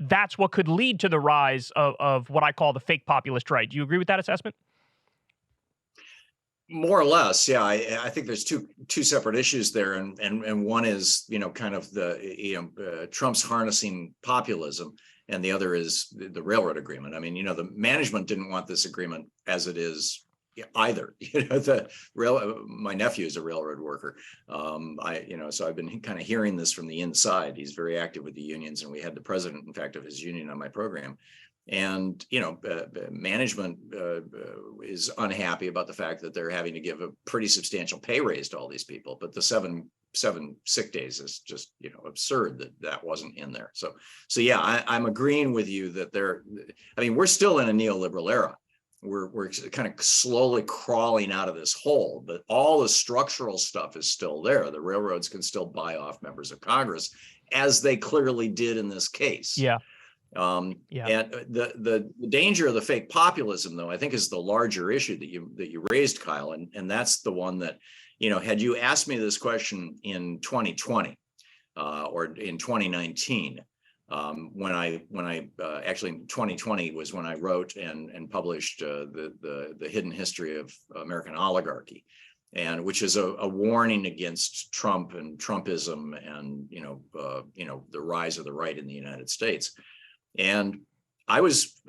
Speaker 1: that's what could lead to the rise of what I call the fake populist right. Do you agree with that assessment?
Speaker 7: More or less, yeah. I think there's two separate issues there, and one is kind of the Trump's harnessing populism, and the other is the railroad agreement. I mean, the management didn't want this agreement as it is either. My nephew is a railroad worker. So I've been kind of hearing this from the inside. He's very active with the unions, and we had the president, in fact, of his union on my program. And, management is unhappy about the fact that they're having to give a pretty substantial pay raise to all these people. But the seven sick days is just, absurd that wasn't in there. So yeah, I'm agreeing with you that we're still in a neoliberal era. We're kind of slowly crawling out of this hole, but all the structural stuff is still there. The railroads can still buy off members of Congress, as they clearly did in this case.
Speaker 1: Yeah.
Speaker 7: And the danger of the fake populism, though, I think is the larger issue that you raised, Kyle, and that's the one that, had you asked me this question in 2020 or in 2019, when I actually in 2020 was when I wrote and published the hidden history of American oligarchy, and which is a warning against Trump and Trumpism and the rise of the right in the United States. And I was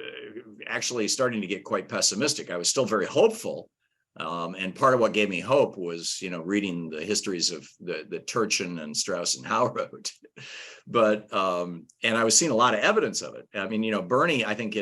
Speaker 7: actually starting to get quite pessimistic. I was still very hopeful. And part of what gave me hope was, reading the histories of the Turchin and Strauss and Howe wrote. But and I was seeing a lot of evidence of it. I mean, Bernie, I think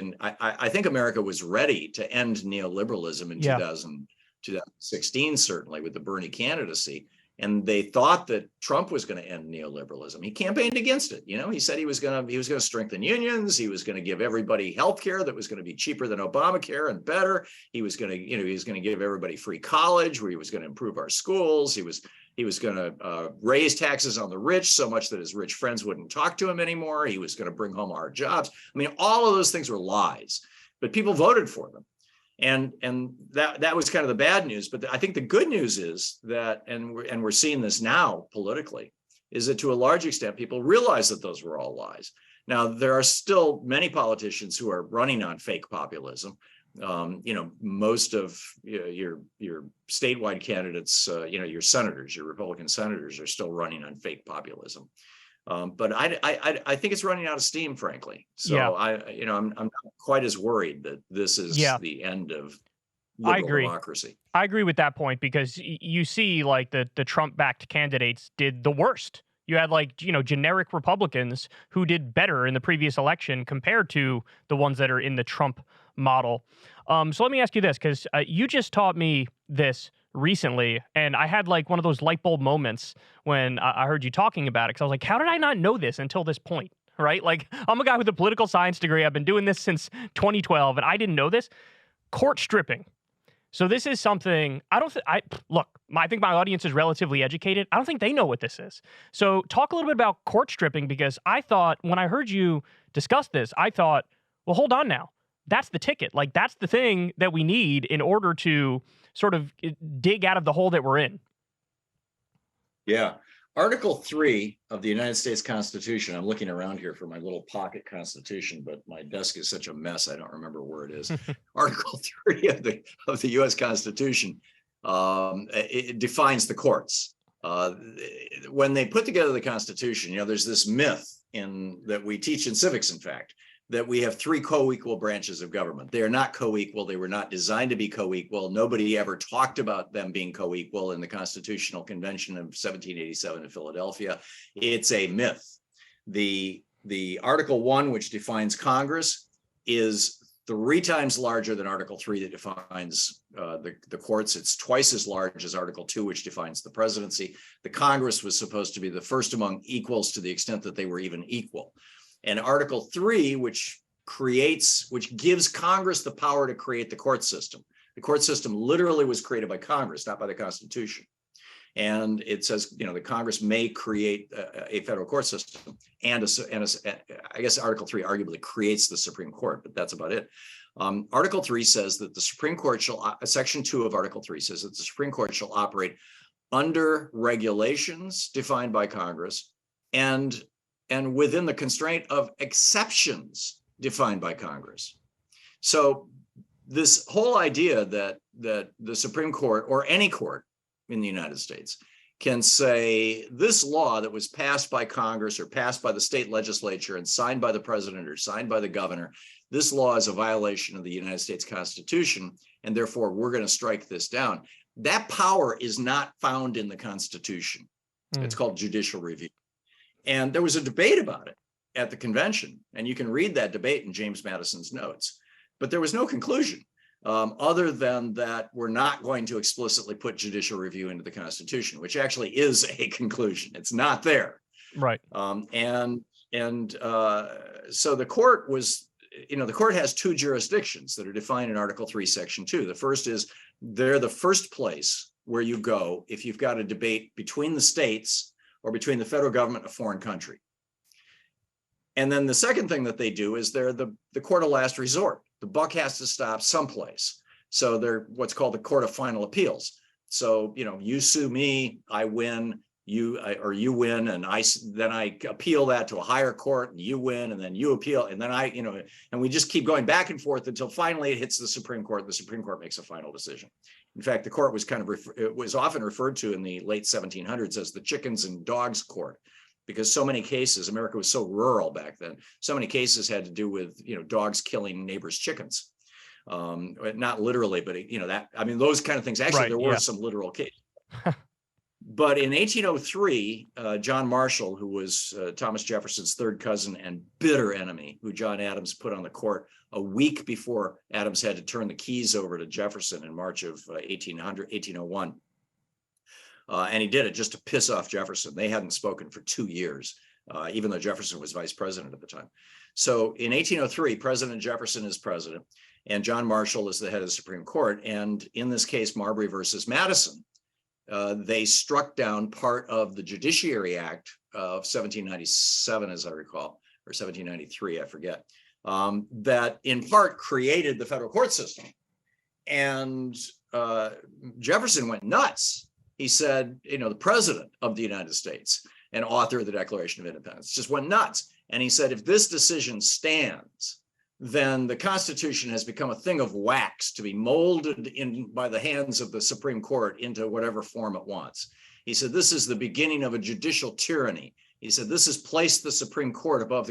Speaker 7: America was ready to end neoliberalism in 2016, certainly with the Bernie candidacy. And they thought that Trump was going to end neoliberalism. He campaigned against it. He said he was going to strengthen unions. He was going to give everybody health care that was going to be cheaper than Obamacare and better. He was going to give everybody free college, where he was going to improve our schools. He was going to raise taxes on the rich so much that his rich friends wouldn't talk to him anymore. He was going to bring home our jobs. I mean, all of those things were lies, but people voted for them. And that was kind of the bad news. But I think the good news is that, and we're seeing this now politically, is that to a large extent, people realize that those were all lies. Now, there are still many politicians who are running on fake populism. Most of your statewide candidates, your senators, your Republican senators are still running on fake populism. But I think it's running out of steam, frankly. So I'm not quite as worried that this is the end of liberal democracy.
Speaker 1: I agree with that point because you see like the Trump-backed candidates did the worst. You had generic Republicans who did better in the previous election compared to the ones that are in the Trump model. So let me ask you this, because you just taught me this recently, and I had one of those light bulb moments when I heard you talking about it, because I was like, how did I not know this until this point? right? Like, I'm a guy with a political science degree. I've been doing this since 2012, and I didn't know this. Court stripping. So this is something I don't look, I think my audience is relatively educated. I don't think they know what this is. So talk a little bit about court stripping, because I thought when I heard you discuss this, I thought, well, hold on now. That's the ticket. Like, that's the thing that we need in order to sort of dig out of the hole that we're in.
Speaker 7: Yeah. Article 3 of the United States Constitution. I'm looking around here for my little pocket constitution, but my desk is such a mess, I don't remember where it is. Article 3 of the U.S. Constitution, it defines the courts. When they put together the Constitution, there's this myth that we teach in civics, in fact, that we have three co-equal branches of government. They are not co-equal. They were not designed to be co-equal. Nobody ever talked about them being co-equal in the Constitutional Convention of 1787 in Philadelphia. It's a myth. The Article 1, which defines Congress, is 3 times larger than Article 3 that defines the courts. It's twice as large as Article 2, which defines the presidency. The Congress was supposed to be the first among equals to the extent that they were even equal. And Article 3, which gives Congress the power to create the court system. The court system literally was created by Congress, not by the Constitution. And it says, the Congress may create a federal court system. And I guess Article 3 arguably creates the Supreme Court, but that's about it. Article 3 says that the Supreme Court Section 2 of Article 3 says that the Supreme Court shall operate under regulations defined by Congress and within the constraint of exceptions defined by Congress. So this whole idea that the Supreme Court or any court in the United States can say this law that was passed by Congress or passed by the state legislature and signed by the president or signed by the governor, this law is a violation of the United States Constitution, and therefore we're going to strike this down. That power is not found in the Constitution. It's called judicial review. And there was a debate about it at the convention, and you can read that debate in James Madison's notes. But there was no conclusion other than that we're not going to explicitly put judicial review into the Constitution, which actually is a conclusion. It's not there.
Speaker 1: Right.
Speaker 7: So the court was, the court has 2 jurisdictions that are defined in Article 3, Section 2. The first is they're the first place where you go if you've got a debate between the states or between the federal government and a foreign country. And then the second thing that they do is they're the court of last resort. The buck has to stop someplace. So they're what's called the court of final appeals. So, you sue me, I win, you win, and then I appeal that to a higher court, and you win, and then you appeal, and then and we just keep going back and forth until finally it hits the Supreme Court. The Supreme Court makes a final decision. In fact, the court was it was often referred to in the late 1700s as the chickens and dogs court, because so many cases, America was so rural back then, so many cases had to do with, dogs killing neighbors' chickens. Not literally, but, those kind of things. Actually,
Speaker 1: right,
Speaker 7: there were some literal cases. But in 1803, John Marshall, who was Thomas Jefferson's third cousin and bitter enemy, who John Adams put on the court a week before Adams had to turn the keys over to Jefferson in March of 1801. And he did it just to piss off Jefferson. They hadn't spoken for 2 years, even though Jefferson was vice president at the time. So in 1803, President Jefferson is president, and John Marshall is the head of the Supreme Court. And in this case, Marbury versus Madison, they struck down part of the Judiciary Act of 1797, as I recall, or 1793, I forget, that in part created the federal court system. And Jefferson went nuts. He said, the president of the United States and author of the Declaration of Independence just went nuts. And he said, if this decision stands, then the Constitution has become a thing of wax to be molded in by the hands of the Supreme Court into whatever form it wants. He said, this is the beginning of a judicial tyranny. He said, this has placed the Supreme Court above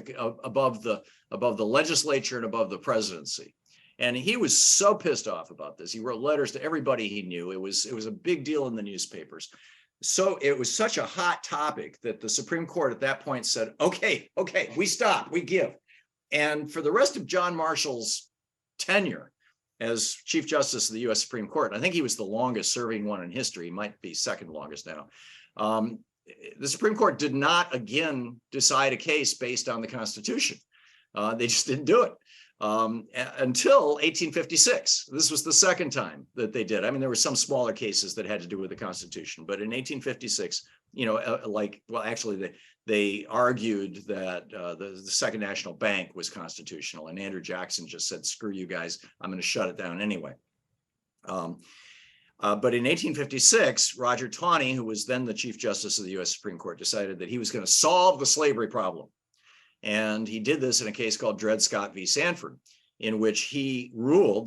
Speaker 7: the legislature and above the presidency. And he was so pissed off about this. He wrote letters to everybody he knew. It was a big deal in the newspapers. So it was such a hot topic that the Supreme Court at that point said, okay, we stop, we give. And for the rest of John Marshall's tenure as Chief Justice of the U.S. Supreme Court, I think he was the longest serving one in history. He might be second longest now. the Supreme Court did not again decide a case based on the Constitution. They just didn't do it until 1856. This was the second time that they did. I mean, there were some smaller cases that had to do with the Constitution, but in 1856, they argued that the Second National Bank was constitutional, and Andrew Jackson just said, "Screw you guys, I'm going to shut it down anyway." But in 1856, Roger Taney, who was then the Chief Justice of the U.S. Supreme Court, decided that he was going to solve the slavery problem. And he did this in a case called Dred Scott v. Sanford, in which the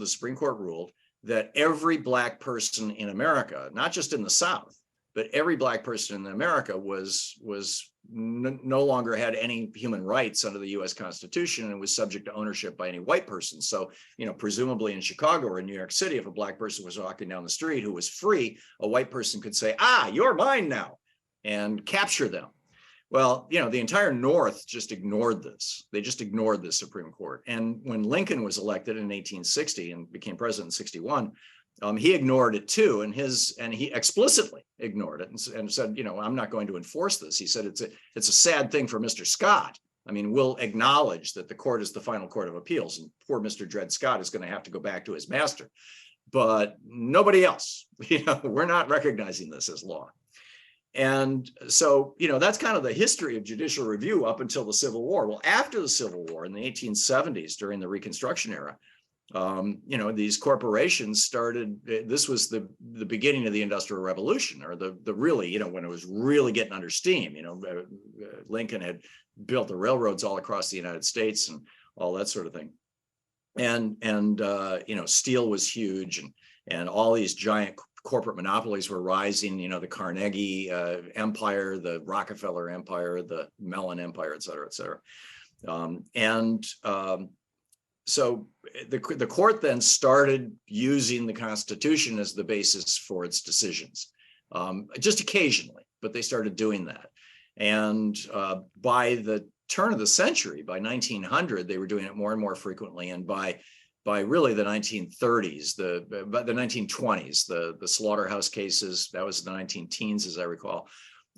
Speaker 7: Supreme Court ruled, that every Black person in America, not just in the South, but every Black person in America no longer had any human rights under the U.S. Constitution and was subject to ownership by any white person. So, presumably in Chicago or in New York City, if a Black person was walking down the street who was free, a white person could say, "Ah, you're mine now," and capture them. Well, the entire North just ignored this. They just ignored the Supreme Court. And when Lincoln was elected in 1860 and became president in 61, he ignored it too, and he explicitly ignored it and said, "I'm not going to enforce this." He said, "It's a sad thing for Mr. Scott. I mean, we'll acknowledge that the court is the final court of appeals, and poor Mr. Dred Scott is going to have to go back to his master, but nobody else. We're not recognizing this as law." And so, that's kind of the history of judicial review up until the Civil War. Well, after the Civil War in the 1870s, during the Reconstruction era, these corporations started. This was the beginning of the Industrial Revolution, or the really, when it was really getting under steam. Lincoln had built the railroads all across the United States and all that sort of thing. And steel was huge, and all these giant corporate monopolies were rising. The Carnegie empire, the Rockefeller empire, the Mellon empire, et cetera, et cetera. So the court then started using the Constitution as the basis for its decisions, just occasionally, but they started doing that. And by the turn of the century, by 1900, they were doing it more and more frequently. And by really the 1930s, by the 1920s, the slaughterhouse cases, that was the 19-teens, as I recall,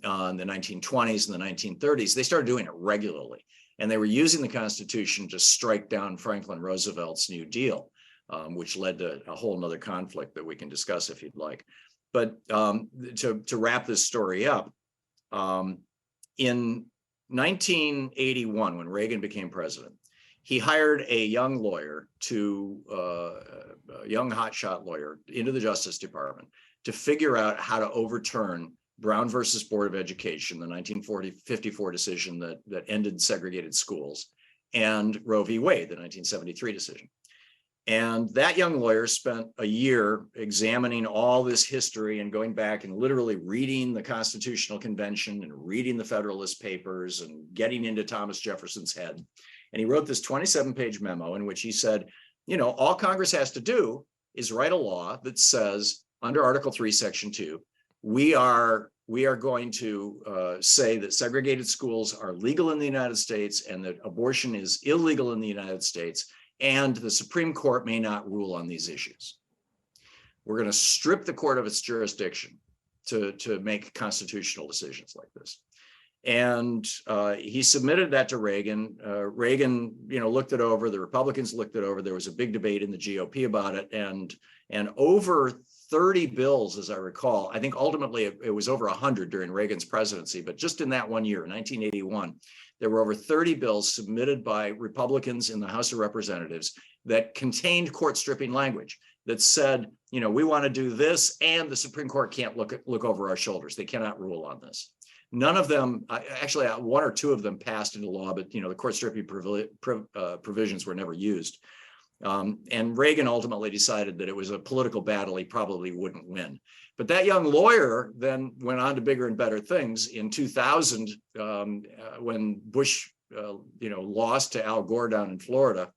Speaker 7: in the 1920s and the 1930s, they started doing it regularly. And they were using the Constitution to strike down Franklin Roosevelt's New Deal, which led to a whole nother conflict that we can discuss if you'd like. But to wrap this story up, in 1981, when Reagan became president, he hired a young lawyer, a young hotshot lawyer, into the Justice Department to figure out how to overturn Brown versus Board of Education, the 1954 decision that ended segregated schools, and Roe v. Wade, the 1973 decision. And that young lawyer spent a year examining all this history and going back and literally reading the Constitutional Convention and reading the Federalist Papers and getting into Thomas Jefferson's head. And he wrote this 27-page memo in which he said, all Congress has to do is write a law that says, under Article 3, Section 2, we are going to say that segregated schools are legal in the United States and that abortion is illegal in the United States, and the Supreme Court may not rule on these issues. We're going to strip the court of its jurisdiction to make constitutional decisions like this. And he submitted that to Reagan. Reagan, looked it over. The Republicans looked it over. There was a big debate in the GOP about it, and over 30 bills, as I recall. I think ultimately it was over 100 during Reagan's presidency, but just in that one year, 1981, there were over 30 bills submitted by Republicans in the House of Representatives that contained court stripping language that said, we want to do this, and the Supreme Court can't look over our shoulders. They cannot rule on this. None of them, actually, one or two of them passed into law, but the court stripping provisions were never used. And Reagan ultimately decided that it was a political battle he probably wouldn't win. But that young lawyer then went on to bigger and better things. In 2000, when Bush, lost to Al Gore down in Florida,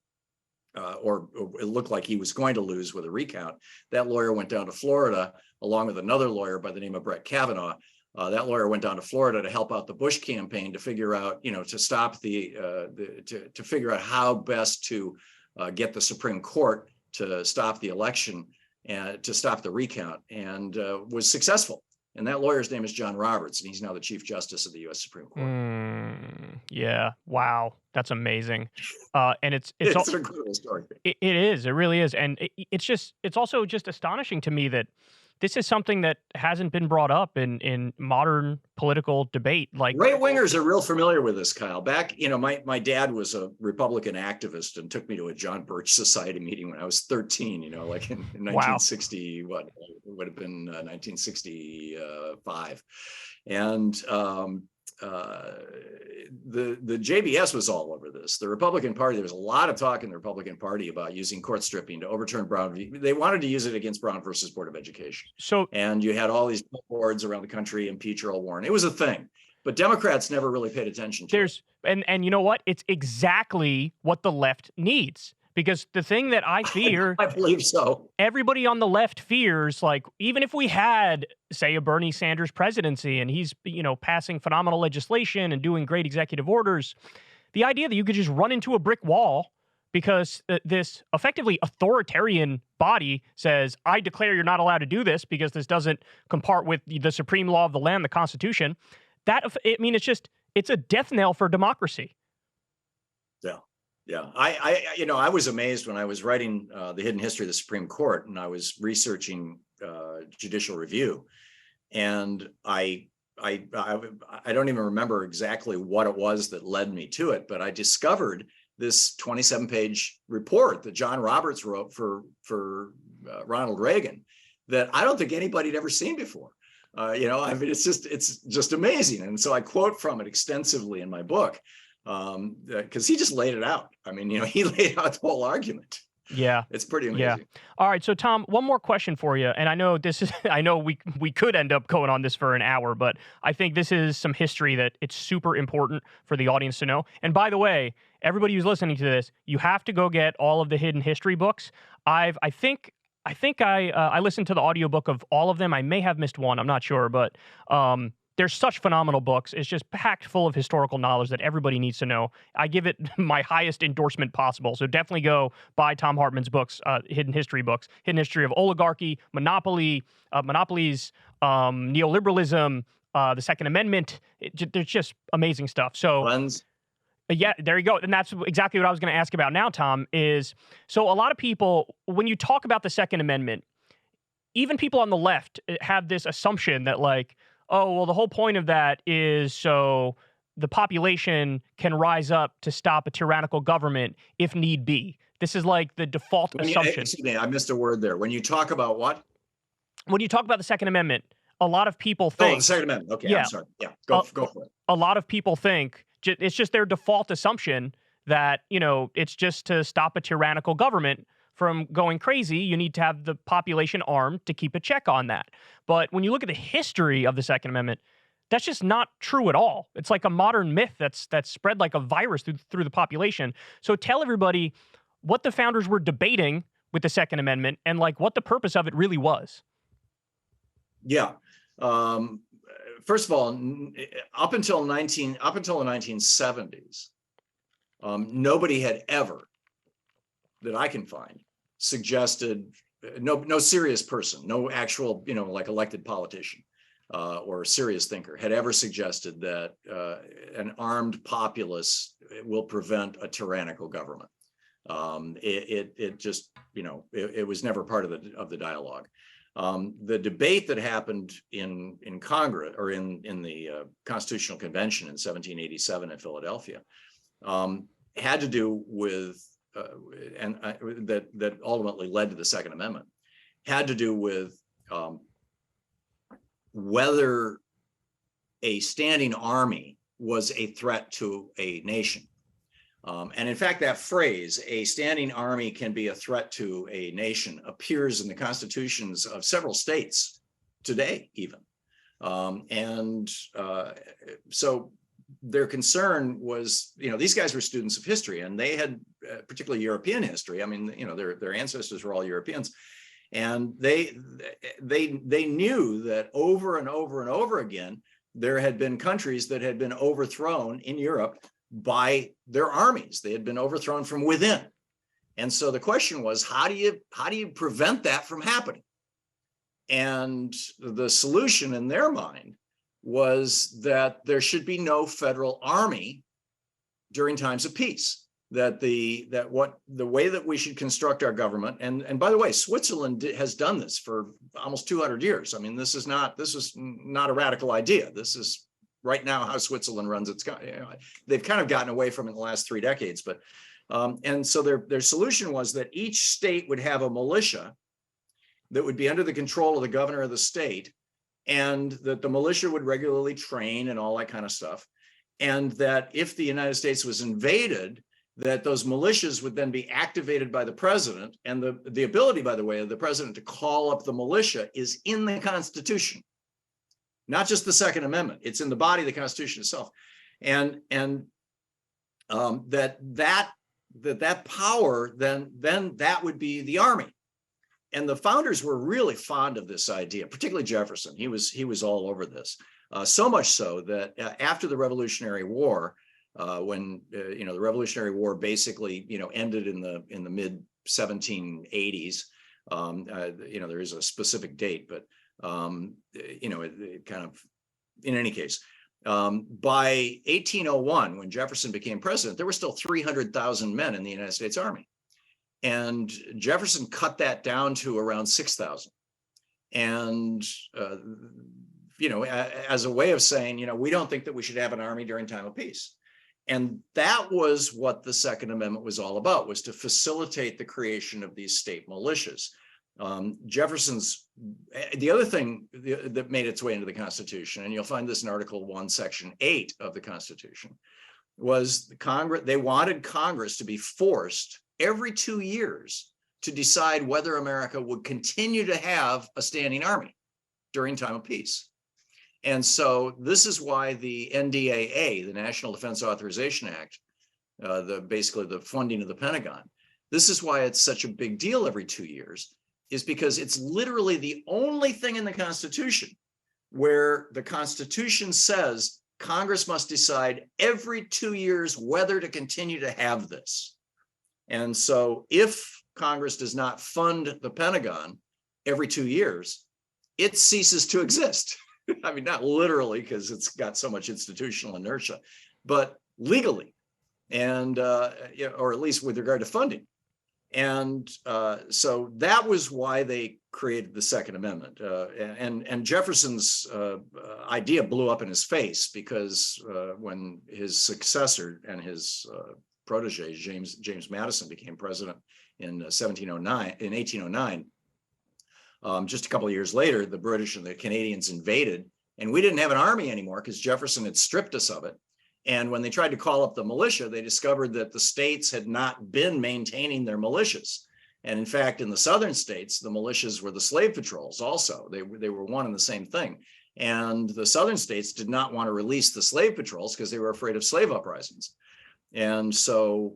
Speaker 7: or it looked like he was going to lose with a recount, that lawyer went down to Florida along with another lawyer by the name of Brett Kavanaugh. That lawyer went down to Florida to help out the Bush campaign to figure out, to stop to figure out how best to get the Supreme Court to stop the election and to stop the recount, and was successful. And that lawyer's name is John Roberts, and he's now the Chief Justice of the U.S. Supreme Court.
Speaker 1: Yeah. Wow. That's amazing. And it's
Speaker 7: It's an incredible story.
Speaker 1: it is. It really is. And it's also just astonishing to me that this is something that hasn't been brought up in modern political debate. Like,
Speaker 7: right wingers are real familiar with this, Kyle. Back, my dad was a Republican activist and took me to a John Birch Society meeting when I was 13, like in 1960, what it would have been 1965. And the JBS was all over this. The Republican Party, there was a lot of talk in the Republican Party about using court stripping to overturn Brown. They wanted to use it against Brown versus Board of Education. And you had all these boards around the country, impeach Earl Warren. It was a thing, but Democrats never really paid attention to it.
Speaker 1: And you know what? It's exactly what the left needs. Because the thing that I fear,
Speaker 7: I believe so.
Speaker 1: Everybody on the left fears, like, even if we had, say, a Bernie Sanders presidency and he's, passing phenomenal legislation and doing great executive orders, the idea that you could just run into a brick wall because this effectively authoritarian body says, I declare you're not allowed to do this because this doesn't compart with the supreme law of the land, the Constitution. It's a death knell for democracy.
Speaker 7: Yeah, I was amazed when I was writing The Hidden History of the Supreme Court, and I was researching judicial review, and I don't even remember exactly what it was that led me to it, but I discovered this 27-page report that John Roberts wrote for Ronald Reagan that I don't think anybody had ever seen before. It's just amazing, and so I quote from it extensively in my book. Because he just laid it out. He laid out the whole argument.
Speaker 1: Yeah.
Speaker 7: It's pretty amazing.
Speaker 1: Yeah. All right. So, Thom, one more question for you. And I know we could end up going on this for an hour, but I think this is some history that it's super important for the audience to know. And by the way, everybody who's listening to this, you have to go get all of the Hidden History books. I think I listened to the audiobook of all of them. I may have missed one. I'm not sure, but they're such phenomenal books. It's just packed full of historical knowledge that everybody needs to know. I give it my highest endorsement possible. So definitely go buy Thom Hartmann's books, Hidden History books, Hidden History of Oligarchy, Monopolies, Neoliberalism, the Second Amendment. There's just amazing stuff. So yeah, there you go. And that's exactly what I was going to ask about now, Thom, is so a lot of people, when you talk about the Second Amendment, even people on the left have this assumption that like, oh, well, the whole point of that is so the population can rise up to stop a tyrannical government if need be. This is like the default assumption.
Speaker 7: Excuse me, I missed a word there. When you talk about what?
Speaker 1: When you talk about the Second Amendment, a lot of people think...
Speaker 7: Oh, the Second Amendment. Okay, yeah. I'm sorry. Yeah, go for it.
Speaker 1: A lot of people think it's just their default assumption that, it's just to stop a tyrannical government from going crazy. You need to have the population armed to keep a check on that. But when you look at the history of the Second Amendment, that's just not true at all. It's like a modern myth that's spread like a virus through the population. So tell everybody what the founders were debating with the Second Amendment and like what the purpose of it really was.
Speaker 7: Yeah. First of all, up until the 1970s, nobody had ever, that I can find, suggested, no serious person, no actual, like elected politician or serious thinker had ever suggested that an armed populace will prevent a tyrannical government. It just, it was never part of the dialogue. The debate that happened in Congress or in the Constitutional Convention in 1787 in Philadelphia had to do with that ultimately led to the Second Amendment, had to do with whether a standing army was a threat to a nation. And in fact, that phrase, a standing army can be a threat to a nation, appears in the constitutions of several states today, even. So their concern was, these guys were students of history, and they had particularly European history. I mean, their ancestors were all Europeans, and they knew that over and over and over again, there had been countries that had been overthrown in Europe by their armies. They had been overthrown from within. And so the question was, how do you prevent that from happening? And the solution in their mind was that there should be no federal army during times of peace. That the way that we should construct our government, and by the way, Switzerland has done this for almost 200 years. I mean, this is not a radical idea. This is right now how Switzerland runs its. They've kind of gotten away from it in the last 3 decades, but and so their solution was that each state would have a militia that would be under the control of the governor of the state, and that the militia would regularly train and all that kind of stuff, and that if the United States was invaded, that those militias would then be activated by the president. And the ability, by the way, of the president to call up the militia is in the Constitution, not just the Second Amendment. It's in the body of the Constitution itself. And that power, then that would be the army. And the founders were really fond of this idea, particularly Jefferson. He was all over this, so much so that after the Revolutionary War, when the Revolutionary War basically ended in the mid 1780s. There is a specific date, but it kind of, in any case, by 1801, when Jefferson became president, there were still 300,000 men in the United States Army, and Jefferson cut that down to around 6,000, and as a way of saying, we don't think that we should have an army during time of peace. And that was what the Second Amendment was all about, was to facilitate the creation of these state militias. The other thing that made its way into the Constitution, and you'll find this in Article 1, Section 8 of the Constitution, was they wanted Congress to be forced every 2 years to decide whether America would continue to have a standing army during time of peace. And so this is why the NDAA, the National Defense Authorization Act, basically the funding of the Pentagon, this is why it's such a big deal every 2 years, is because it's literally the only thing in the Constitution where the Constitution says Congress must decide every 2 years whether to continue to have this. And so if Congress does not fund the Pentagon every 2 years, it ceases to exist. I mean, not literally, because it's got so much institutional inertia, but legally, and or at least with regard to funding. And so that was why they created the Second Amendment. And Jefferson's idea blew up in his face, because when his successor and his protege, James Madison, became president in 1809, just a couple of years later, the British and the Canadians invaded, and we didn't have an army anymore because Jefferson had stripped us of it. And when they tried to call up the militia, they discovered that the states had not been maintaining their militias. And in fact, in the southern states, the militias were the slave patrols also. They were one and the same thing. And the southern states did not want to release the slave patrols because they were afraid of slave uprisings. And so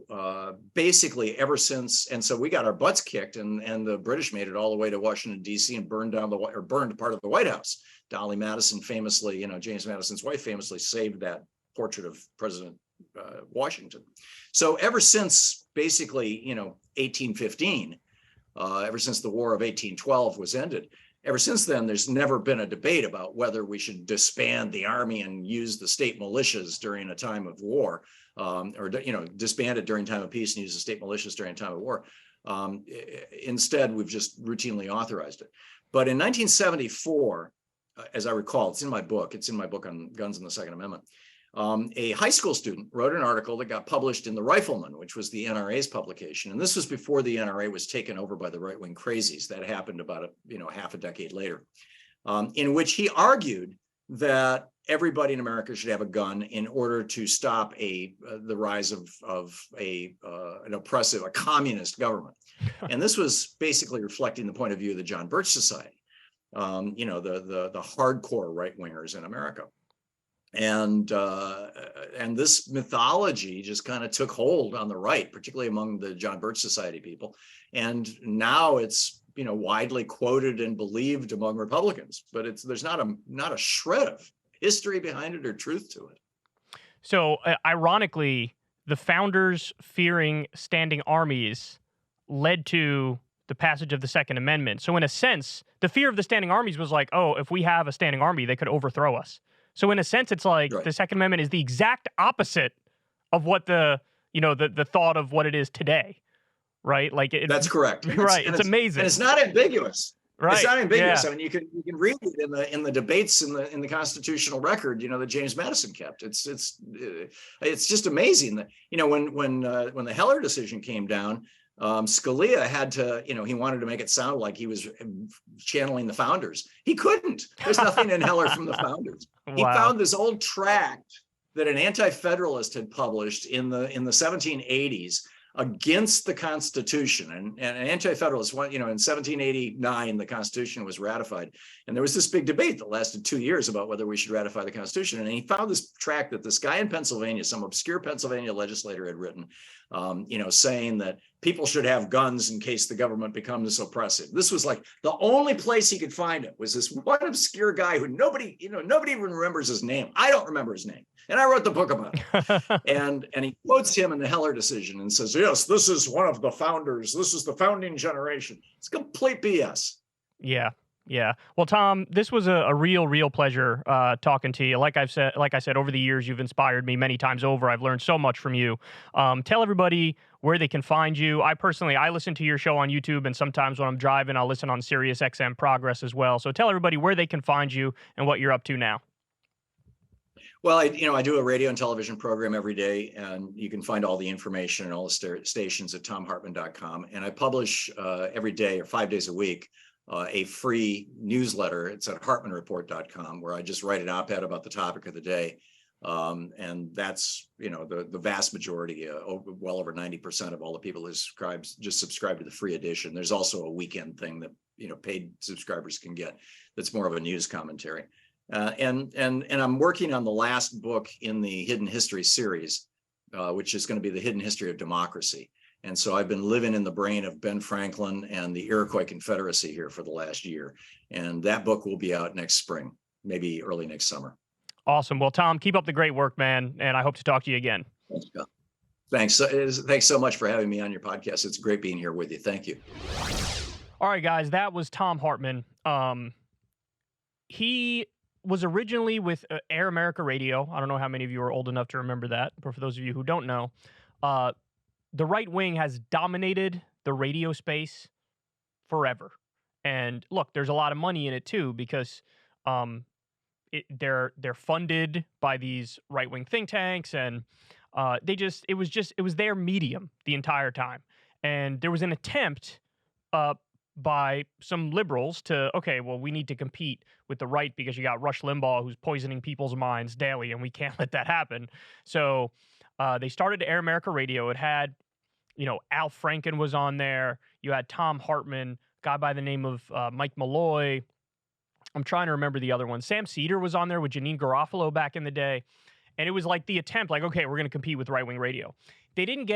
Speaker 7: basically ever since, and so we got our butts kicked, and the British made it all the way to Washington, D.C. and burned part of the White House. Dolly Madison famously, James Madison's wife famously saved that portrait of President Washington. So ever since basically, 1815, ever since the War of 1812 was ended, ever since then, there's never been a debate about whether we should disband the army and use the state militias during a time of war, or disband it during time of peace and use the state militias during a time of war. Instead, we've just routinely authorized it. But in 1974, as I recall, it's in my book on Guns and the Second Amendment. A high school student wrote an article that got published in The Rifleman, which was the NRA's publication. And this was before the NRA was taken over by the right-wing crazies. That happened about half a decade later, in which he argued that everybody in America should have a gun in order to stop the rise of an oppressive, a communist government. And this was basically reflecting the point of view of the John Birch Society, the hardcore right-wingers in America. And this mythology just kind of took hold on the right, particularly among the John Birch Society people. And now it's widely quoted and believed among Republicans, but there's not a shred of history behind it or truth to it.
Speaker 1: So ironically, the founders fearing standing armies led to the passage of the Second Amendment. So in a sense, the fear of the standing armies was like, oh, if we have a standing army, they could overthrow us. So in a sense, it's like
Speaker 7: Right.
Speaker 1: the Second Amendment is the exact opposite of what the thought of what it is today, right? Like
Speaker 7: That's correct. And
Speaker 1: right. It's amazing.
Speaker 7: And it's not ambiguous.
Speaker 1: Right.
Speaker 7: It's not ambiguous.
Speaker 1: Yeah.
Speaker 7: I mean, you can read it in the debates in the constitutional record, that James Madison kept. It's just amazing that when the Heller decision came down, Scalia had to, he wanted to make it sound like he was channeling the founders. He couldn't. There's nothing in Heller from the founders. He
Speaker 1: Wow.
Speaker 7: found this old tract that an anti-federalist had published in the 1780s against the Constitution, and an anti-federalist, in 1789, the Constitution was ratified, and there was this big debate that lasted 2 years about whether we should ratify the Constitution. And he found this tract that this guy in Pennsylvania, some obscure Pennsylvania legislator, had written, saying that people should have guns in case the government becomes oppressive. This was like the only place he could find it, was this one obscure guy who nobody even remembers his name. I don't remember his name. And I wrote the book about it. and he quotes him in the Heller decision and says, yes, this is one of the founders. This is the founding generation. It's complete BS.
Speaker 1: Yeah. Yeah. Well, Thom, this was a real pleasure talking to you. Like I said, over the years, you've inspired me many times over. I've learned so much from you. Tell everybody where they can find you. I listen to your show on YouTube, and sometimes when I'm driving, I'll listen on Sirius XM Progress as well. So tell everybody where they can find you and what you're up to now.
Speaker 7: Well, I do a radio and television program every day, and you can find all the information and all the stations at thomhartmann.com. And I publish every day, or 5 days a week, a free newsletter. It's at hartmannreport.com, where I just write an op-ed about the topic of the day. And that's, the vast majority, well over 90% of all the people who subscribe to the free edition. There's also a weekend thing that, paid subscribers can get that's more of a news commentary. And I'm working on the last book in the Hidden History series, which is going to be the Hidden History of Democracy. And so I've been living in the brain of Ben Franklin and the Iroquois Confederacy here for the last year. And that book will be out next spring, maybe early next summer.
Speaker 1: Awesome. Well, Thom, keep up the great work, man. And I hope to talk to you again.
Speaker 7: Thanks. Thanks so much for having me on your podcast. It's great being here with you. Thank you.
Speaker 1: All right, guys, that was Thom Hartmann. He was originally with Air America Radio. I don't know how many of you are old enough to remember that, but for those of you who don't know, the right wing has dominated the radio space forever. And look, there's a lot of money in it too, because they're funded by these right wing think tanks, and it was their medium the entire time. And there was an attempt by some liberals to, okay, well, we need to compete with the right because you got Rush Limbaugh who's poisoning people's minds daily, and we can't let that happen. So they started Air America Radio. It had, Al Franken was on there. You had Thom Hartmann, a guy by the name of Mike Malloy. I'm trying to remember the other one. Sam Cedar was on there with Janine Garofalo back in the day. And it was like the attempt, like, okay, we're going to compete with right-wing radio. They didn't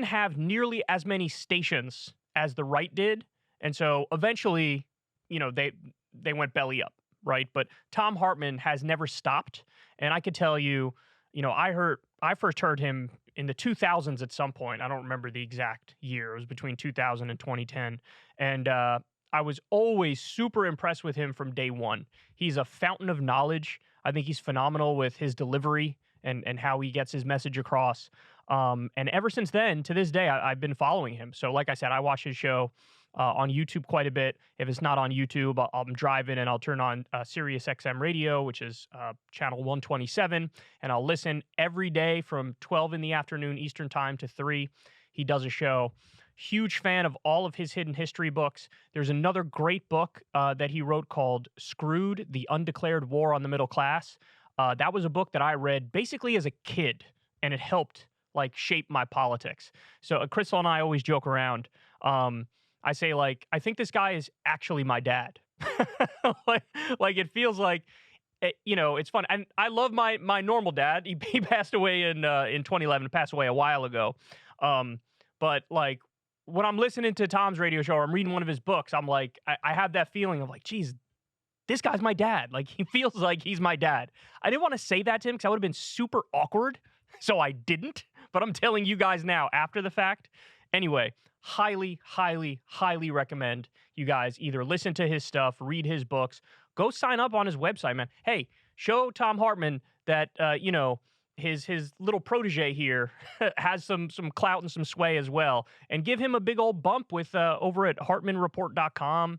Speaker 1: have nearly as many stations as the right did. And so eventually, they went belly up, right? But Thom Hartmann has never stopped. And I could tell you, I first heard him in the 2000s at some point. I don't remember the exact year. It was between 2000 and 2010. And I was always super impressed with him from day one. He's a fountain of knowledge. I think he's phenomenal with his delivery and how he gets his message across. And ever since then, to this day, I've been following him. So like I said, I watch his show on YouTube quite a bit. If it's not on YouTube, I'm driving and I'll turn on Sirius XM Radio, which is channel 127, and I'll listen every day from 12 in the afternoon Eastern time to 3. He does a show. Huge fan of all of his hidden history books. There's another great book that he wrote called Screwed, The Undeclared War on the Middle Class. That was a book that I read basically as a kid, and it helped shape my politics. So Krystal and I always joke around. I say, I think this guy is actually my dad. It feels like, it's fun. And I love my normal dad. He passed away in 2011, passed away a while ago. But when I'm listening to Thom's radio show or I'm reading one of his books, I'm I have that feeling of geez, this guy's my dad. He feels like he's my dad. I didn't want to say that to him because I would have been super awkward. So I didn't. But I'm telling you guys now, after the fact, Anyway, highly, highly, highly recommend you guys either listen to his stuff, read his books, go sign up on his website, man. Hey, show Thom Hartmann that, his little protege here has some clout and some sway as well, and give him a big old bump with over at hartmannreport.com.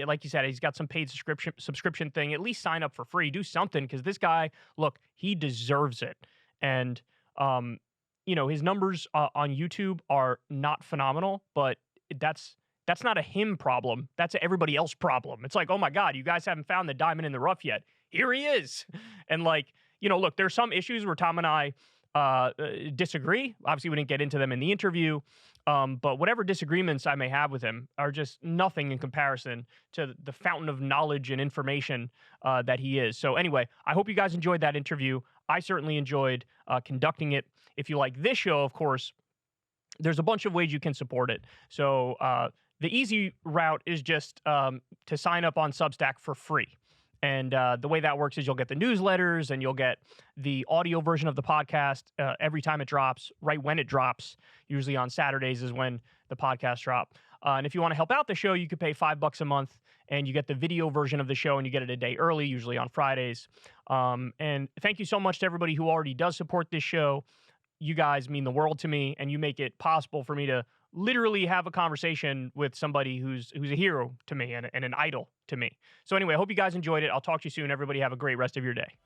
Speaker 1: Like you said, he's got some paid subscription thing. At least sign up for free. Do something, because this guy, look, he deserves it. And his numbers on YouTube are not phenomenal, but that's not a him problem. That's an everybody else problem. It's like, oh my God, you guys haven't found the diamond in the rough yet. Here he is. And look, there's some issues where Thom and I disagree. Obviously, we didn't get into them in the interview. But whatever disagreements I may have with him are just nothing in comparison to the fountain of knowledge and information that he is. So anyway, I hope you guys enjoyed that interview. I certainly enjoyed conducting it. If you like this show, of course, there's a bunch of ways you can support it. So the easy route is just to sign up on Substack for free. And the way that works is you'll get the newsletters and you'll get the audio version of the podcast every time it drops, right when it drops. Usually on Saturdays is when the podcasts drop. And if you want to help out the show, you could pay $5 a month and you get the video version of the show and you get it a day early, usually on Fridays. And thank you so much to everybody who already does support this show. You guys mean the world to me, and you make it possible for me to literally have a conversation with somebody who's a hero to me and an idol to me. So anyway, I hope you guys enjoyed it. I'll talk to you soon. Everybody have a great rest of your day.